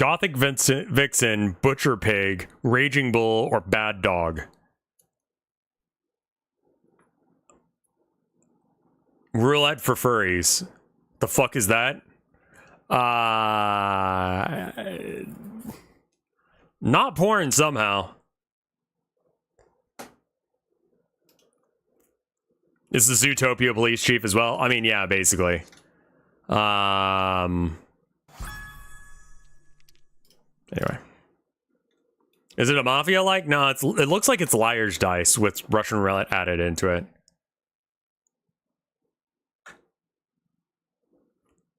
Gothic Vixen, Butcher Pig, Raging Bull, or Bad Dog? Roulette for furries. The fuck is that? Not porn somehow. Is the Zootopia police chief as well? I mean, yeah, basically. Anyway. Is it a mafia-like? No, it looks like it's Liar's Dice with Russian roulette added into it.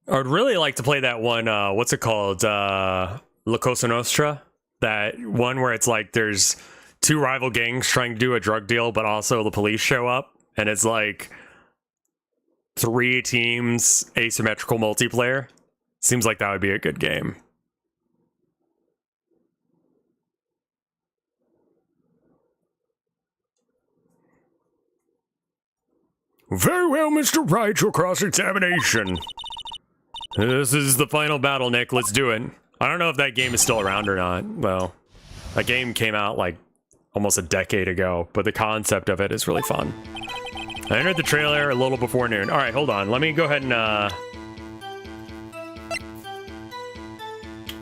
I would really like to play that one, what's it called? La Cosa Nostra? That one where it's like there's two rival gangs trying to do a drug deal, but also the police show up, and it's like 3 teams, asymmetrical multiplayer. Seems like that would be a good game. Very well, Mr. Wright, your cross-examination. This is the final battle, Nick. Let's do it. I don't know if that game is still around or not. Well, that game came out like almost a decade ago, but the concept of it is really fun. I entered the trailer a little before noon. All right, hold on. Let me go ahead and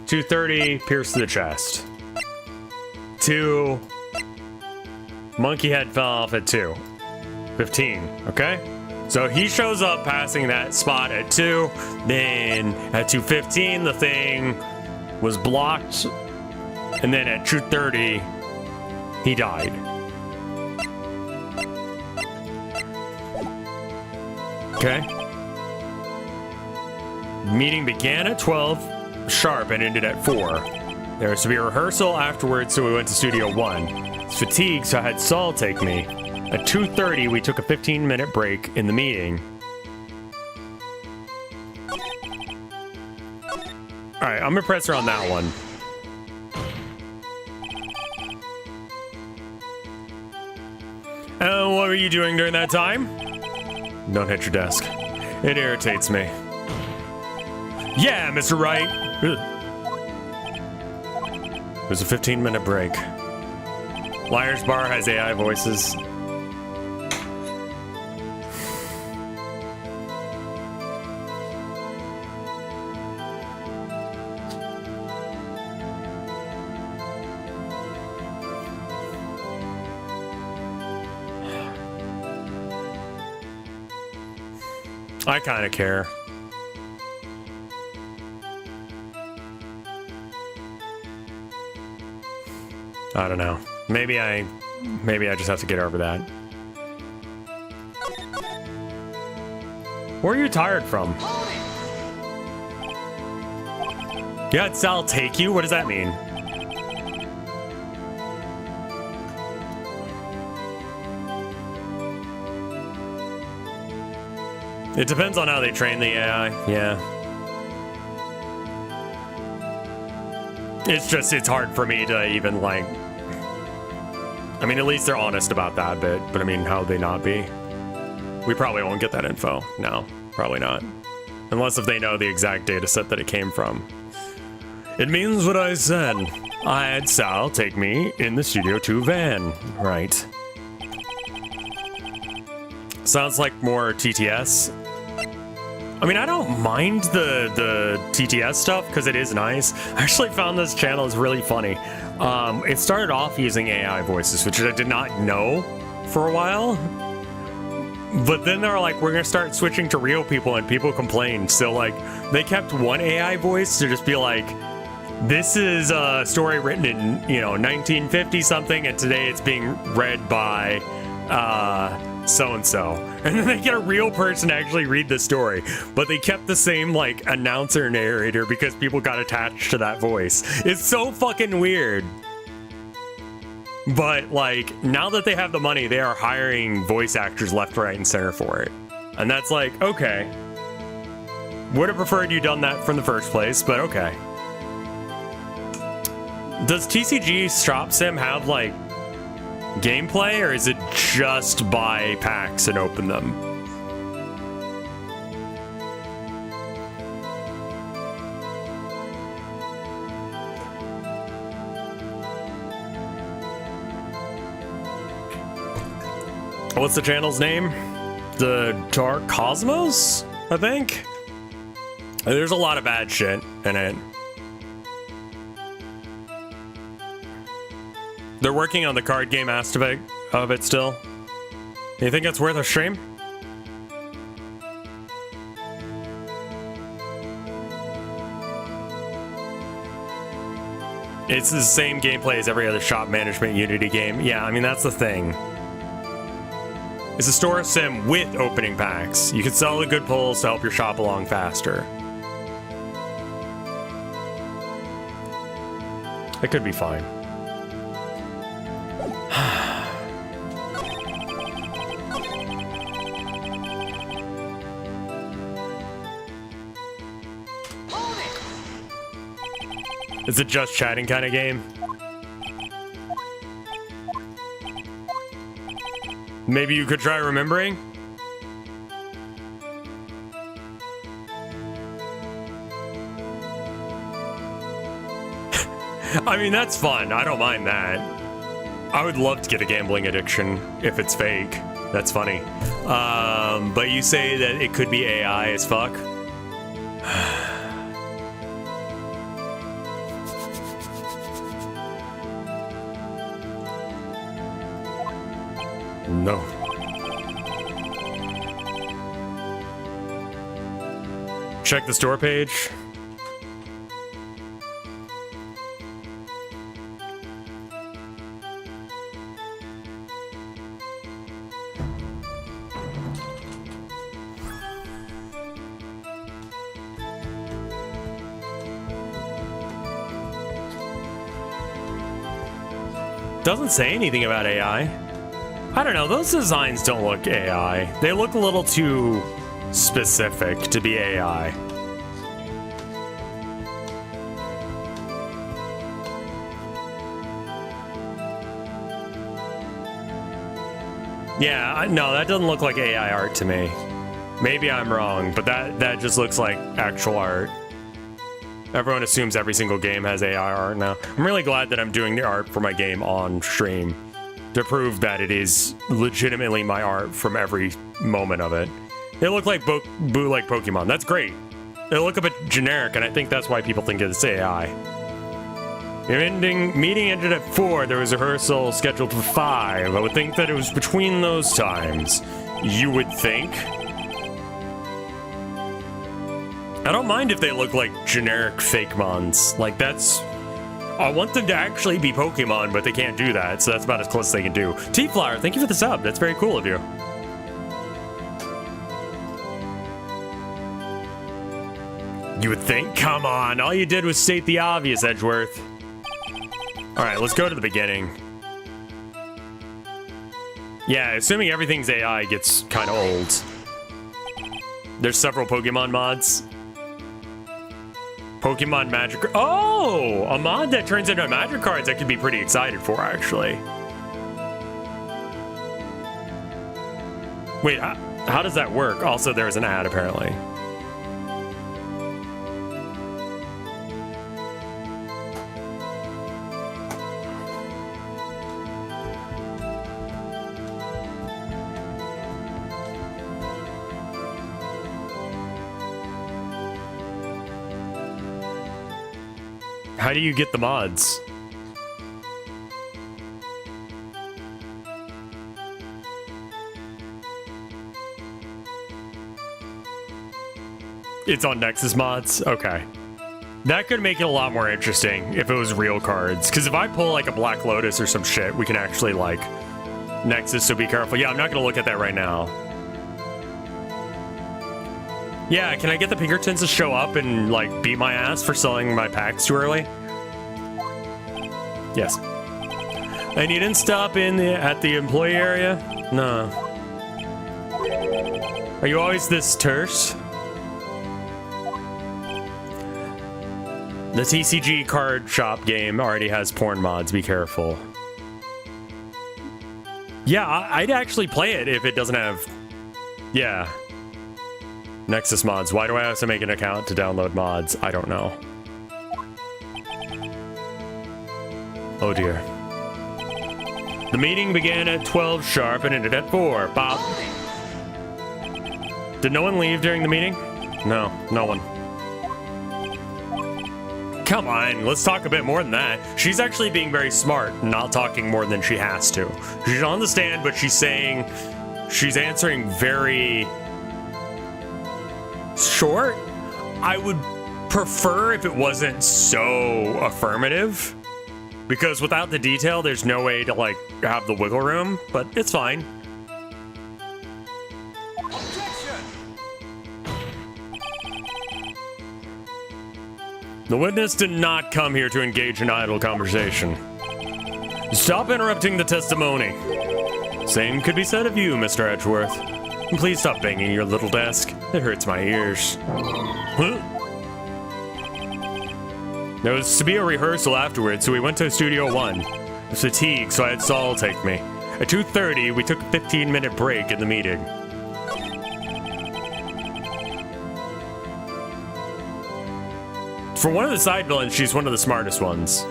230, pierce to the chest. 2, monkey head fell off at 2. 15, okay? So he shows up passing that spot at 2, then at 2:15 the thing was blocked, and then at 2:30 he died. Okay. Meeting began at 12 sharp and ended at 4. There was to be a rehearsal afterwards, so we went to Studio 1. I was fatigued, so I had Saul take me. At 2:30, we took a 15-minute break in the meeting. Alright, I'm gonna press her on that one. And what were you doing during that time? Don't hit your desk. It irritates me. Yeah, Mr. Wright. There's a 15-minute break. Liar's Bar has AI voices. I kind of care. I don't know. Maybe I just have to get over that. Where are you tired from? You had Sal take you? What does that mean? It depends on how they train the AI, yeah. It's hard for me to even, like... I mean, at least they're honest about that bit, but I mean, how would they not be? We probably won't get that info. No, probably not. Unless if they know the exact data set that it came from. It means what I said. I had Sal take me in the Studio 2 van. Right. Sounds like more TTS. I mean, I don't mind the TTS stuff because it is nice. I actually found this channel is really funny. It started off using AI voices, which I did not know for a while. But then they're like, we're going to start switching to real people, and people complained. So, like, they kept one AI voice to just be like, this is a story written in, 1950 something, and today it's being read by so-and-so. And then they get a real person to actually read the story. But they kept the same, like, announcer narrator because people got attached to that voice. It's so fucking weird. But, like, now that they have the money, they are hiring voice actors left, right, and center for it. And that's like, okay. Would have preferred you done that from the first place, but okay. Does TCG Shop Sim have, like, gameplay, or is it just buy packs and open them? What's the channel's name? The Dark Cosmos, I think? There's a lot of bad shit in it. They're working on the card game aspect of it still. You think it's worth a stream? It's the same gameplay as every other shop management Unity game. Yeah, I mean, that's the thing. It's a store sim with opening packs. You can sell the good pulls to help your shop along faster. It could be fine. It's a just chatting kind of game. Maybe you could try remembering? I mean, that's fun. I don't mind that. I would love to get a gambling addiction if it's fake. That's funny. But you say that it could be AI as fuck? No. Check the store page. Doesn't say anything about AI. I don't know, those designs don't look AI. They look a little too specific to be AI. Yeah, no, that doesn't look like AI art to me. Maybe I'm wrong, but that just looks like actual art. Everyone assumes every single game has AI art now. I'm really glad that I'm doing the art for my game on stream to prove that it is legitimately my art from every moment of it. They look like bootleg Pokemon. That's great. They look a bit generic, and I think that's why people think it's AI. Meeting ended at 4. There was a rehearsal scheduled for 5. I would think that it was between those times. You would think? I don't mind if they look like generic fake mons. Like, that's... I want them to actually be Pokemon, but they can't do that, so that's about as close as they can do. T-Flower, thank you for the sub. That's very cool of you. You would think? Come on, all you did was state the obvious, Edgeworth. Alright, let's go to the beginning. Yeah, assuming everything's AI gets kind of old. There's several Pokemon mods. Pokemon Magic... Oh! A mod that turns into Magic cards I could be pretty excited for, actually. Wait, how does that work? Also, there's an ad, apparently. How do you get the mods? It's on Nexus mods? Okay. That could make it a lot more interesting if it was real cards. Because if I pull like a Black Lotus or some shit, we can actually like Nexus, so be careful. Yeah, I'm not going to look at that right now. Yeah, can I get the Pinkertons to show up and like beat my ass for selling my packs too early? Yes. And you didn't stop at the employee area? No. Are you always this terse? The TCG card shop game already has porn mods, be careful. Yeah, I'd actually play it if it doesn't have... Yeah. Nexus mods. Why do I have to make an account to download mods? I don't know. Oh dear. The meeting began at 12 sharp and ended at 4. Bob. Did no one leave during the meeting? No, no one. Come on, let's talk a bit more than that. She's actually being very smart, not talking more than she has to. She's on the stand, but she's answering very short. I would prefer if it wasn't so affirmative, because without the detail, there's no way to like have the wiggle room, but it's fine. The witness did not come here to engage in idle conversation. Stop interrupting the testimony. Same could be said of you, Mr. Edgeworth. And please stop banging your little desk. It hurts my ears. Huh? There was to be a rehearsal afterwards, so we went to Studio 1. I was fatigued, so I had Saul take me. At 2:30, we took a 15-minute break in the meeting. For one of the side villains, she's one of the smartest ones.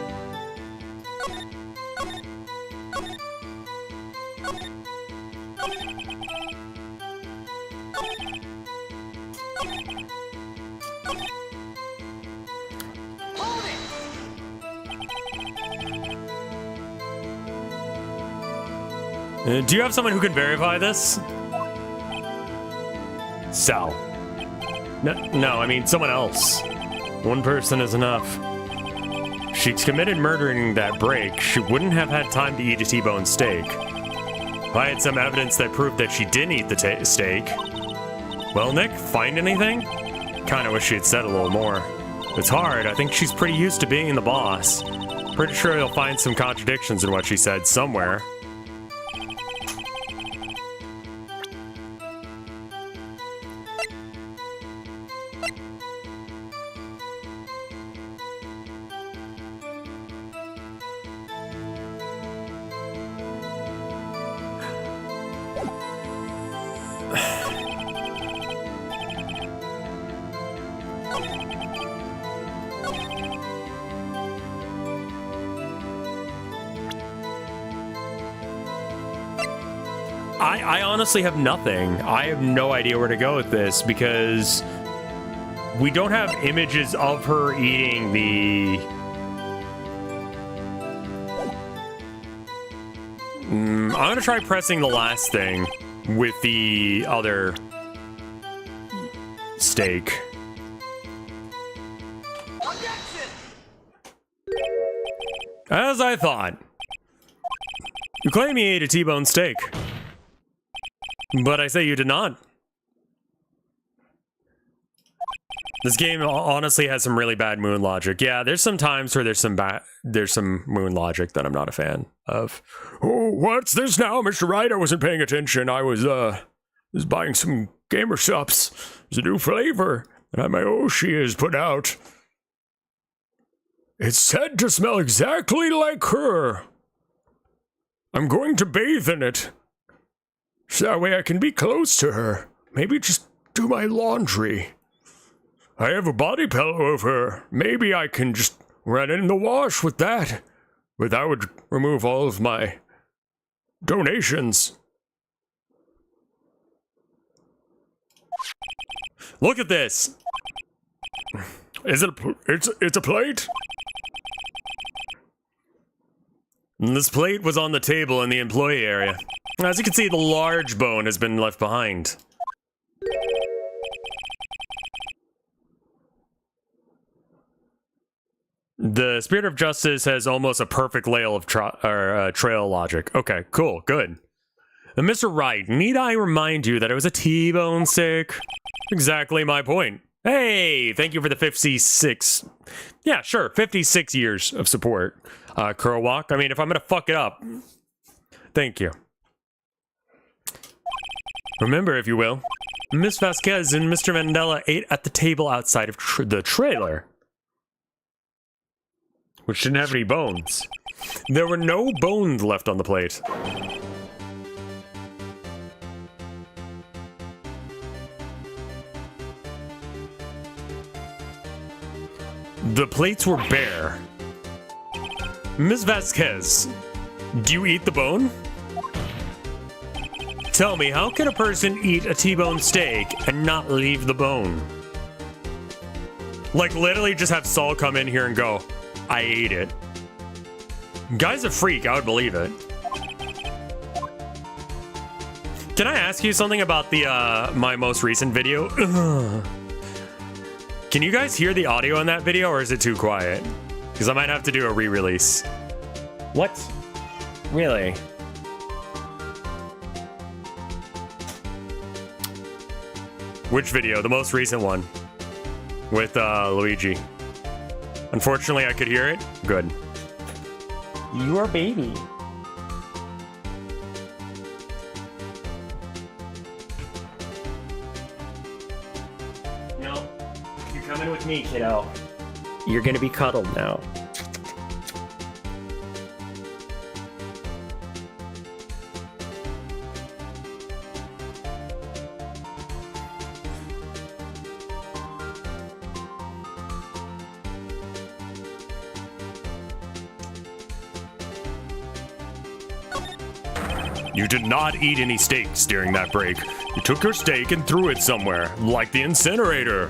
Do you have someone who can verify this? Sal. No, I mean someone else. One person is enough. She's committed murder in that break. She wouldn't have had time to eat a T-bone steak. If I had some evidence that proved that she didn't eat the steak. Well, Nick, find anything? Kinda wish she had said a little more. It's hard. I think she's pretty used to being the boss. Pretty sure you'll find some contradictions in what she said somewhere. I honestly have nothing. I have no idea where to go with this because we don't have images of her eating the... I'm gonna try pressing the last thing with the other steak. As I thought. You claim you ate a T-bone steak. But I say you did not. This game honestly has some really bad moon logic. Yeah, there's some times where there's some moon logic that I'm not a fan of. Oh, what's this now, Mr. Wright? I wasn't paying attention. I was buying some gamer subs. There's a new flavor that my Oshi has put out. It's said to smell exactly like her. I'm going to bathe in it. So that way I can be close to her. Maybe just do my laundry. I have a body pillow of her. Maybe I can just run in the wash with that. But that would remove all of my donations. Look at this. Is it it's a plate? And this plate was on the table in the employee area. As you can see, the large bone has been left behind. The Spirit of Justice has almost a perfect layout of trail logic. Okay, cool, good. And Mr. Wright, need I remind you that it was a T-bone steak? Exactly my point. Hey, thank you for the 56... Yeah, sure, 56 years of support. Curlwalk, I mean, if I'm gonna fuck it up, thank you. Remember, if you will, Miss Vasquez and Mr. Mandela ate at the table outside of the trailer, which didn't have any bones. There were no bones left on the plate. The plates were bare. Miss Vasquez, Do you eat the bone? Tell me, how can a person eat a T-bone steak and not leave the bone? Like, literally just have Saul come in here and go, I ate it. Guy's a freak, I would believe it. Can I ask you something about the, my most recent video? Can you guys hear the audio in that video, or is it too quiet? Because I might have to do a re-release. What? Really? Which video? The most recent one. With, Luigi. Unfortunately, I could hear it. Good. Your baby. No. You're coming with me, kiddo. You're gonna be cuddled now. You did not eat any steaks during that break. You took your steak and threw it somewhere, like the incinerator.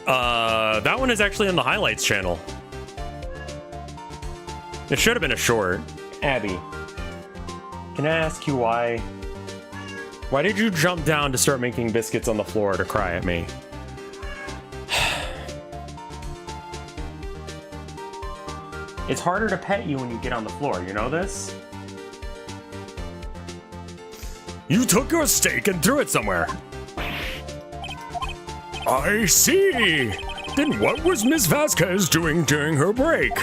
That one is actually on the highlights channel. It should have been a short. Abby, can I ask you why? Why did you jump down to start making biscuits on the floor to cry at me? It's harder to pet you when you get on the floor, you know this? You took your steak and threw it somewhere. I see. Then what was Miss Vasquez doing during her break?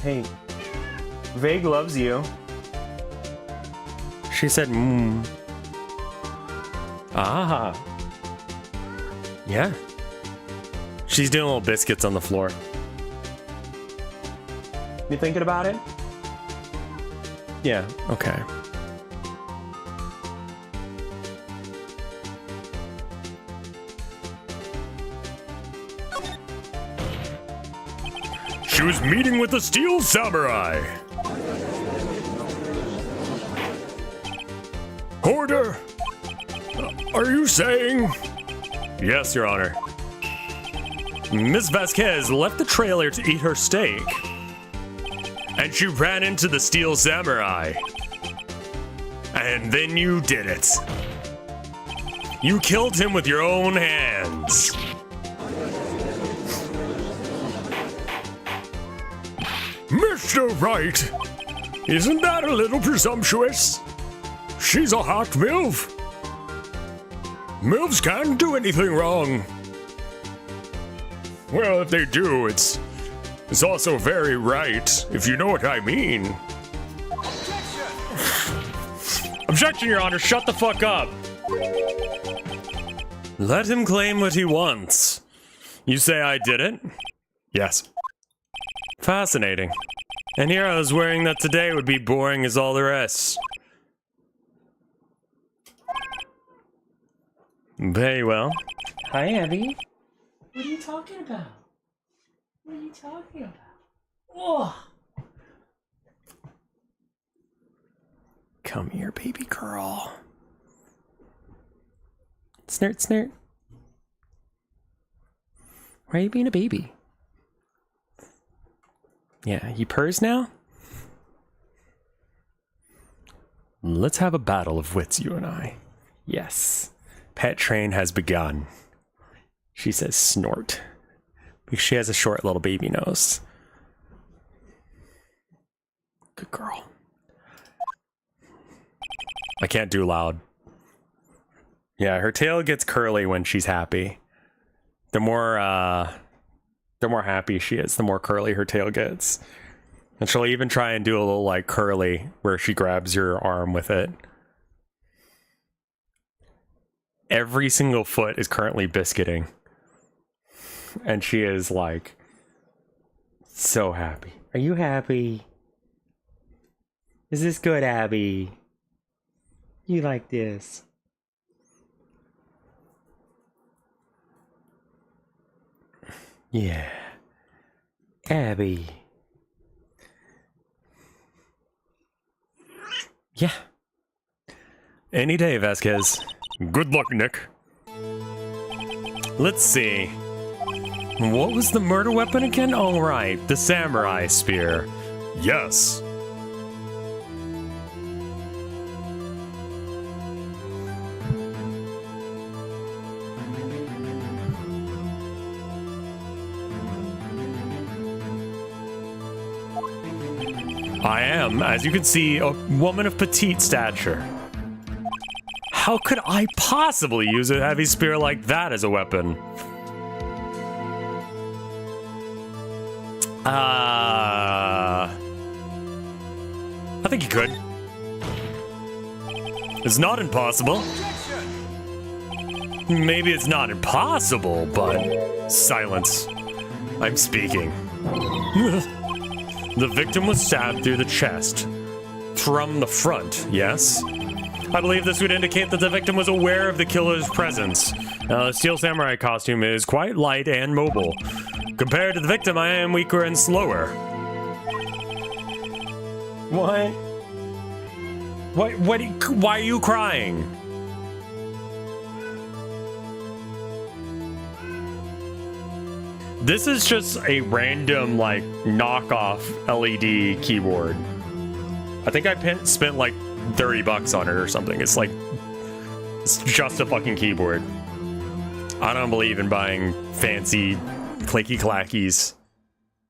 Hey, Vague loves you. She said, Ah. Yeah. She's doing little biscuits on the floor. You thinking about it? Yeah, okay. She was meeting with the Steel Samurai. Order! Are you saying? Yes, Your Honor. Miss Vasquez left the trailer to eat her steak. And she ran into the Steel Samurai. And then you did it. You killed him with your own hands. Mr. Wright, isn't that a little presumptuous? She's a hot MILF. MILFs can't do anything wrong. Well, if they do, it's also very right, if you know what I mean. Objection, Your Honor, shut the fuck up. Let him claim what he wants. You say I did it? Yes. Fascinating. And here I was worrying that today would be boring as all the rest. Very well. Hi, Abby. What are you talking about? What are you talking about? Oh. Come here, baby girl. Snort, snort. Why are you being a baby? Yeah, he purrs now? Let's have a battle of wits, you and I. Yes. Pet train has begun. She says snort. Because she has a short little baby nose. Good girl. I can't do loud. Yeah, her tail gets curly when she's happy. The more happy she is, the more curly her tail gets. And she'll even try and do a little like curly where she grabs your arm with it. Every single foot is currently biscuiting. And she is like so happy. Are you happy? Is this good, Abby? You like this? Yeah. Abby. Yeah. Any day, Vasquez. Good luck, Nick. Let's see. What was the murder weapon again? Oh, right. The samurai spear. Yes. I am, as you can see, a woman of petite stature. How could I possibly use a heavy spear like that as a weapon? I think you could. It's not impossible. Maybe it's not impossible, but silence. I'm speaking. The victim was stabbed through the chest. From the front, yes? I believe this would indicate that the victim was aware of the killer's presence. The steel samurai costume is quite light and mobile. Compared to the victim, I am weaker and slower. What? Why are you crying? This is just a random, like, knockoff LED keyboard. I think I spent like $30 on it or something. It's like, it's just a fucking keyboard. I don't believe in buying fancy clicky clackies.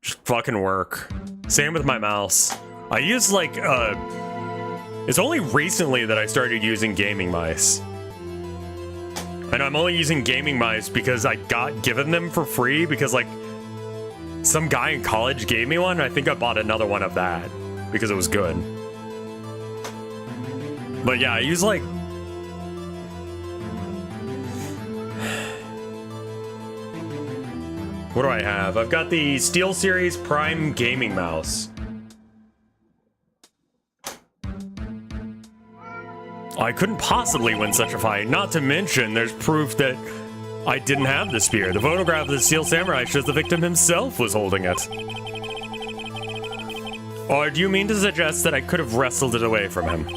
Just fucking work. Same with my mouse. I use like, it's only recently that I started using gaming mice. And I'm only using gaming mice because I got given them for free because like some guy in college gave me one. I think I bought another one of that because it was good. But yeah, I use like what do I have? I've got the SteelSeries Prime gaming mouse. I couldn't possibly win such a fight, not to mention there's proof that I didn't have the spear. The photograph of the steel samurai shows the victim himself was holding it. Or do you mean to suggest that I could have wrestled it away from him?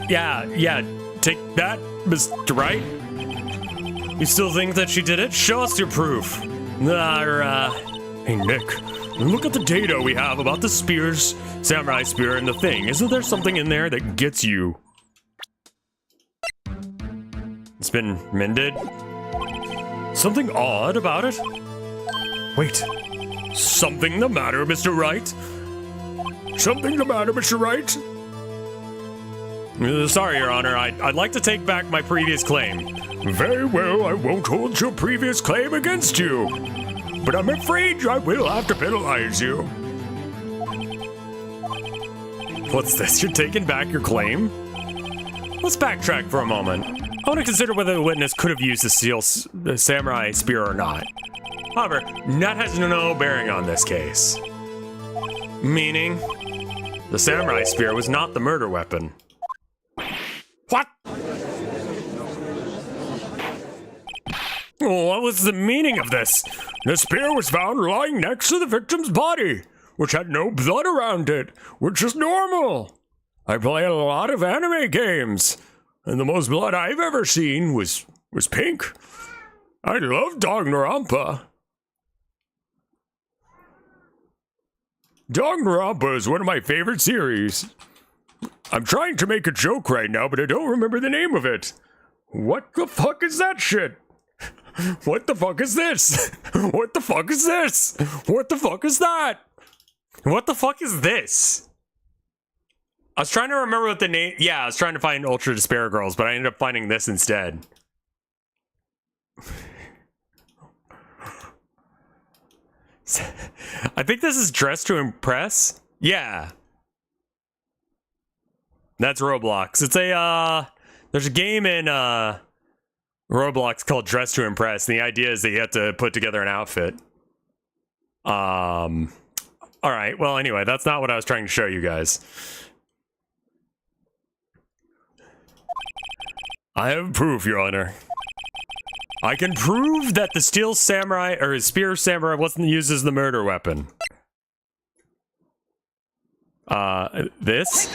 Yeah, take that, Mr. Wright. You still think that she did it? Show us your proof. Hey, Nick, look at the data we have about the spears, samurai spear, and the thing. Isn't there something in there that gets you? It's been mended. Something odd about it? Wait. Something the matter, Mr. Wright? Something the matter, Mr. Wright? Sorry, Your Honor. I'd like to take back my previous claim. Very well, I won't hold your previous claim against you. But I'm afraid I will have to penalize you. What's this? You're taking back your claim? Let's backtrack for a moment. I want to consider whether the witness could have used the samurai spear or not. However, that has no bearing on this case. Meaning, the samurai spear was not the murder weapon. What? What was the meaning of this? The spear was found lying next to the victim's body, which had no blood around it, which is normal. I play a lot of anime games, and the most blood I've ever seen was pink. I love Danganronpa. Danganronpa is one of my favorite series. I'm trying to make a joke right now, but I don't remember the name of it. What the fuck is that shit? What the fuck is this? What the fuck is this? What the fuck is that? What the fuck is this? I was trying to remember what the name... Yeah, I was trying to find Ultra Despair Girls, but I ended up finding this instead. I think this is Dress to Impress? Yeah. That's Roblox. It's a, there's a game in, Roblox called Dress to Impress, and the idea is that you have to put together an outfit. Alright, well, anyway, that's not what I was trying to show you guys. I have proof, Your Honor. I can prove that the steel samurai, or his spear samurai, wasn't used as the murder weapon. This?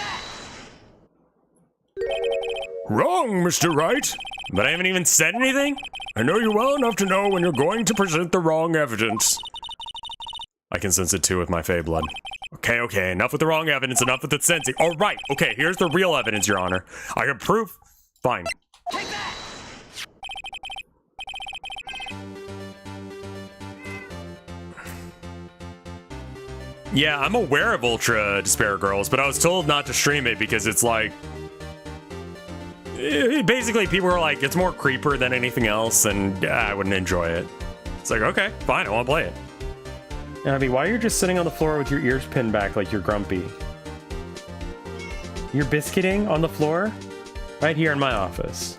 Wrong, Mr. Wright. But I haven't even said anything? I know you well enough to know when you're going to present the wrong evidence. I can sense it too with my Fey blood. Okay, enough with the wrong evidence, enough with the sensing. All right, okay, here's the real evidence, Your Honor. I can prove. Fine. Take that! Yeah, I'm aware of Ultra Despair Girls, but I was told not to stream it because it's like... Basically, people are like, it's more creeper than anything else, and I wouldn't enjoy it. It's like, okay, fine, I won't play it. Abby, why are you just sitting on the floor with your ears pinned back like you're grumpy? You're biscuiting on the floor? Right here in my office.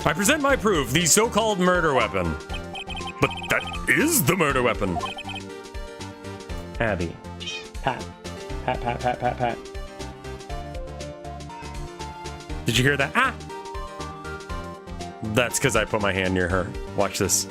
I present my proof, the so-called murder weapon. But that is the murder weapon. Abby. Pat. Pat, pat, pat, pat, pat. Did you hear that? Ah! That's because I put my hand near her. Watch this.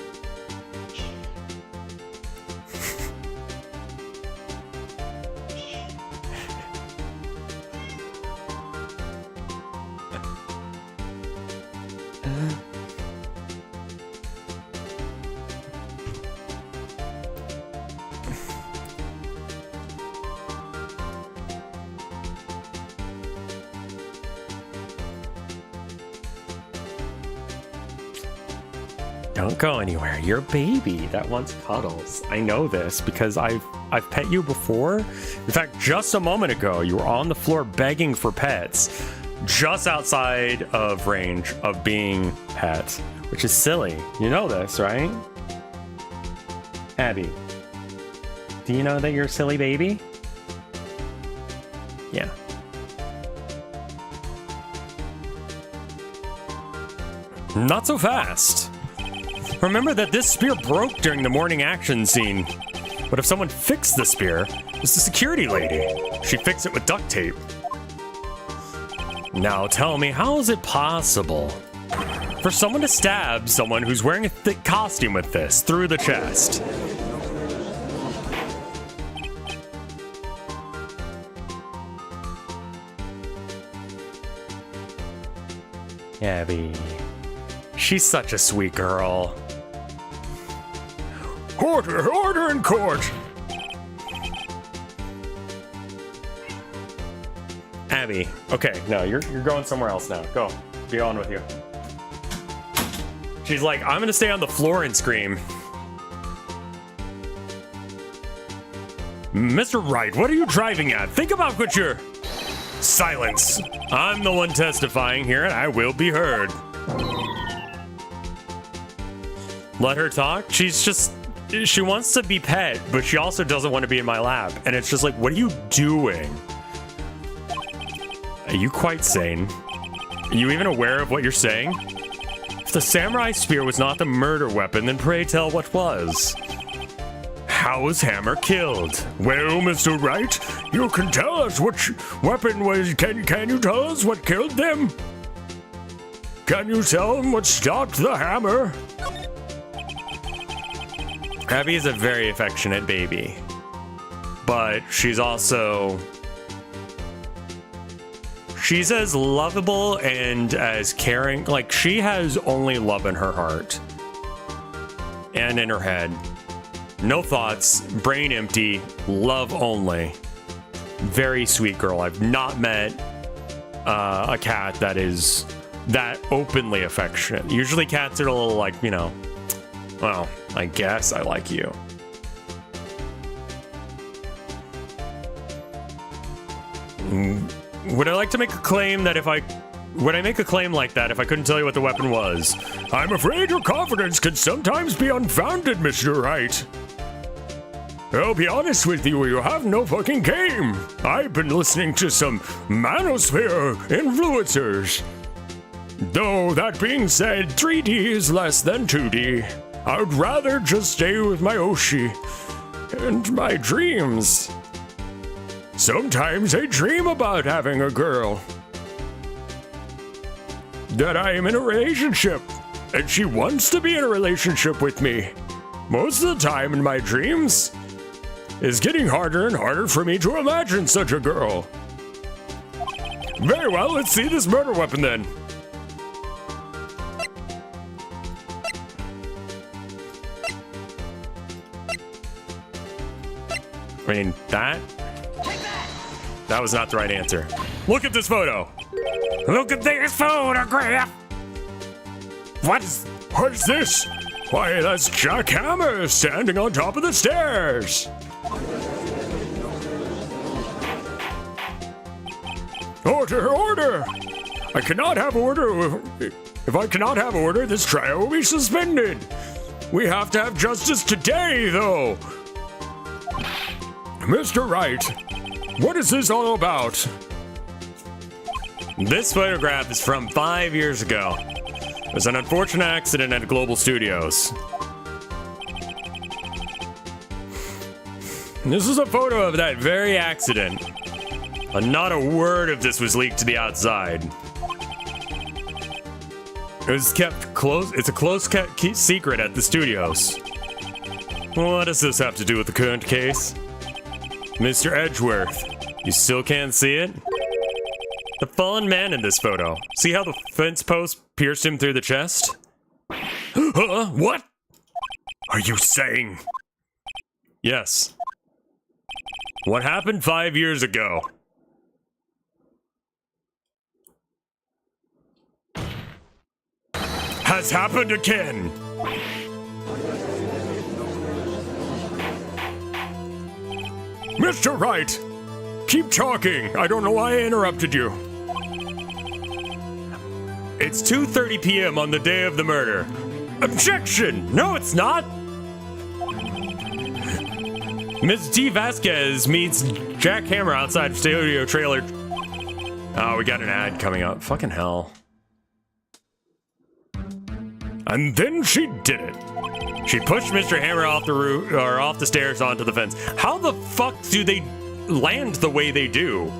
Don't go anywhere. You're a baby that wants cuddles. I know this because I've pet you before. In fact, just a moment ago, you were on the floor begging for pets, just outside of range of being pet, which is silly. You know this, right? Abby, do you know that you're a silly baby? Yeah. Not so fast. Remember that this spear broke during the morning action scene. But if someone fixed the spear, it's the security lady. She fixed it with duct tape. Now tell me, how is it possible for someone to stab someone who's wearing a thick costume with this through the chest? Abby. She's such a sweet girl. Order in court! Abby, okay, no, you're going somewhere else now. Go, be on with you. She's like, I'm gonna stay on the floor and scream. Mr. Wright, what are you driving at? Think about what you're... Silence. I'm the one testifying here, and I will be heard. Let her talk. She wants to be pet, but she also doesn't want to be in my lap. And it's just like, what are you doing? Are you quite sane? Are you even aware of what you're saying? If the samurai spear was not the murder weapon, then pray tell what was. How was Hammer killed? Well, Mr. Wright, you can tell us which weapon was... Can you tell us what killed them? Can you tell them what stopped the hammer? Abby is a very affectionate baby, but she's also... She's as lovable and as caring. Like, she has only love in her heart and in her head. No thoughts, brain empty, love only. Very sweet girl. I've not met a cat that is that openly affectionate. Usually cats are a little like, you know, well, I guess I like you. Would I like to make a claim that would I make a claim like that if I couldn't tell you what the weapon was? I'm afraid your confidence can sometimes be unfounded, Mr. Wright. I'll be honest with you, you have no fucking game. I've been listening to some manosphere influencers. Though that being said, 3D is less than 2D. I'd rather just stay with my Oshi and my dreams. Sometimes I dream about having a girl. that I am in a relationship, and she wants to be in a relationship with me. Most of the time in my dreams, it's getting harder and harder for me to imagine such a girl. Very well, let's see this murder weapon then. I mean, that was not the right answer. Look at this photo. Look at this photograph. What is this? Why, that's Jack Hammer standing on top of the stairs. Order! I cannot have order. If I cannot have order, this trial will be suspended. We have to have justice today, though. Mr. Wright, what is this all about? This photograph is from 5 years ago. It was an unfortunate accident at Global Studios. This is a photo of that very accident. Not a word of this was leaked to the outside. It was kept close. It's a close-kept secret at the studios. What does this have to do with the current case? Mr. Edgeworth, you still can't see it? The fallen man in this photo. See how the fence post pierced him through the chest? What? Are you saying? Yes. What happened 5 years ago? Has happened again. Mr. Wright, keep talking. I don't know why I interrupted you. It's 2:30 p.m. on the day of the murder. Objection! No, it's not. Ms. D. Vasquez meets Jack Hammer outside studio trailer. Oh, we got an ad coming up. Fucking hell. And then she did it. She pushed Mr. Hammer off the roof, or off the stairs onto the fence. How the fuck do they land the way they do?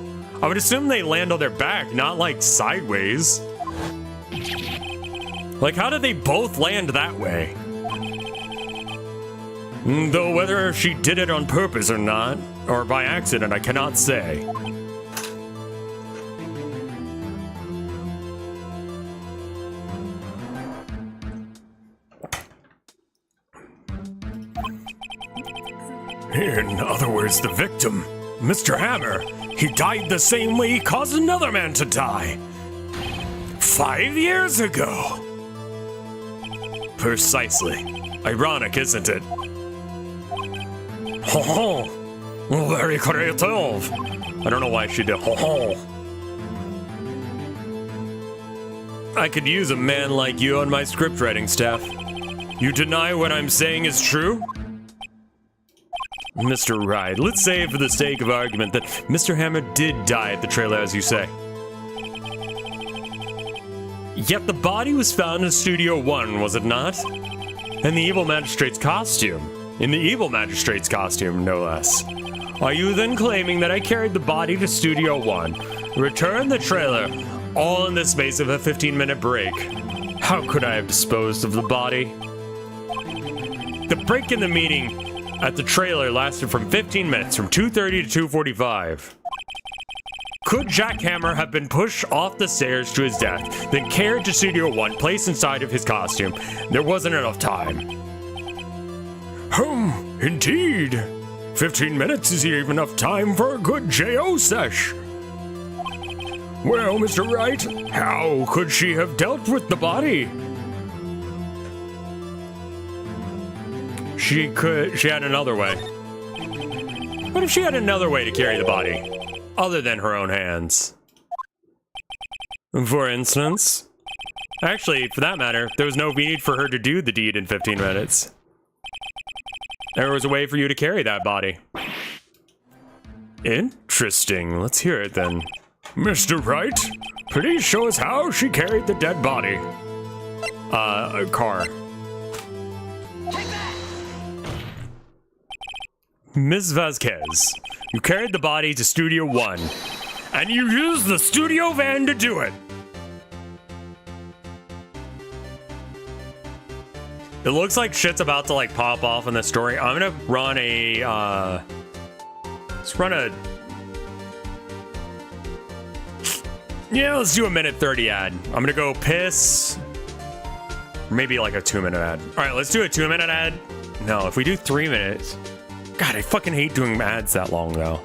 I would assume they land on their back, not like sideways. Like, how did they both land that way? Though whether she did it on purpose or not, or by accident, I cannot say. In other words, the victim, Mr. Hammer, he died the same way he caused another man to die. 5 years ago. Precisely. Ironic, isn't it? Ho ho. Very creative. I don't know why she did ho ho. I could use a man like you on my script writing staff. You deny what I'm saying is true? Mr. Wright, let's say for the sake of argument that Mr. Hammer did die at the trailer, as you say. Yet the body was found in Studio 1, was it not? In the evil magistrate's costume. In the evil magistrate's costume, no less. Are you then claiming that I carried the body to Studio 1, returned the trailer, all in the space of a 15-minute break? How could I have disposed of the body? The break in the meeting at the trailer lasted from 15 minutes, from 2:30 to 2:45. Could Jack Hammer have been pushed off the stairs to his death, then carried to Studio 1, placed inside of his costume? There wasn't enough time. Indeed. 15 minutes is even enough time for a good J.O. sesh. Well, Mr. Wright, how could she have dealt with the body? She had another way. What if she had another way to carry the body, other than her own hands? For instance, actually, for that matter, there was no need for her to do the deed in 15 minutes. There was a way for you to carry that body. Interesting. Let's hear it then. Mr. Wright, please show us how she carried the dead body. A car. Ms. Vasquez, you carried the body to Studio 1, and you used the studio van to do it. It looks like shit's about to like pop off in the story. I'm gonna run a let's run a let's do a minute 30 ad. I'm gonna go piss. Maybe like a 2-minute ad. All right, let's do a 2-minute ad. No, if we do 3 minutes, God, I fucking hate doing ads that long though.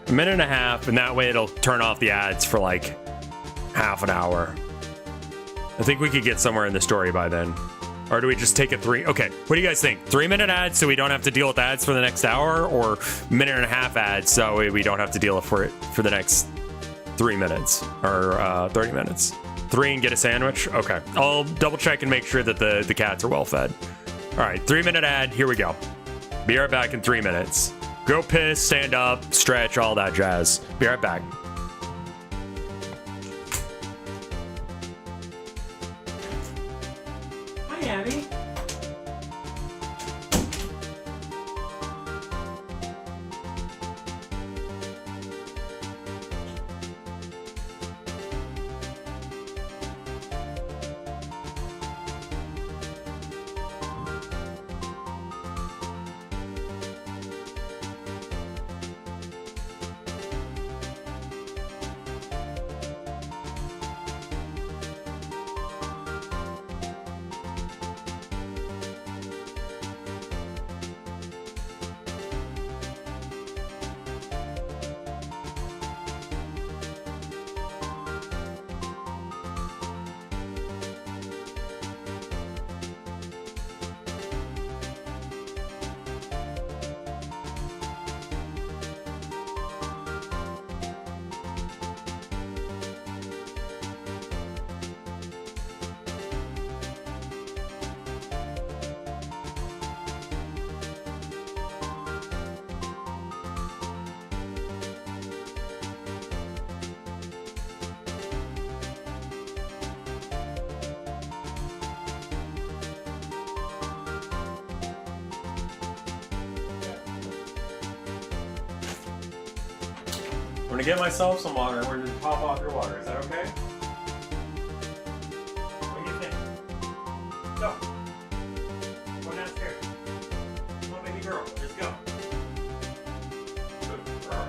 A minute and a half, and that way it'll turn off the ads for like half an hour. I think we could get somewhere in the story by then. Or do we just take a 3? Okay, what do you guys think? 3-minute ads so we don't have to deal with ads for the next hour, or minute and a half ads so we don't have to deal with it for the next 3 minutes or 30 minutes? 3 and get a sandwich? Okay, I'll double check and make sure that the cats are well fed. All right, 3-minute ad, here we go. Be right back in 3 minutes. Go piss, stand up, stretch, all that jazz. Be right back. Hi, Abby. I'm gonna get myself some water. We're gonna pop off your water. Is that okay? What do you think? Go. Go downstairs. Come on, baby girl. Let's go. Good girl.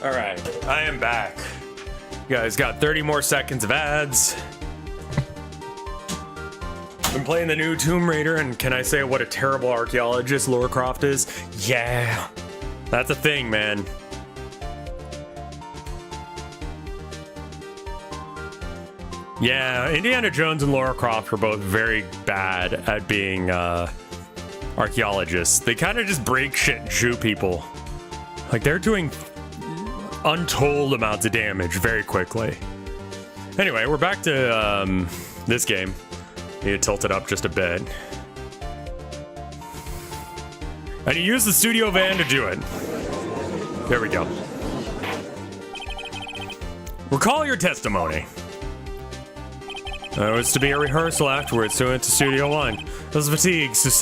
All right, I am back. You guys got 30 more seconds of ads. Been playing the new Tomb Raider, and can I say what a terrible archaeologist Lara Croft is? Yeah, that's a thing, man. Yeah, Indiana Jones and Lara Croft are both very bad at being archaeologists. They kind of just break shit and shoot people. Like, they're doing untold amounts of damage very quickly. Anyway, we're back to this game. Need to tilt it up just a bit. And you use the studio van to do it. There we go. Recall your testimony. It was to be a rehearsal afterwards, so I went to Studio One. I was fatigued, so I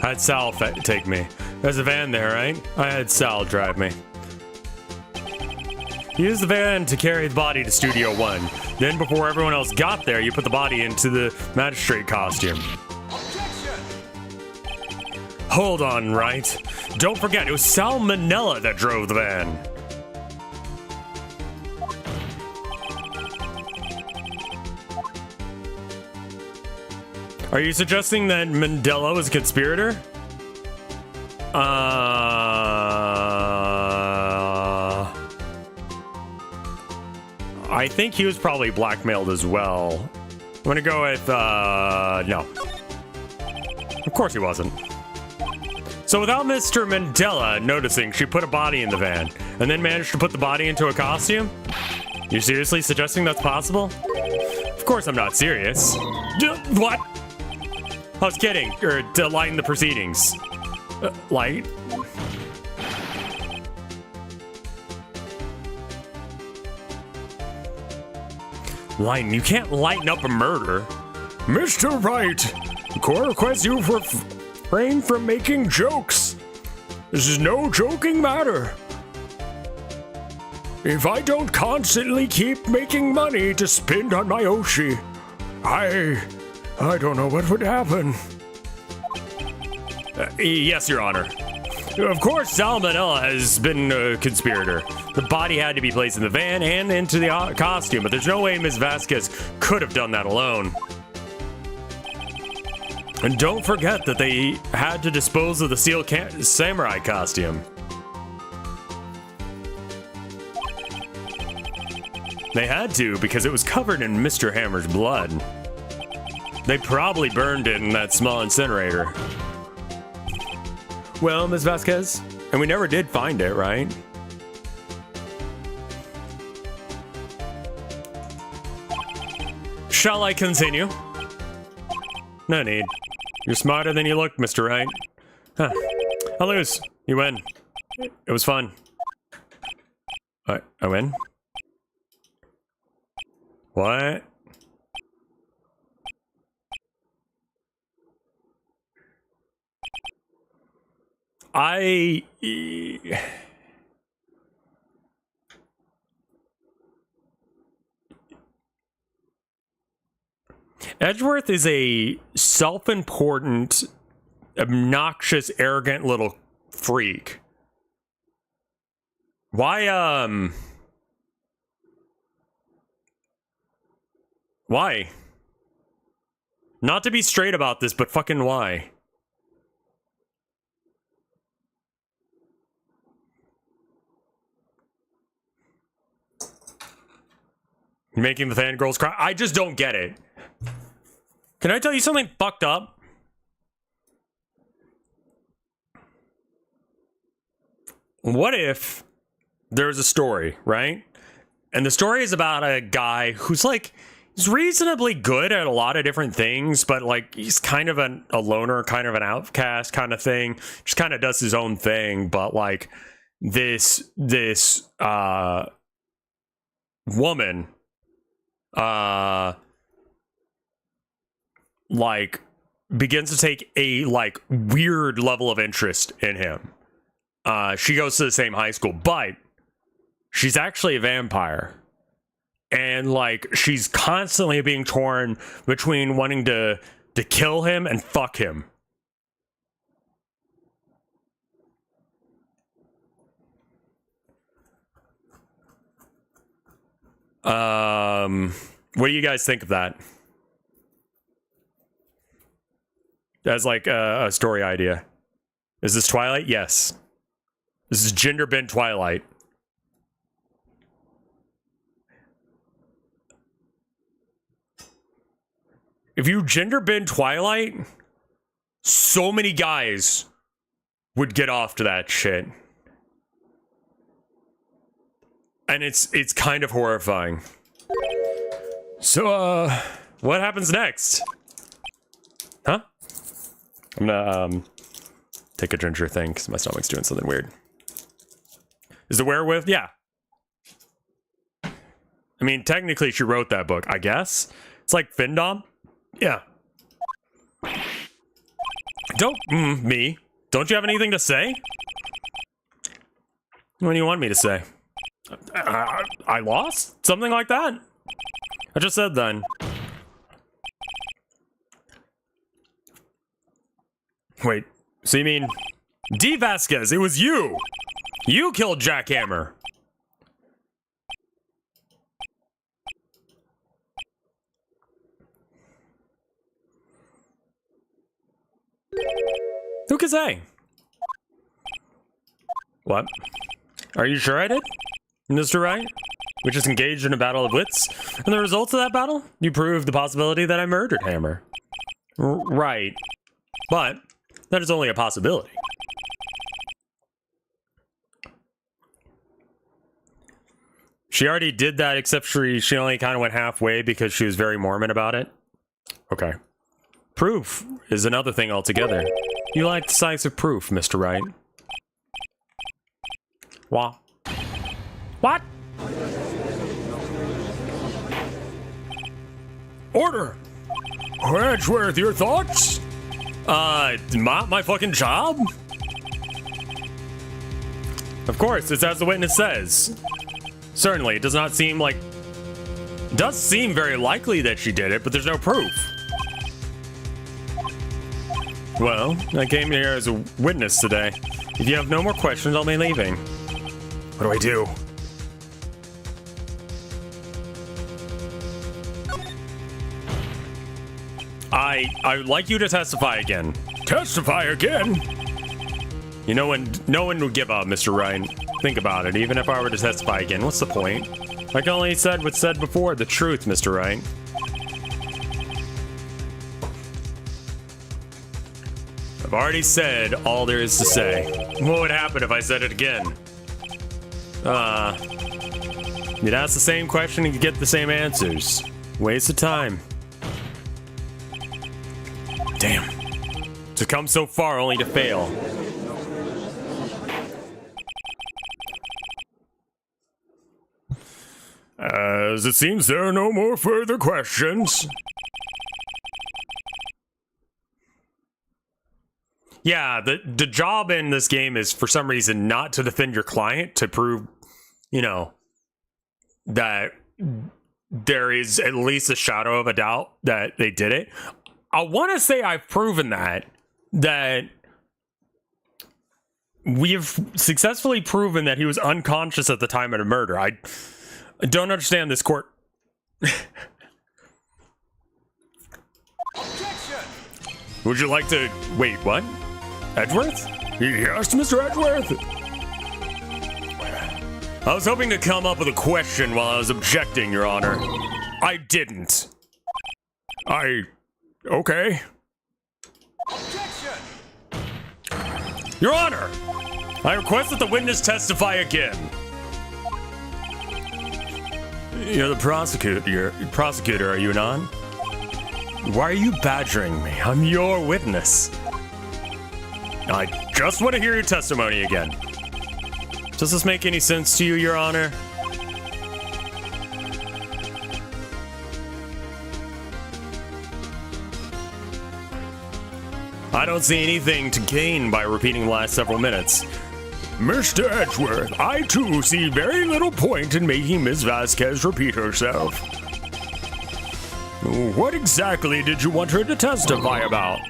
had Sal take me. There's a van there, right? I had Sal drive me. You used the van to carry the body to Studio One. Then, before everyone else got there, you put the body into the magistrate costume. Objection! Hold on, Wright. Don't forget, it was Salmonella that drove the van. Are you suggesting that Mandela was a conspirator? I think he was probably blackmailed as well. I'm gonna go with, no. course he wasn't. So without Mr. Mandela noticing, she put a body in the van, and then managed to put the body into a costume? You seriously suggesting that's possible? Of course I'm not serious. What? I was kidding, or to lighten the proceedings. Light? Lighten, you can't lighten up a murder. Mr. Wright, the court requests you to refrain from making jokes. This is no joking matter. If I don't constantly keep making money to spend on my Oshi, I don't know what would happen. Yes, Your Honor. Of course, Salmonella has been a conspirator. The body had to be placed in the van and into the costume, but there's no way Ms. Vasquez could have done that alone. And don't forget that they had to dispose of the steel samurai costume. They had to because it was covered in Mr. Hammer's blood. They probably burned it in that small incinerator. Well, Ms. Vasquez, and we never did find it, right? Shall I continue? No need. You're smarter than you look, Mr. Wright. Huh. I lose. You win. It was fun. What? I win? What? Edgeworth is a self-important, obnoxious, arrogant little freak. Why, Why? Not to be straight about this, but fucking why? Making the fangirls cry? I just don't get it. Can I tell you something fucked up? What if there's a story, right? And the story is about a guy who's like, he's reasonably good at a lot of different things, but like he's kind of a loner, kind of an outcast kind of thing. Just kind of does his own thing, but like this woman like begins to take a like weird level of interest in him. She goes to the same high school, but she's actually a vampire. And like she's constantly being torn between wanting to kill him and fuck him. What do you guys think of that? As like a story idea. Is this Twilight? Yes. This is Gender Bend Twilight. If you gender bend Twilight, so many guys would get off to that shit. And it's kind of horrifying. So, what happens next? Huh? I'm gonna, take a ginger thing, because my stomach's doing something weird. Is the werewolf? Yeah. I mean, technically she wrote that book, I guess. It's like Findom. Yeah. Me. Don't you have anything to say? What do you want me to say? I lost? Something like that? I just said then. Wait, so you mean... D. Vasquez, it was you! You killed Jackhammer! Who can say? What? Are you sure I did, Mr. Wright? We just engaged in a battle of wits, and the results of that battle? You proved the possibility that I murdered Hammer. Right. But That is only a possibility. She already did that, except she only kind of went halfway because she was very Mormon about it. Okay. Proof is another thing altogether. You like decisive proof, Mr. Wright. What? What? Order! Edgeworth, your thoughts? Not my fucking job? Of course, it's as the witness says. Certainly, it does not seem like... It does seem very likely that she did it, but there's no proof. Well, I came here as a witness today. If you have no more questions, I'll be leaving. What do I do? I would like you to testify again. Testify again? You know, no one would give up, Mr. Wright. Think about it. Even if I were to testify again, what's the point? I can only said what's said before, the truth, Mr. Wright. I've already said all there is to say. What would happen if I said it again? You'd ask the same question and you'd get the same answers. Waste of time. Damn. To come so far only to fail. As it seems there are no more further questions. Yeah, the job in this game is for some reason not to defend your client, to prove, you know, that there is at least a shadow of a doubt that they did it. I want to say I've proven that we've successfully proven that he was unconscious at the time of the murder. I don't understand this court. Would you like to... Wait, what? Edgeworth? Yes, Mr. Edgeworth. I was hoping to come up with a question while I was objecting, Your Honor. I didn't. Okay. Your Honor, I request that the witness testify again. You're the prosecutor, are you not? Why are you badgering me? I'm your witness. I just want to hear your testimony again. Does this make any sense to you, Your Honor? I don't see anything to gain by repeating the last several minutes. Mr. Edgeworth, I too see very little point in making Ms. Vasquez repeat herself. What exactly did you want her to testify about?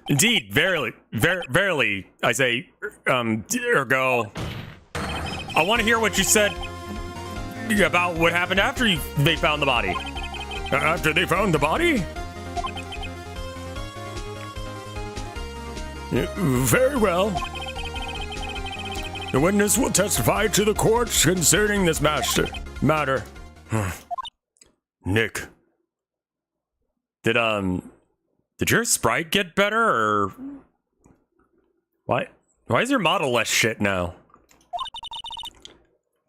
Indeed, verily, I say, ergo. I want to hear what you said about what happened after they found the body. After they found the body? Very well. The witness will testify to the court concerning this matter. Nick. Did your sprite get better, or... Why is your model less shit now?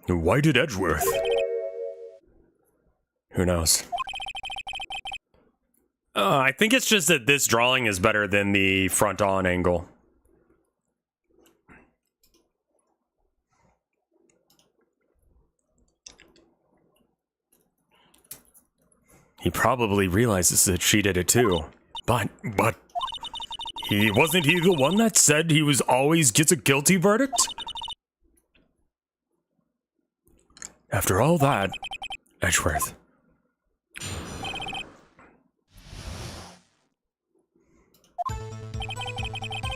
Why did Edgeworth? Who knows? I think it's just that this drawing is better than the front-on angle. He probably realizes that she did it too. But wasn't he the one that said he was always gets a guilty verdict? After all that, Edgeworth.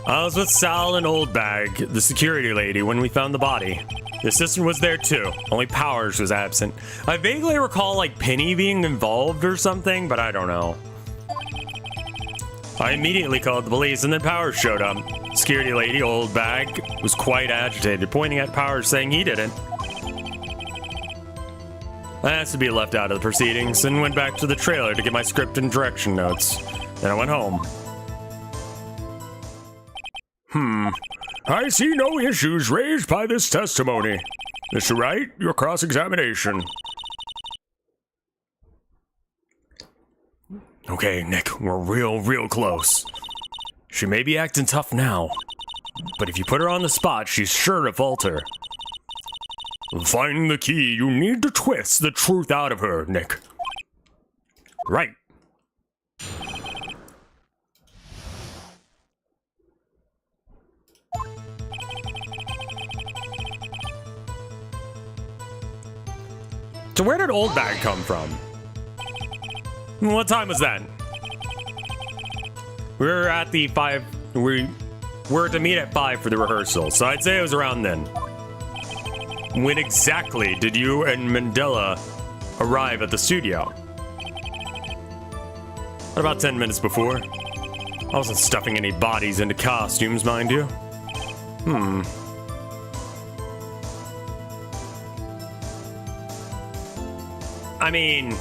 I was with Sal and Oldbag, the security lady, when we found the body. The assistant was there too, only Powers was absent. I vaguely recall like Penny being involved or something, but I don't know. I immediately called the police and then Powers showed up. Security lady, Oldbag, was quite agitated, pointing at Powers saying he didn't. I asked to be left out of the proceedings and went back to the trailer to get my script and direction notes. Then I went home. I see no issues raised by this testimony. Mr. Wright, your cross-examination. Okay, Nick, we're real close. She may be acting tough now, but if you put her on the spot, she's sure to falter. Finding the key, you need to twist the truth out of her, Nick. Right. So where did Old Bag come from? What time was that? We were at the 5... We were to meet at 5 for the rehearsal, so I'd say it was around then. When exactly did you and Mandela arrive at the studio? About 10 minutes before. I wasn't stuffing any bodies into costumes, mind you. I mean,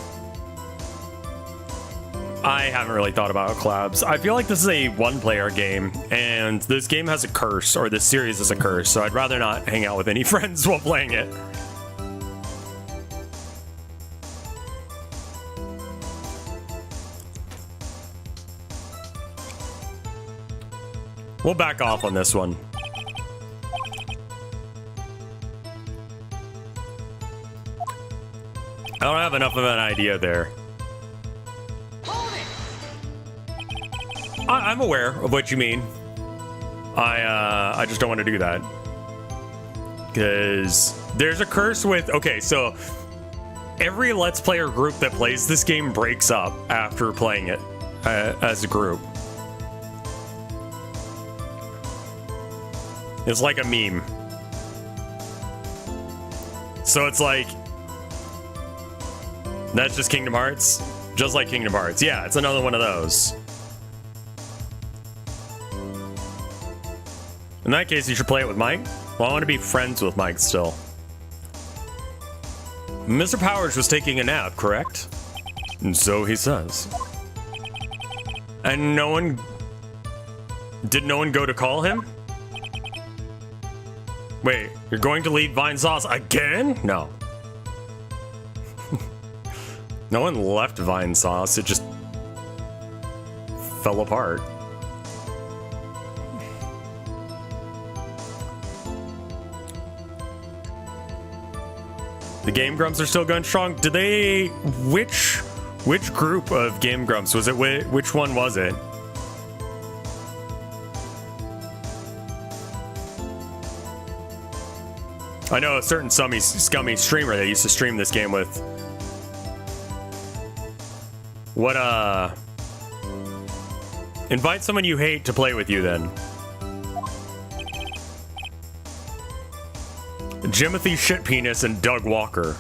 I haven't really thought about collabs. I feel like this is a one-player game, and this game has a curse, or this series has a curse, so I'd rather not hang out with any friends while playing it. We'll back off on this one. I don't have enough of an idea there. I'm aware of what you mean. I just don't want to do that. Because there's a curse with... Okay, so every Let's Player group that plays this game breaks up after playing it as a group. It's like a meme. So it's like... That's just Kingdom Hearts? Just like Kingdom Hearts. Yeah, it's another one of those. In that case, you should play it with Mike. Well, I want to be friends with Mike still. Mr. Powers was taking a nap, correct? And so he says. And no one... Did no one go to call him? Wait, you're going to leave Vine Sauce again? No. No one left Vine Sauce, it just fell apart. The Game Grumps are still going strong. Did they... Which group of Game Grumps was it? Which one was it? I know a certain scummy streamer that used to stream this game with. What, invite someone you hate to play with you, then. Jimothy Shitpenis and Doug Walker.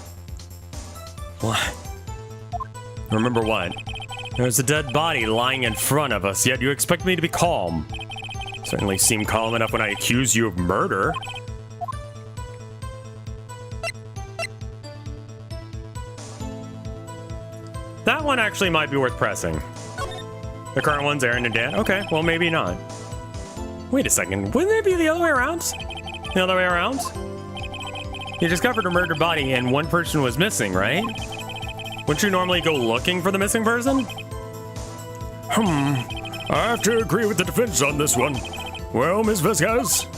What? Remember what? There's a dead body lying in front of us, yet you expect me to be calm. Certainly seem calm enough when I accuse you of murder. That one actually might be worth pressing. The current one's Aaron and Dan? Okay, well maybe not. Wait a second, wouldn't it be the other way around? The other way around? You discovered a murdered body and one person was missing, right? Wouldn't you normally go looking for the missing person? I have to agree with the defense on this one. Well, Ms. Vasquez?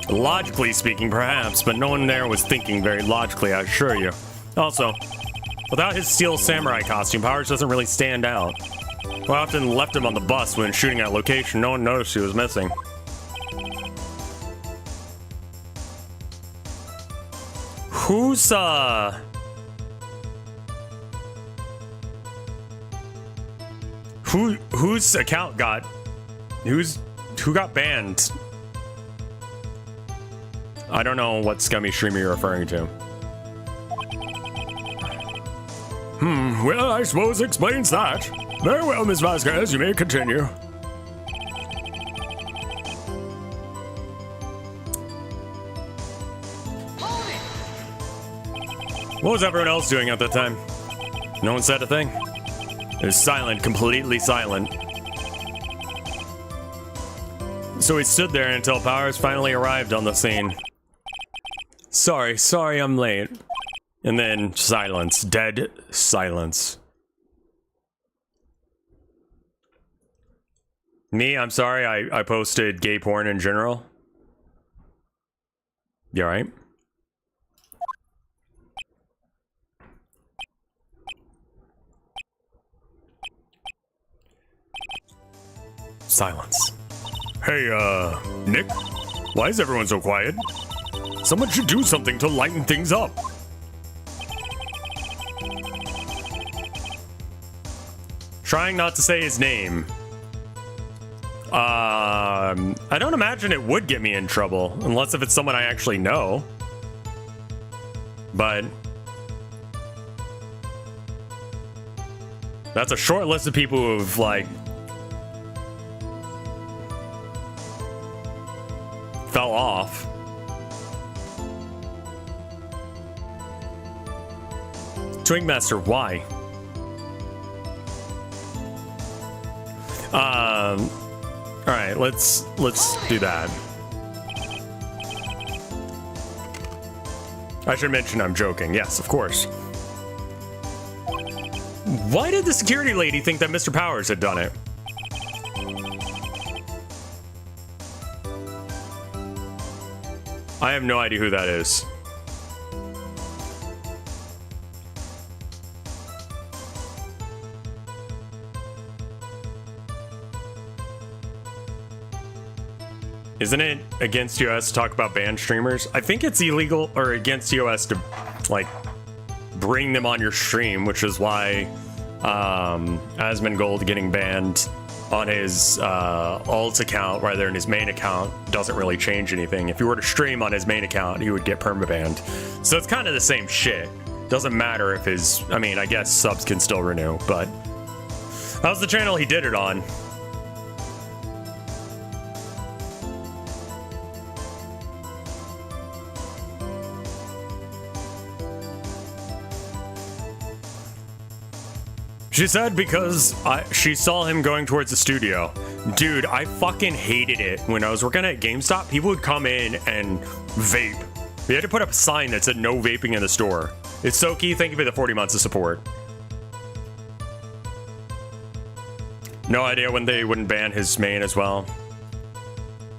Logically speaking, perhaps, but no one there was thinking very logically, I assure you. Also, without his steel samurai costume, Powers doesn't really stand out. I often left him on the bus when shooting at location. No one noticed he was missing. Whose account got... Who got banned? I don't know what scummy streamer you're referring to. Well, I suppose it explains that. Very well, Ms. Vasquez, you may continue. What was everyone else doing at that time? No one said a thing. It was silent, completely silent. So we stood there until Powers finally arrived on the scene. Sorry, I'm late. And then silence, dead silence. Me, I'm sorry, I posted gay porn in general. You alright? Silence. Hey, Nick? Why is everyone so quiet? Someone should do something to lighten things up. Trying not to say his name. I don't imagine it would get me in trouble, unless if it's someone I actually know. But that's a short list of people who've, like, fell off. Twingmaster, why? All right, let's do that. I should mention I'm joking. Yes, of course. Why did the security lady think that Mr. Powers had done it? I have no idea who that is. Isn't it against US to talk about banned streamers? I think it's illegal or against US to, like, bring them on your stream, which is why Asmongold getting banned on his alt account rather than his main account doesn't really change anything. If you were to stream on his main account, he would get permabanned. So it's kind of the same shit. Doesn't matter if his, I mean, I guess subs can still renew, but that was the channel he did it on. She said because she saw him going towards the studio. Dude, I fucking hated it. When I was working at GameStop, people would come in and vape. We had to put up a sign that said no vaping in the store. It's Soki, thank you for the 40 months of support. No idea when they wouldn't ban his main as well.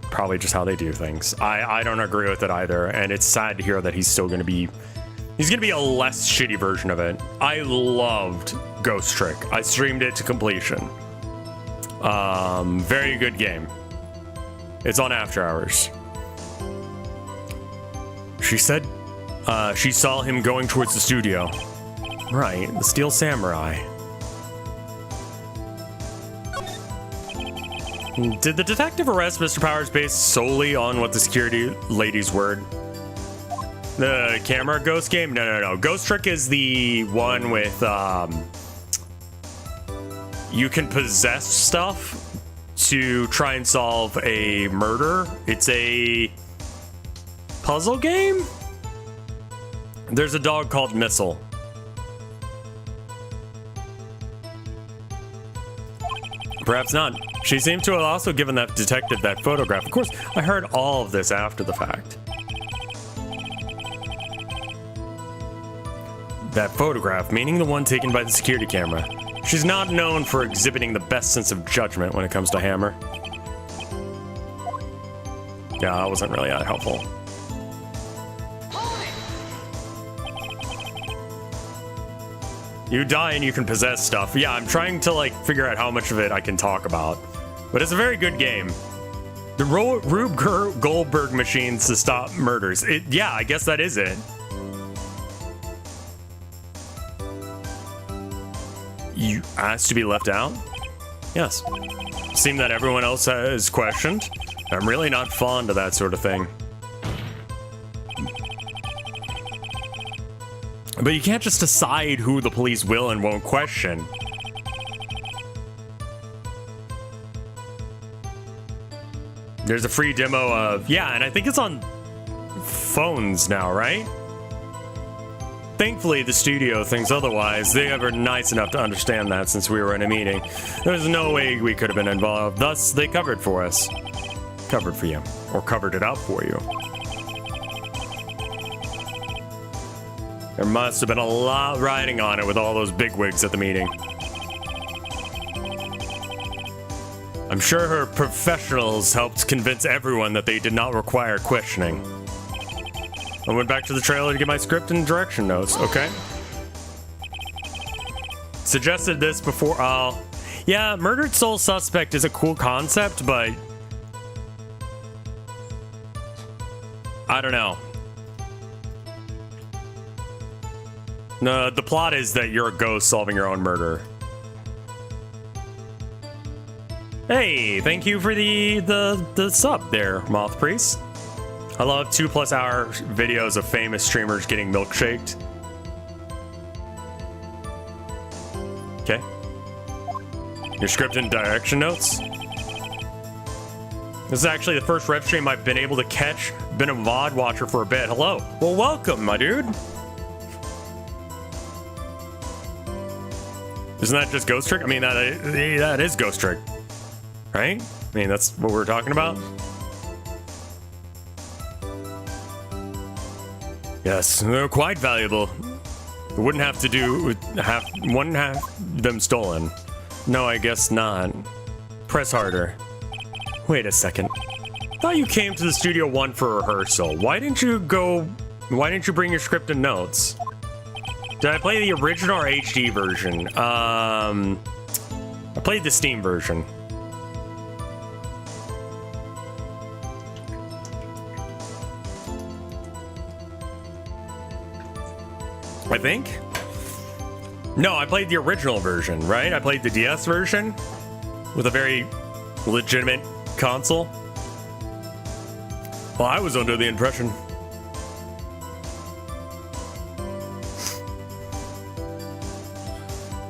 Probably just how they do things. I don't agree with it either, and it's sad to hear that he's still gonna be... He's gonna be a less shitty version of it. I loved Ghost Trick. I streamed it to completion. Very good game. It's on After Hours. She said she saw him going towards the studio. Right, the Steel Samurai. Did the detective arrest Mr. Powers based solely on what the security lady's word? The camera ghost game? No. Ghost Trick is the one with, you can possess stuff to try and solve a murder. It's a puzzle game? There's a dog called Missile. Perhaps not. She seemed to have also given that detective that photograph. Of course, I heard all of this after the fact. That photograph, meaning the one taken by the security camera. She's not known for exhibiting the best sense of judgment when it comes to Hammer. Yeah, that wasn't really that helpful. You die and you can possess stuff. Yeah, I'm trying to, like, figure out how much of it I can talk about. But it's a very good game. The Rube Goldberg machines to stop murders. Yeah, I guess that is it. You asked to be left out? Yes. Seemed that everyone else has questioned. I'm really not fond of that sort of thing. But you can't just decide who the police will and won't question. There's a free demo of... Yeah, and I think it's on phones now, right? thankfully, the studio thinks otherwise. They were nice enough to understand that since we were in a meeting. There's no way we could have been involved. Thus, they covered for us. Covered for you. Or covered it up for you. There must have been a lot riding on it with all those bigwigs at the meeting. I'm sure her professionals helped convince everyone that they did not require questioning. I went back to the trailer to get my script and direction notes, okay? Suggested this before, yeah, Murdered Soul Suspect is a cool concept, but I don't know. No, the plot is that you're a ghost solving your own murder. Hey, thank you for the sub there, Moth Priest. I love 2+ hour videos of famous streamers getting milkshaked. Okay. Your script and direction notes. This is actually the first rev stream I've been able to catch. Been a VOD watcher for a bit. Hello. Well, welcome, my dude. Isn't that just Ghost Trick? I mean, that is Ghost Trick, right? I mean, that's what we're talking about. Yes, they're quite valuable. Wouldn't have them stolen. No, I guess not. Press harder. Wait a second. Thought you came to the Studio One for rehearsal. Why didn't you bring your script and notes? Did I play the original or HD version? I played the Steam version. I think? No, I played the original version, right? I played the DS version with a very legitimate console. Well, I was under the impression.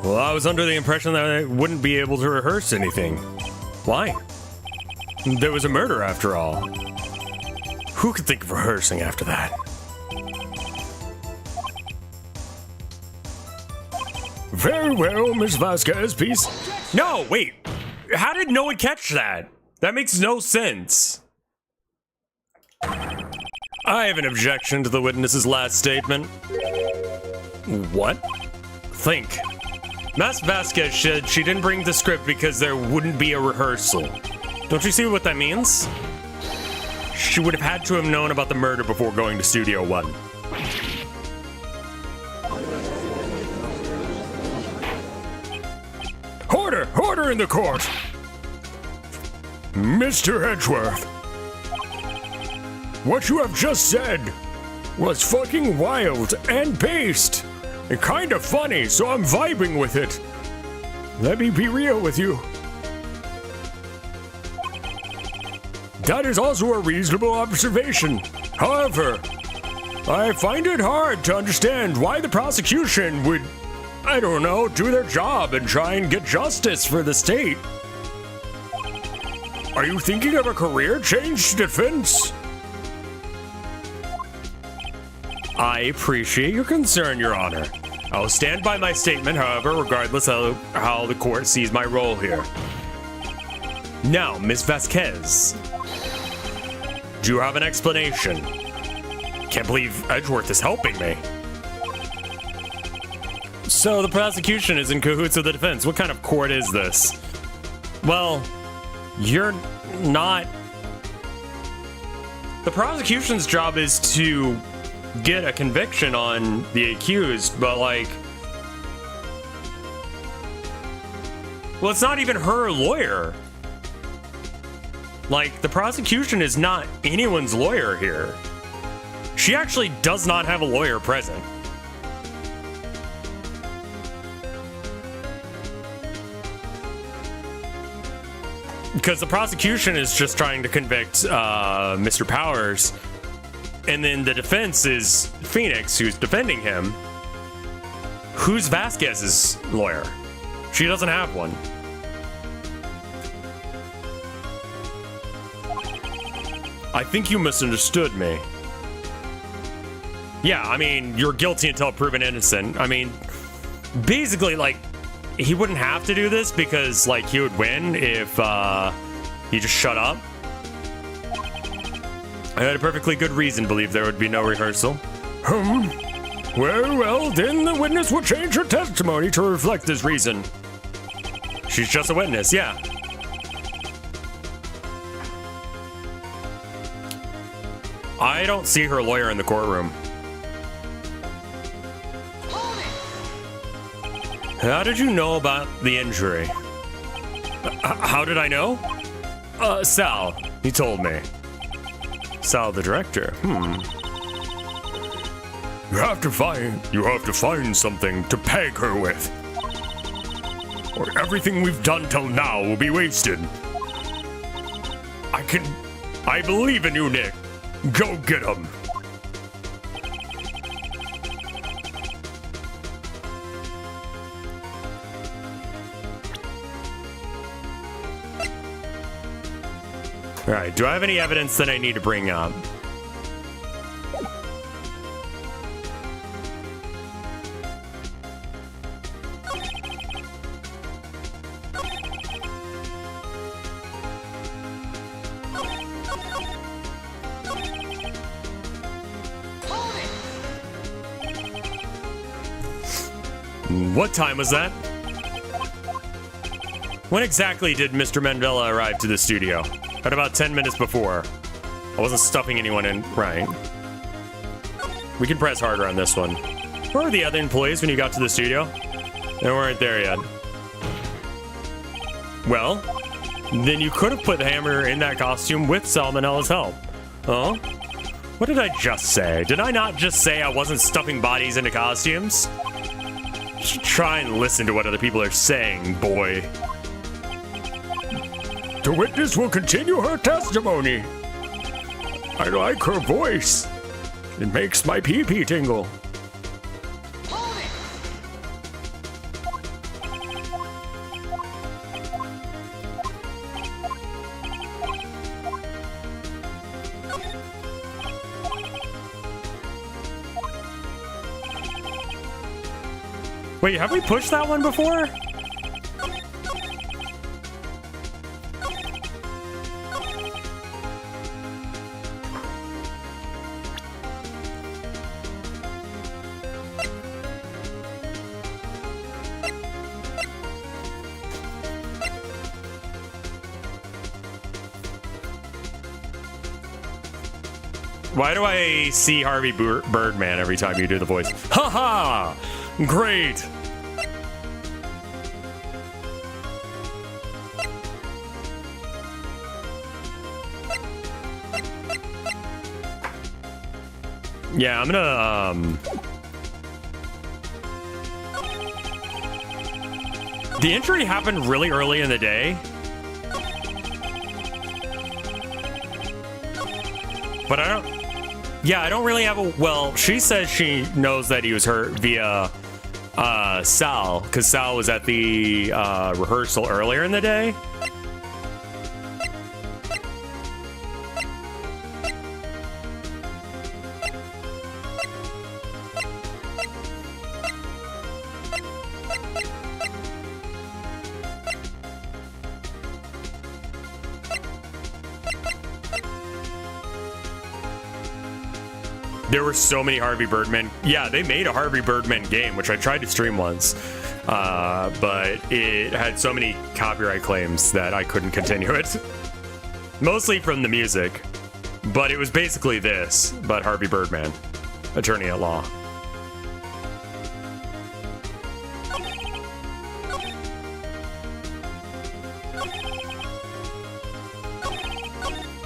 Well, I was under the impression that I wouldn't be able to rehearse anything. Why? There was a murder after all. Who could think of rehearsing after that? Very well, Miss Vasquez, peace. No, wait. How did no one catch that? That makes no sense. I have an objection to the witness's last statement. What? Think. Miss Vasquez said she didn't bring the script because there wouldn't be a rehearsal. Don't you see what that means? She would have had to have known about the murder before going to Studio One. Order! Order in the court! Mr. Edgeworth, what you have just said was fucking wild and based. And kind of funny, so I'm vibing with it. Let me be real with you. That is also a reasonable observation. However, I find it hard to understand why the prosecution would, I don't know, do their job and try and get justice for the state. Are you thinking of a career change to defense? I appreciate your concern, Your Honor. I will stand by my statement, however, regardless of how the court sees my role here. Now, Ms. Vasquez, do you have an explanation? Can't believe Edgeworth is helping me. So the prosecution is in cahoots with the defense. What kind of court is this? Well, you're not. The prosecution's job is to get a conviction on the accused, but like, well, it's not even her lawyer. Like, the prosecution is not anyone's lawyer here. She actually does not have a lawyer present. Because the prosecution is just trying to convict Mr. Powers. And then the defense is Pheonix, who's defending him. Who's Vasquez's lawyer? She doesn't have one. I think you misunderstood me. Yeah, I mean, you're guilty until proven innocent. I mean, basically, like, he wouldn't have to do this because, like, he would win if he just shut up. I had a perfectly good reason to believe there would be no rehearsal. Well, then the witness will change her testimony to reflect this reason. She's just a witness, yeah. I don't see her lawyer in the courtroom. How did you know about the injury? How did I know? Sal, he told me. Sal, the director. You have to find something to peg her with. Or everything we've done till now will be wasted. I believe in you, Nick. Go get him. Alright, do I have any evidence that I need to bring up? What time was that? When exactly did Mr. Mandela arrive to the studio? At about 10 minutes before. I wasn't stuffing anyone in, right? We can press harder on this one. Where were the other employees when you got to the studio? They weren't there yet. Well, then you could have put the hammer in that costume with Salmonella's help. Huh? What did I just say? Did I not just say I wasn't stuffing bodies into costumes? Try and listen to what other people are saying, boy. The witness will continue her testimony. I like her voice. It makes my pee-pee tingle. Wait, have we pushed that one before? Why do I see Harvey Birdman every time you do the voice? Ha ha! Great! Yeah, I'm gonna, the injury happened really early in the day. But I don't... Yeah, I don't really have a... Well, she says she knows that he was hurt via Sal, because Sal was at the rehearsal earlier in the day. There were so many Harvey Birdman. Yeah, they made a Harvey Birdman game, which I tried to stream once, but it had so many copyright claims that I couldn't continue it. Mostly from the music, but it was basically this, but Harvey Birdman, attorney at law.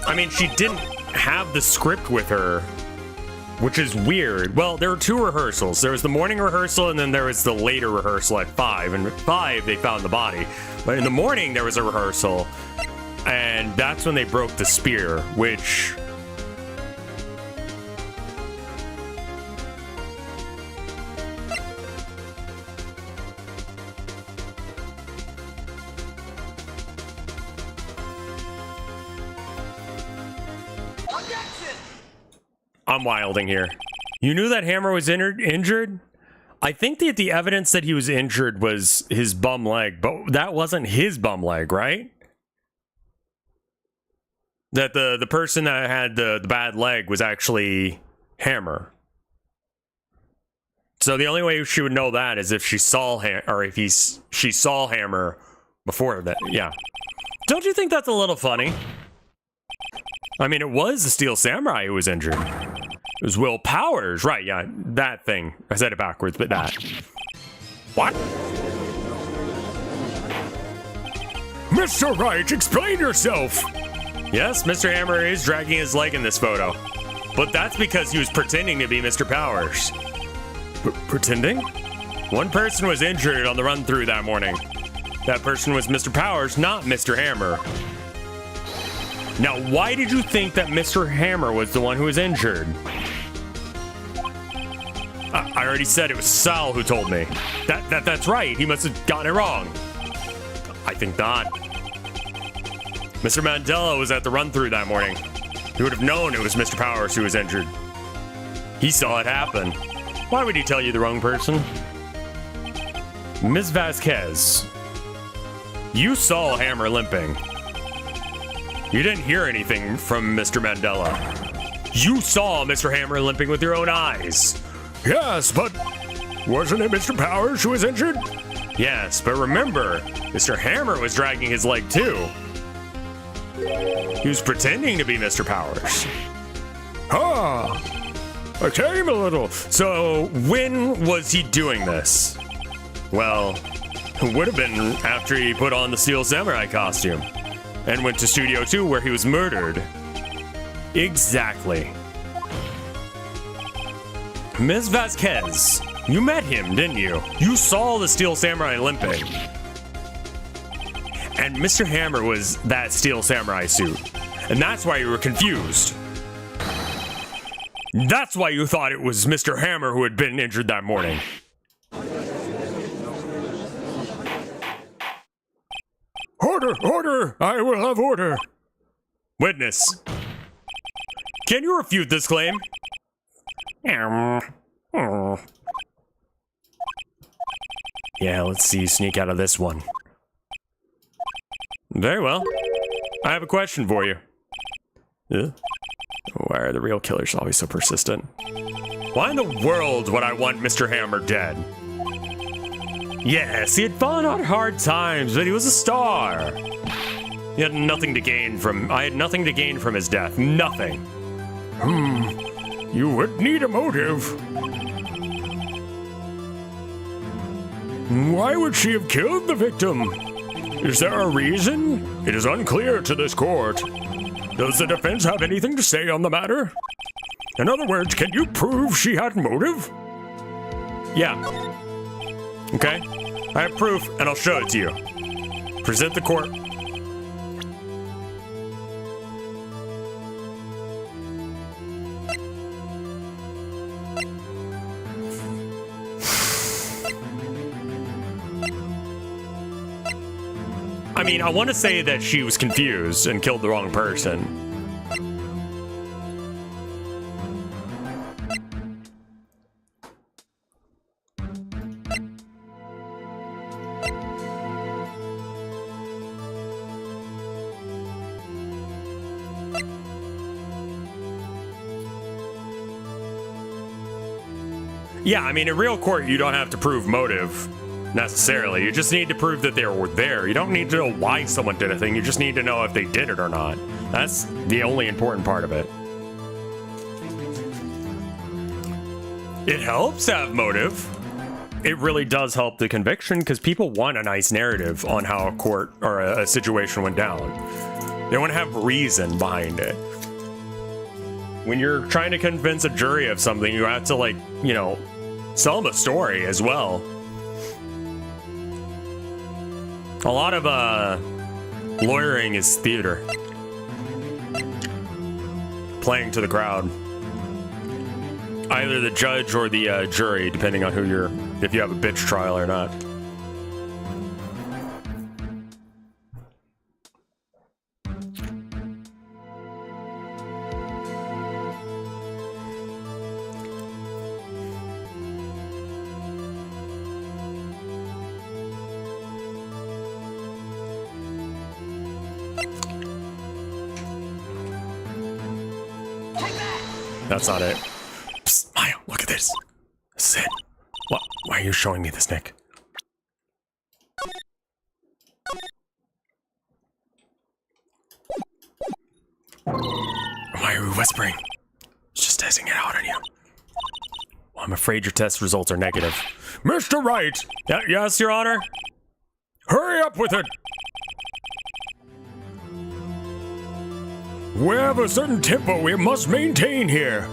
I mean, she didn't have the script with her, which is weird. Well, there were two rehearsals. There was the morning rehearsal, and then there was the later rehearsal at 5. And at 5, they found the body. But in the morning, there was a rehearsal, and that's when they broke the spear, which... I'm wilding here. You knew that Hammer was injured? I think that the evidence that he was injured was his bum leg, but that wasn't his bum leg, right? That the person that had the bad leg was actually Hammer. So the only way she would know that is if she saw she saw Hammer before that. Yeah. Don't you think that's a little funny? I mean, it was the Steel Samurai who was injured. It was Will Powers, right? Yeah, that thing. I said it backwards, but that. What? Mr. Wright, explain yourself. Yes, Mr. Hammer is dragging his leg in this photo, but that's because he was pretending to be Mr. Powers. Pretending? One person was injured on the run-through that morning. That person was Mr. Powers, not Mr. Hammer. Now, why did you think that Mr. Hammer was the one who was injured? I already said it was Sal who told me. That's right. He must have gotten it wrong. I think not. Mr. Mandela was at the run-through that morning. He would have known it was Mr. Powers who was injured. He saw it happen. Why would he tell you the wrong person? Ms. Vasquez, you saw Hammer limping. You didn't hear anything from Mr. Mandela. You saw Mr. Hammer limping with your own eyes. Yes, but wasn't it Mr. Powers who was injured? Yes, but remember, Mr. Hammer was dragging his leg too. He was pretending to be Mr. Powers. Ah, I came a little. So when was he doing this? Well, it would have been after he put on the Steel Samurai costume and went to Studio 2 where he was murdered. Exactly. Ms. Vasquez, you met him, didn't you? You saw the Steel Samurai limping. And Mr. Hammer was that Steel Samurai suit. And that's why you were confused. That's why you thought it was Mr. Hammer who had been injured that morning. Order! Order! I will have order! Witness. Can you refute this claim? Yeah, let's see you sneak out of this one. Very well. I have a question for you. Why are the real killers always so persistent? Why in the world would I want Mr. Hammer dead? Yes, he had fallen on hard times, but he was a star. He had nothing to gain from... I had nothing to gain from his death. Nothing. You would need a motive. Why would she have killed the victim? Is there a reason? It is unclear to this court. Does the defense have anything to say on the matter? In other words, can you prove she had motive? Yeah. Okay. I have proof, and I'll show it to you. Present the court. I mean, I want to say that she was confused and killed the wrong person. Yeah, I mean, in real court, you don't have to prove motive. Necessarily. You just need to prove that they were there. You don't need to know why someone did a thing. You just need to know if they did it or not. That's the only important part of it. It helps to have motive. It really does help the conviction because people want a nice narrative on how a court or a situation went down. They want to have reason behind it. When you're trying to convince a jury of something, you have to, like, you know, sell them a story as well. A lot of lawyering is theater. Playing to the crowd. Either the judge or the jury, depending on who if you have a bitch trial or not. That's not it. Psst, Maya, look at this. This is it. What? Why are you showing me this, Nick? Why are we whispering? It's just testing it out on you. Well, I'm afraid your test results are negative. Mr. Wright! Yes, Your Honor? Hurry up with it! We have a certain tempo we must maintain here.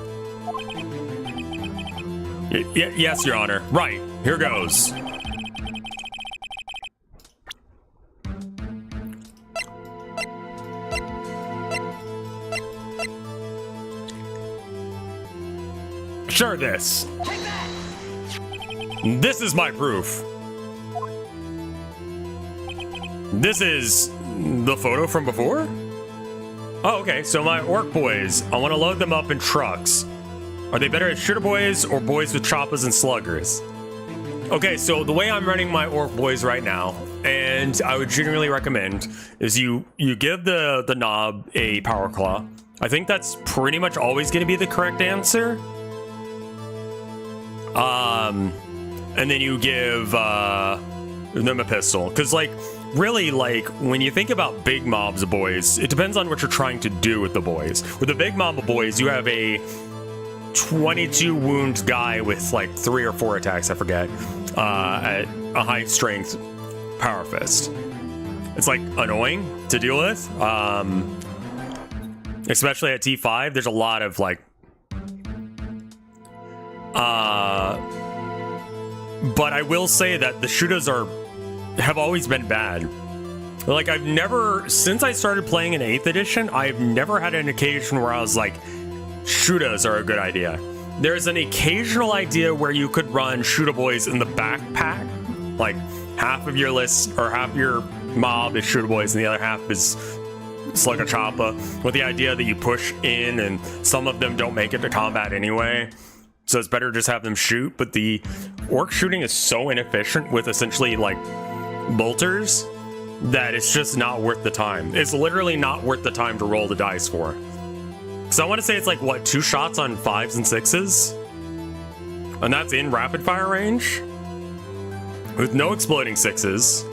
Yes, Your Honor. Right. Here goes. Sure this. This is my proof. This is the photo from before? Oh, okay, so my orc boys, I want to load them up in trucks. Are they better at shooter boys or boys with choppers and sluggers? Okay, so the way I'm running my orc boys right now, and I would generally recommend, is you give the knob a power claw. I think that's pretty much always going to be the correct answer. And then you give them a pistol, because like really, like when you think about big mobs of boys, it depends on what you're trying to do with the boys. With a big mob of boys, you have a 22 wound guy with like 3 or 4 attacks, I forget, at a high strength power fist. It's like annoying to deal with, especially at T5. There's a lot of like but I will say that the shooters have always been bad. Like I've never, since I started playing in 8th edition, I've never had an occasion where I was like, shooters are a good idea. There's an occasional idea where you could run shooter boys in the backpack, like half of your list or half of your mob is shooter boys and the other half is slugger chopper, with the idea that you push in and some of them don't make it to combat anyway. So it's better to just have them shoot, but the orc shooting is so inefficient with essentially like bolters that it's just not worth the time. It's literally not worth the time to roll the dice for. So I want to say it's like, what, 2 shots on 5s and 6s? And that's in rapid fire range? With no exploding 6s.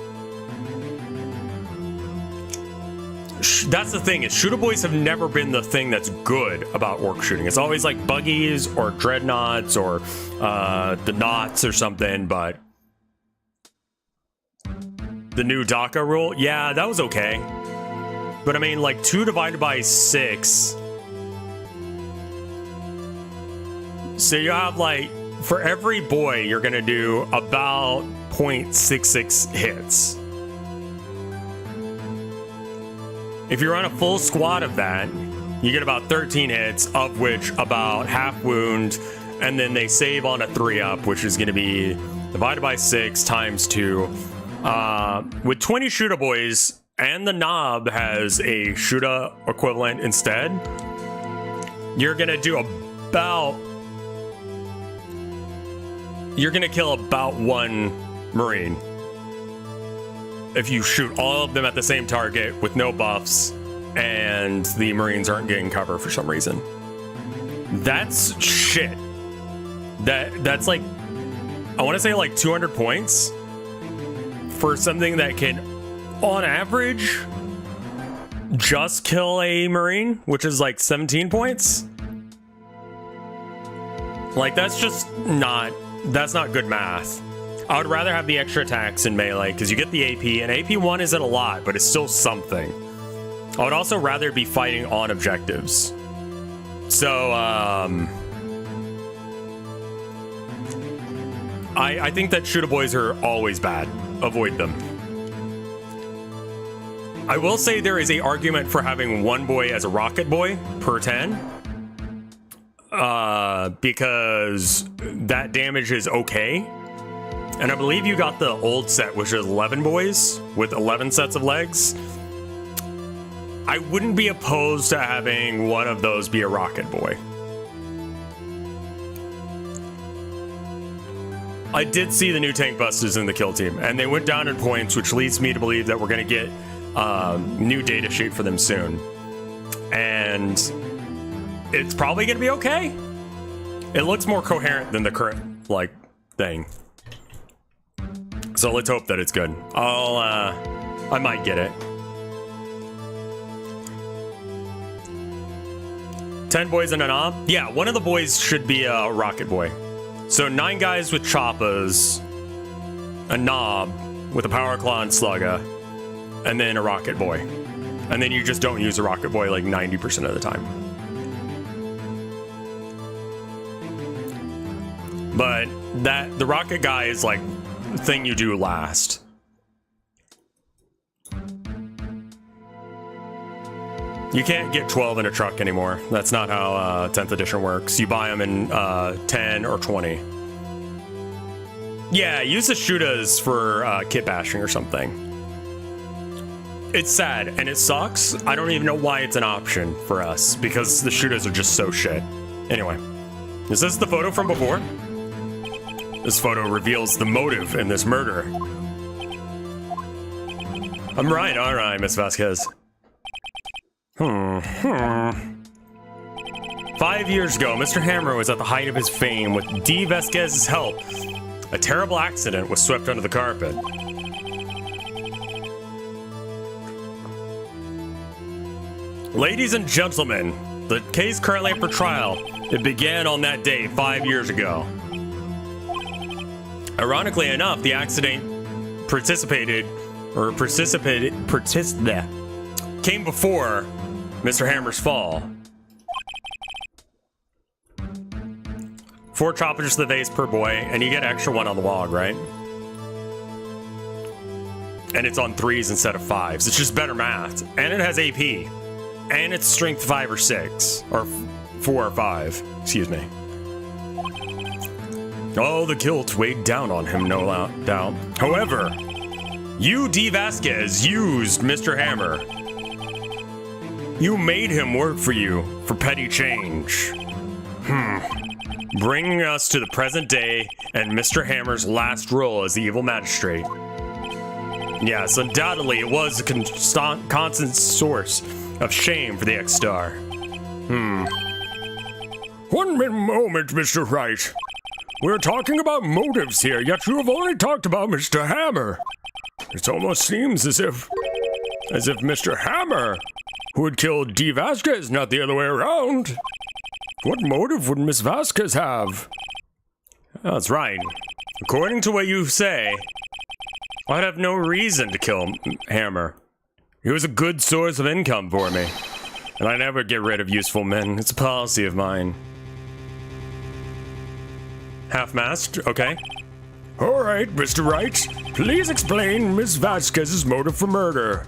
That's the thing, is shooter boys have never been the thing that's good about orc shooting. It's always like buggies or dreadnoughts or the knots or something, but the new DACA rule, yeah, that was okay. But I mean, like 2 divided by 6. So you have like, for every boy, you're gonna do about 0.66 hits. If you run a full squad of that, you get about 13 hits, of which about half wound, and then they save on a 3-up, which is going to be divided by 6 times 2. With 20 shooter boys, and the knob has a shooter equivalent instead, you're going to do about... You're going to kill about 1 Marine. If you shoot all of them at the same target with no buffs and the Marines aren't getting cover for some reason. That's shit. That's like, I want to say like 200 points for something that can, on average, just kill a Marine, which is like 17 points. Like that's just not, that's not good math. I would rather have the extra attacks in melee because you get the AP, and AP 1 isn't a lot, but it's still something. I would also rather be fighting on objectives. So, I think that shooter boys are always bad. Avoid them. I will say there is an argument for having 1 boy as a rocket boy per 10. Because that damage is okay. And I believe you got the old set, which is 11 boys with 11 sets of legs. I wouldn't be opposed to having one of those be a rocket boy. I did see the new tank busters in the kill team, and they went down in points, which leads me to believe that we're going to get new data sheet for them soon. And it's probably gonna be okay. It looks more coherent than the current, like, thing. So let's hope that it's good. I might get it. 10 boys and a knob? Yeah, one of the boys should be a rocket boy. So 9 guys with choppas, a knob with a power claw and slugga, and then a rocket boy. And then you just don't use a rocket boy like 90% of the time. But the rocket guy is like the thing you do last. You can't get 12 in a truck anymore. That's not how 10th edition works. You buy them in 10 or 20. Yeah, use the shootas for kit bashing or something. It's sad and it sucks. I don't even know why it's an option for us because the shootas are just so shit. Anyway, is this the photo from before? This photo reveals the motive in this murder. I'm right, all right, Miss Vasquez. 5 years ago, Mr. Hammer was at the height of his fame. With D. Vasquez's help, a terrible accident was swept under the carpet. Ladies and gentlemen, the case currently up for trial. It began on that day 5 years ago. Ironically enough, the accident came before Mr. Hammer's fall. 4 choppers to the vase per boy, and you get extra 1 on the log, right? And it's on 3s instead of 5s. It's just better math. And it has AP. And it's strength 5 or 6. Or 4 or 5. Excuse me. Oh, the guilt weighed down on him, no doubt. However, you, D. Vasquez, used Mr. Hammer. You made him work for you for petty change. Bringing us to the present day and Mr. Hammer's last role as the evil magistrate. Yes, undoubtedly it was a constant source of shame for the ex-star. One moment, Mr. Wright. We're talking about motives here, yet you have only talked about Mr. Hammer. It almost seems as if Mr. Hammer would kill D. Vasquez, not the other way around. What motive would Miss Vasquez have? That's right. According to what you say, I'd have no reason to kill Hammer. He was a good source of income for me, and I never get rid of useful men. It's a policy of mine. Half-mast, okay. All right, Mr. Wright. Please explain Miss Vasquez's motive for murder.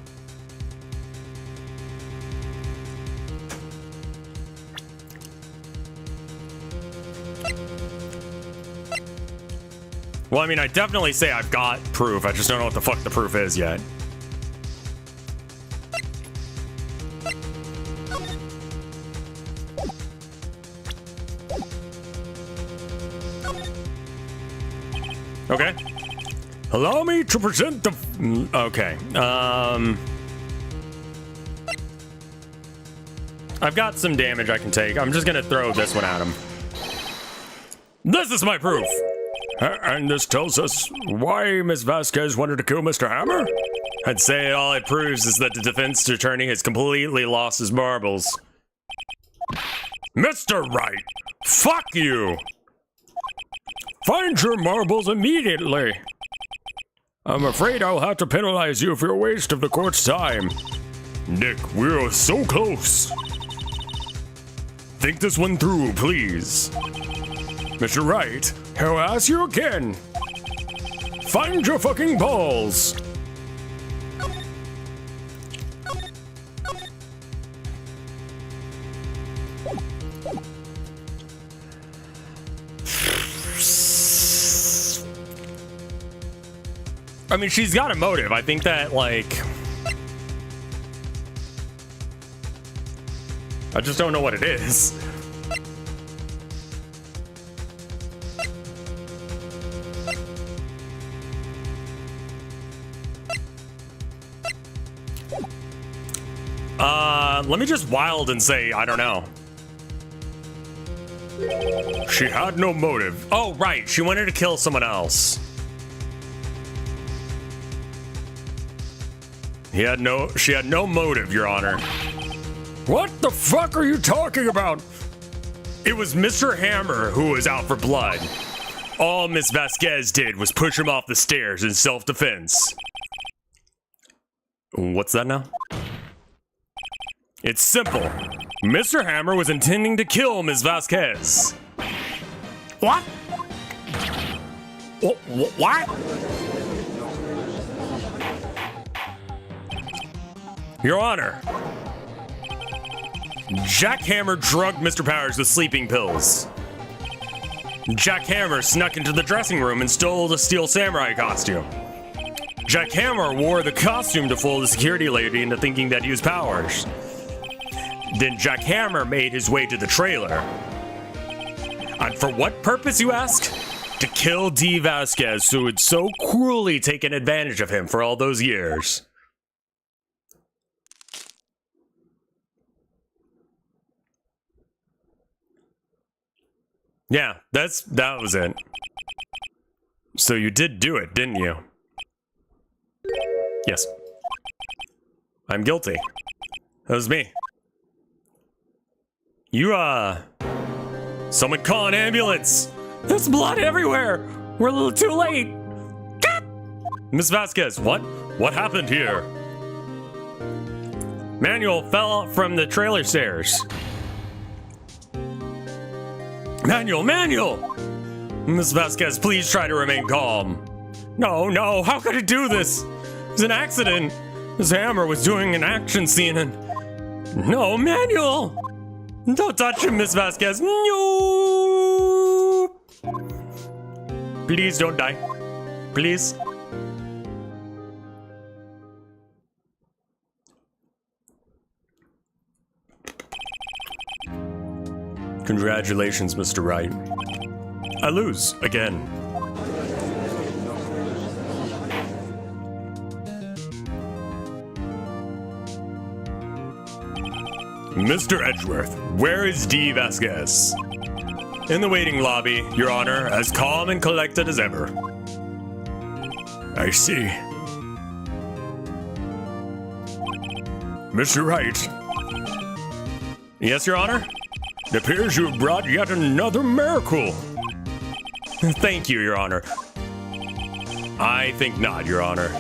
Well, I mean, I definitely say I've got proof. I just don't know what the fuck the proof is yet. Okay. Allow me to present the... Okay. I've got some damage I can take. I'm just gonna throw this one at him. This is my proof! And this tells us why Miss Vasquez wanted to kill Mr. Hammer? I'd say all it proves is that the defense attorney has completely lost his marbles. Mr. Wright, fuck you! Find your marbles immediately! I'm afraid I'll have to penalize you for your waste of the court's time. Nick, we're so close. Think this one through, please. Mr. Wright, I'll ask you again. Find your fucking balls! I mean, she's got a motive. I think that, like... I just don't know what it is. Let me just wild and say, I don't know. She had no motive. Oh, right. She wanted to kill someone else. She had no motive, Your Honor. What the fuck are you talking about? It was Mr. Hammer who was out for blood. All Miss Vasquez did was push him off the stairs in self-defense. What's that now? It's simple. Mr. Hammer was intending to kill Miss Vasquez. What? What? Your Honor, Jack Hammer drugged Mr. Powers with sleeping pills. Jack Hammer snuck into the dressing room and stole the Steel Samurai costume. Jack Hammer wore the costume to fool the security lady into thinking that he was Powers. Then Jack Hammer made his way to the trailer. And for what purpose, you ask? To kill Dee Vasquez, who had so cruelly taken advantage of him for all those years. Yeah, that was it. So you did do it, didn't you? Yes. I'm guilty. That was me. Someone call an ambulance! There's blood everywhere! We're a little too late! Miss Vasquez, what? What happened here? Manuel fell from the trailer stairs. Manuel! Miss Vasquez, please try to remain calm. No, how could it do this? It was an accident. Miss Hammer was doing an action scene and... No, Manuel! Don't touch him, Miss Vasquez. No! Please don't die. Please. Congratulations, Mr. Wright. I lose again. Mr. Edgeworth, where is Dee Vasquez? In the waiting lobby, Your Honor, as calm and collected as ever. I see. Mr. Wright. Yes, Your Honor? It appears you have brought yet another miracle. Thank you, Your Honor. I think not, Your Honor.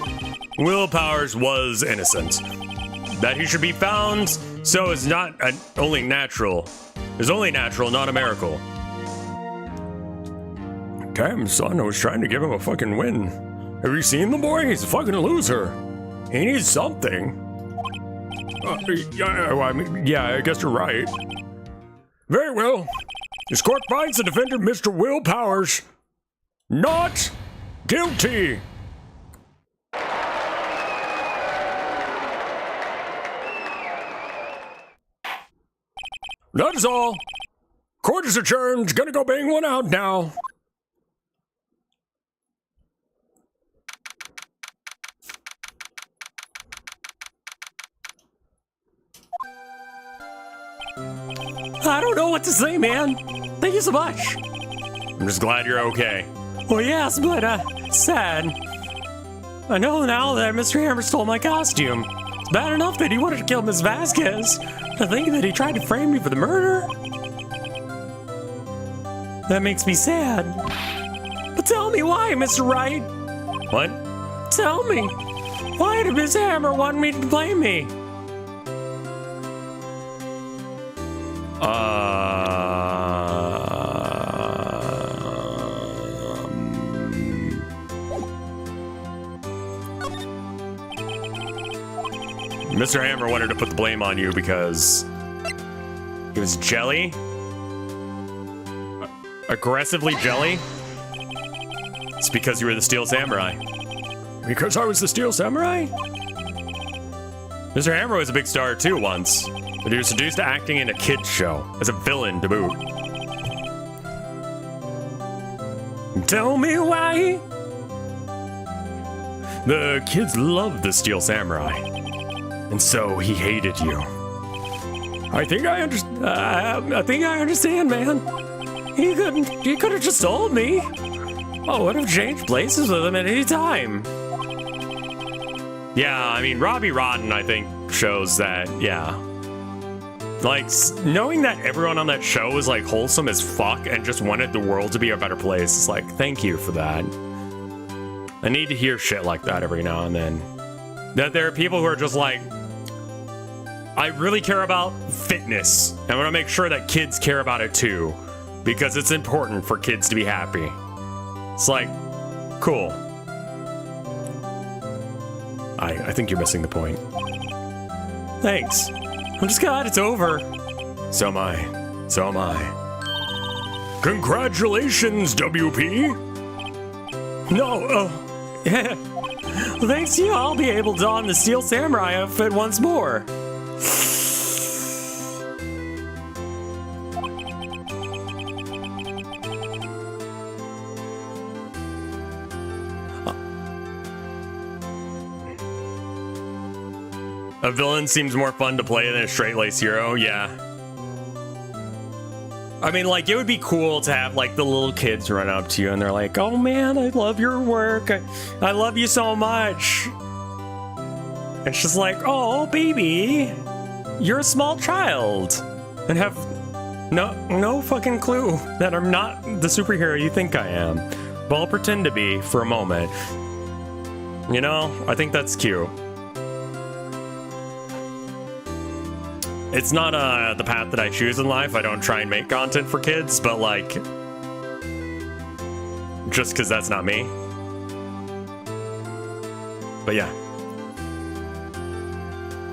Will Powers was innocent. That he should be found so is not only natural, not a miracle. Damn, son, I was trying to give him a fucking win. Have you seen the boy? He's a fucking loser. He needs something. Yeah, I guess you're right. Very well. This court finds the defendant, Mr. Will Powers, not guilty. That is all. Court is adjourned. Gonna go bang one out now. I don't know what to say, man. Thank you so much. I'm just glad you're okay. Well, yes, but, sad. I know now that Mr. Hammer stole my costume. It's bad enough that he wanted to kill Miss Vasquez. To think that he tried to frame me for the murder? That makes me sad. But tell me why, Mr. Wright. What? Tell me. Why did Miss Hammer want me to blame me? Mr. Hammer wanted to put the blame on you because he was jelly? Aggressively jelly? It's because you were the Steel Samurai. Because I was the Steel Samurai? Mr. Hammer was a big star too once, but he was seduced to acting in a kid's show as a villain to boot. Tell me why? The kids loved the Steel Samurai. And so he hated you. I think I understand, man. He could have just told me. I would have changed places with him at any time. Yeah, I mean, Robbie Rotten, I think, shows that, yeah. Like, knowing that everyone on that show was, like, wholesome as fuck and just wanted the world to be a better place, it's like, thank you for that. I need to hear shit like that every now and then. That there are people who are just like, I really care about fitness. And I want to make sure that kids care about it too. Because it's important for kids to be happy. It's like, cool. I think you're missing the point. Thanks. I'm just glad it's over. So am I. So am I. Congratulations, WP! No, yeah. Thanks to you, I'll be able to don the Steel Samurai outfit once more. A villain seems more fun to play than a straight-laced hero, yeah. I mean, like, it would be cool to have, like, the little kids run up to you and they're like, oh man, I love your work. I love you so much. It's just like, oh, baby, you're a small child. And have no fucking clue that I'm not the superhero you think I am. But I'll pretend to be for a moment. You know, I think that's cute. It's not the path that I choose in life. I don't try and make content for kids, but like, just because that's not me. But yeah.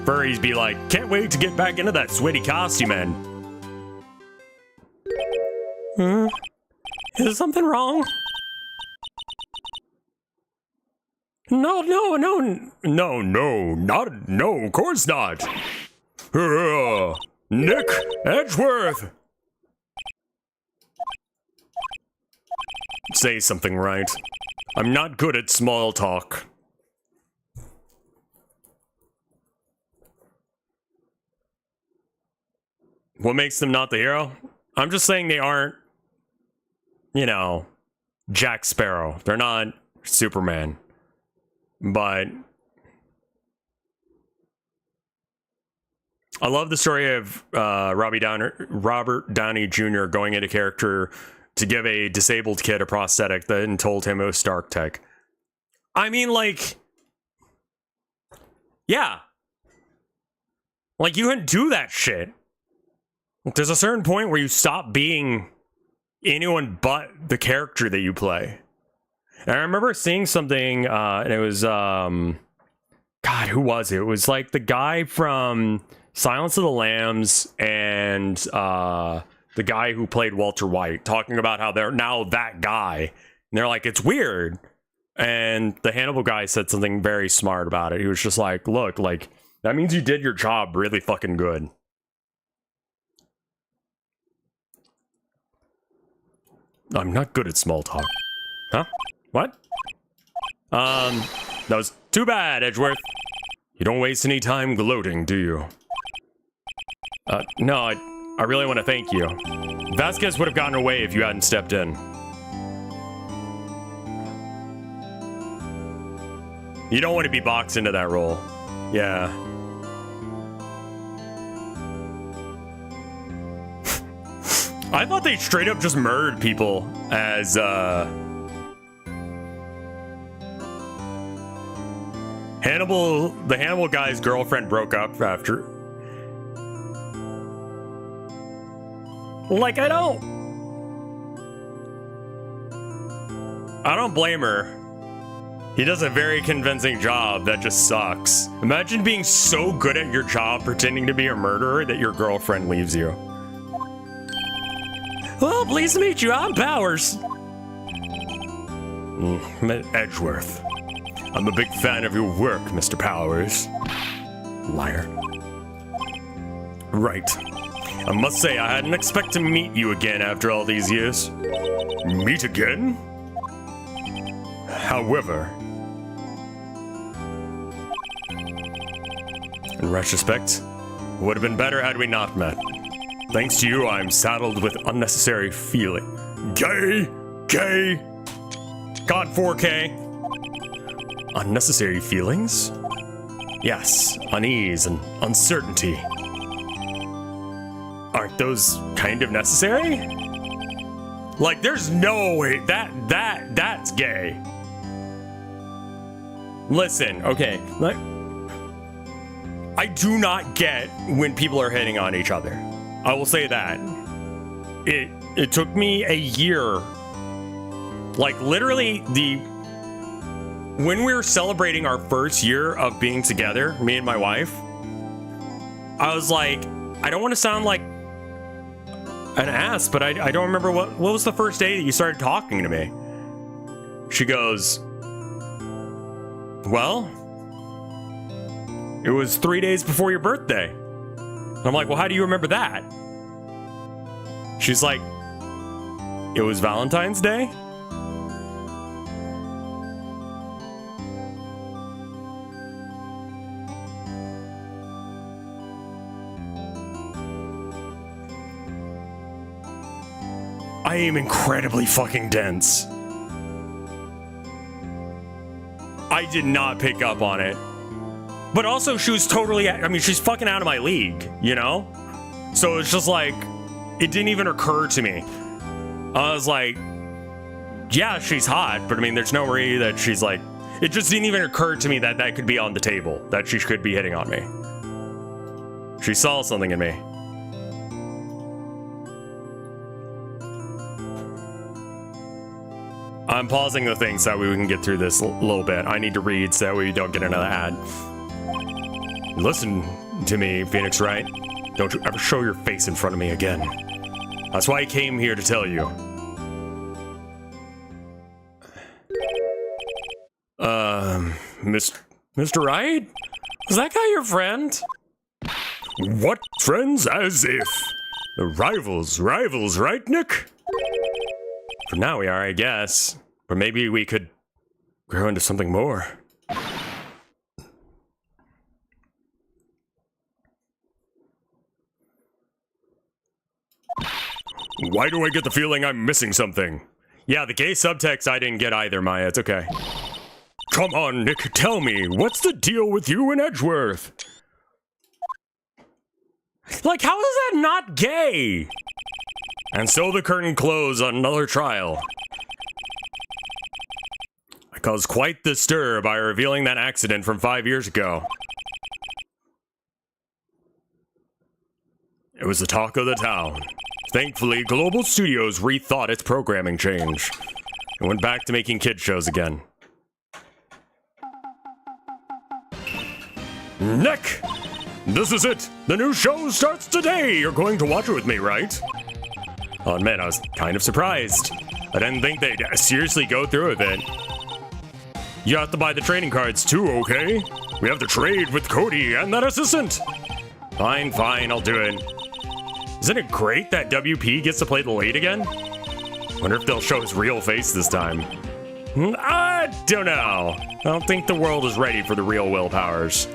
Furries be like, can't wait to get back into that sweaty costume, man. Is something wrong? No, of course not. Nick Edgeworth! Say something right. I'm not good at small talk. What makes them not the hero? I'm just saying they aren't, you know, Jack Sparrow. They're not Superman. But I love the story of Robert Downey Jr. going into character to give a disabled kid a prosthetic then told him it was Stark Tech. I mean, like, yeah. Like, you couldn't do that shit. There's a certain point where you stop being anyone but the character that you play. And I remember seeing something, and it was, God, who was it? It was like the guy from Silence of the Lambs and the guy who played Walter White talking about how they're now that guy. And they're like, it's weird. And the Hannibal guy said something very smart about it. He was just like, look, like, that means you did your job really fucking good. I'm not good at small talk. Huh? What? That was too bad, Edgeworth. You don't waste any time gloating, do you? No, I really want to thank you. Vasquez would have gotten away if you hadn't stepped in. You don't want to be boxed into that role. Yeah. I thought they straight up just murdered people as, the Hannibal guy's girlfriend broke up after. Like, I don't blame her. He does a very convincing job that just sucks. Imagine being so good at your job pretending to be a murderer that your girlfriend leaves you. Well, pleased to meet you. I'm Powers. Edgeworth. I'm a big fan of your work, Mr. Powers. Liar. Right. I must say, I hadn't expected to meet you again after all these years. Meet again? However, in retrospect, it would have been better had we not met. Thanks to you, I'm saddled with unnecessary feeling. Gay! Gay! God 4K! Unnecessary feelings? Yes, unease and uncertainty. Aren't those kind of necessary? Like, there's no way that's gay. Listen, okay, like, I do not get when people are hitting on each other. I will say that. It took me a year. Like, literally, when we were celebrating our first year of being together, me and my wife, I was like, I don't want to sound like an ass, but I don't remember what was the first day that you started talking to me. She goes, well, it was 3 days before your birthday. And I'm like, well, how do you remember that? She's like, it was Valentine's Day? I am incredibly fucking dense. I did not pick up on it. But also, she was totally, I mean, she's fucking out of my league, you know? So it's just like, it didn't even occur to me. I was like, yeah, she's hot, but I mean, there's no way that she's like, it just didn't even occur to me that that could be on the table, that she could be hitting on me. She saw something in me. I'm pausing the thing so that we can get through this a little bit. I need to read so that we don't get another ad. Listen to me, Pheonix Wright. Don't you ever show your face in front of me again. That's why I came here to tell you. Mr. Wright? Is that guy your friend? What friends? As if. Rivals, right, Nick? For now we are, I guess. But maybe we could grow into something more. Why do I get the feeling I'm missing something? Yeah, the gay subtext I didn't get either, Maya. It's okay. Come on, Nick, tell me. What's the deal with you and Edgeworth? Like, how is that not gay? And so the curtain closed on another trial. I caused quite the stir by revealing that accident from 5 years ago. It was the talk of the town. Thankfully, Global Studios rethought its programming change and went back to making kid shows again. Nick! This is it! The new show starts today! You're going to watch it with me, right? Oh man, I was kind of surprised. I didn't think they'd seriously go through with it. You have to buy the trading cards too, okay? We have to trade with Cody and that assistant. Fine, I'll do it. Isn't it great that WP gets to play the lead again? Wonder if they'll show his real face this time. I don't know. I don't think the world is ready for the real Will Powers.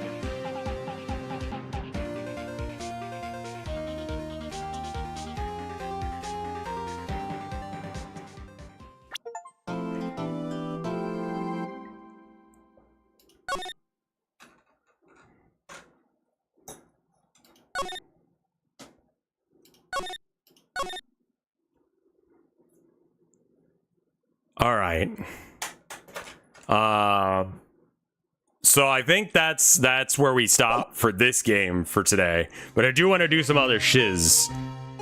All right. So I think that's where we stop for this game for today. But I do want to do some other shiz.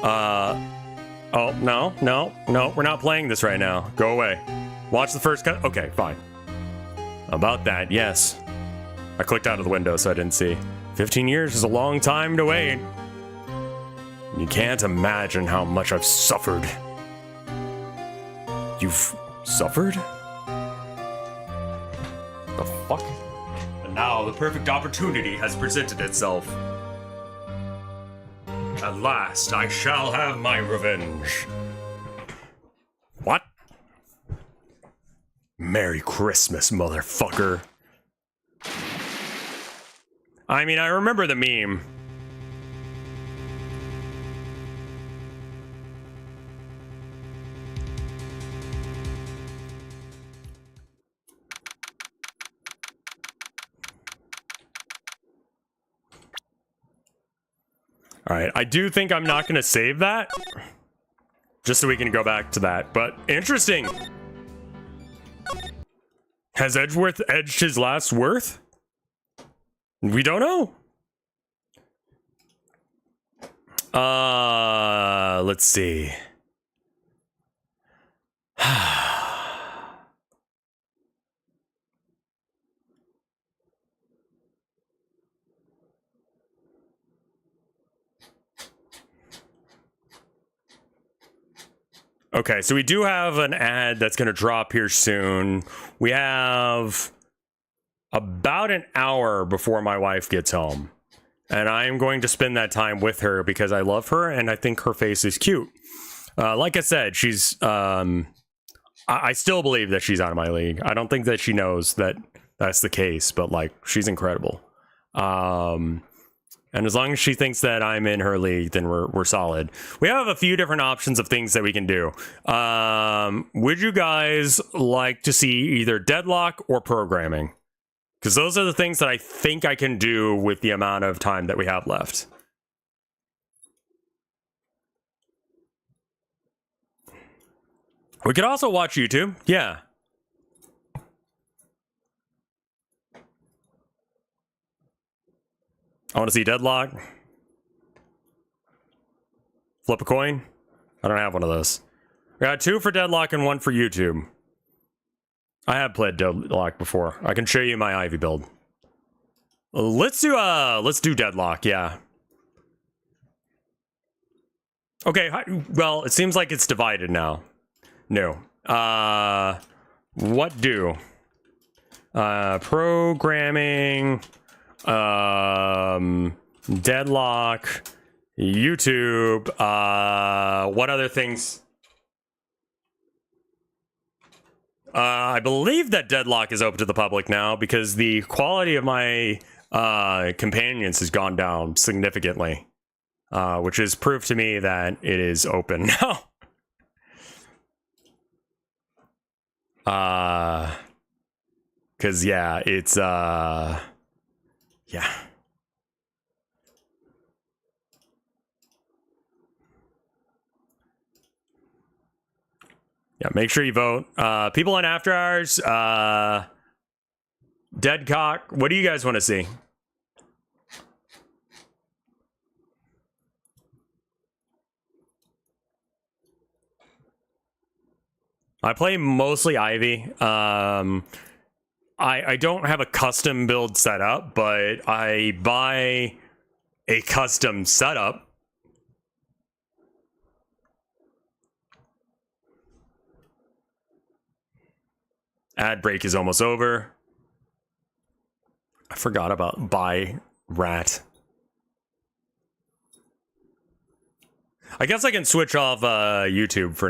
Oh, no, we're not playing this right now. Go away. Watch the first cut. Okay, fine. About that, yes. I clicked out of the window so I didn't see. 15 years is a long time to wait. You can't imagine how much I've suffered. You've suffered? The fuck? And now the perfect opportunity has presented itself. At last, I shall have my revenge. What? Merry Christmas, motherfucker. I mean, I remember the meme. All right, I do think I'm not going to save that. Just so we can go back to that. But interesting. Has Edgeworth edged his last worth? We don't know. Let's see. Okay, so we do have an ad that's going to drop here soon. We have about an hour before my wife gets home. And I am going to spend that time with her because I love her and I think her face is cute. Like I said, she's... I still believe that she's out of my league. I don't think that she knows that that's the case, but, like, she's incredible. And as long as she thinks that I'm in her league, then we're solid. We have a few different options of things that we can do. Would you guys like to see either deadlock or programming? Because those are the things that I think I can do with the amount of time that we have left. We could also watch YouTube. Yeah. I want to see deadlock. Flip a coin. I don't have one of those. We got 2 for deadlock and 1 for YouTube. I have played deadlock before. I can show you my Ivy build. Let's do deadlock, yeah. Okay, well, it seems like it's divided now. No. What do? Programming, deadlock, YouTube, what other things? I believe that deadlock is open to the public now because the quality of my companions has gone down significantly, which is proof to me that it is open now. Cause yeah, it's yeah. Yeah, make sure you vote. People in After Hours, Deadcock, what do you guys want to see? I play mostly Ivy. I don't have a custom build set up, but I buy a custom setup. Ad break is almost over. I forgot about buy rat. I guess I can switch off YouTube for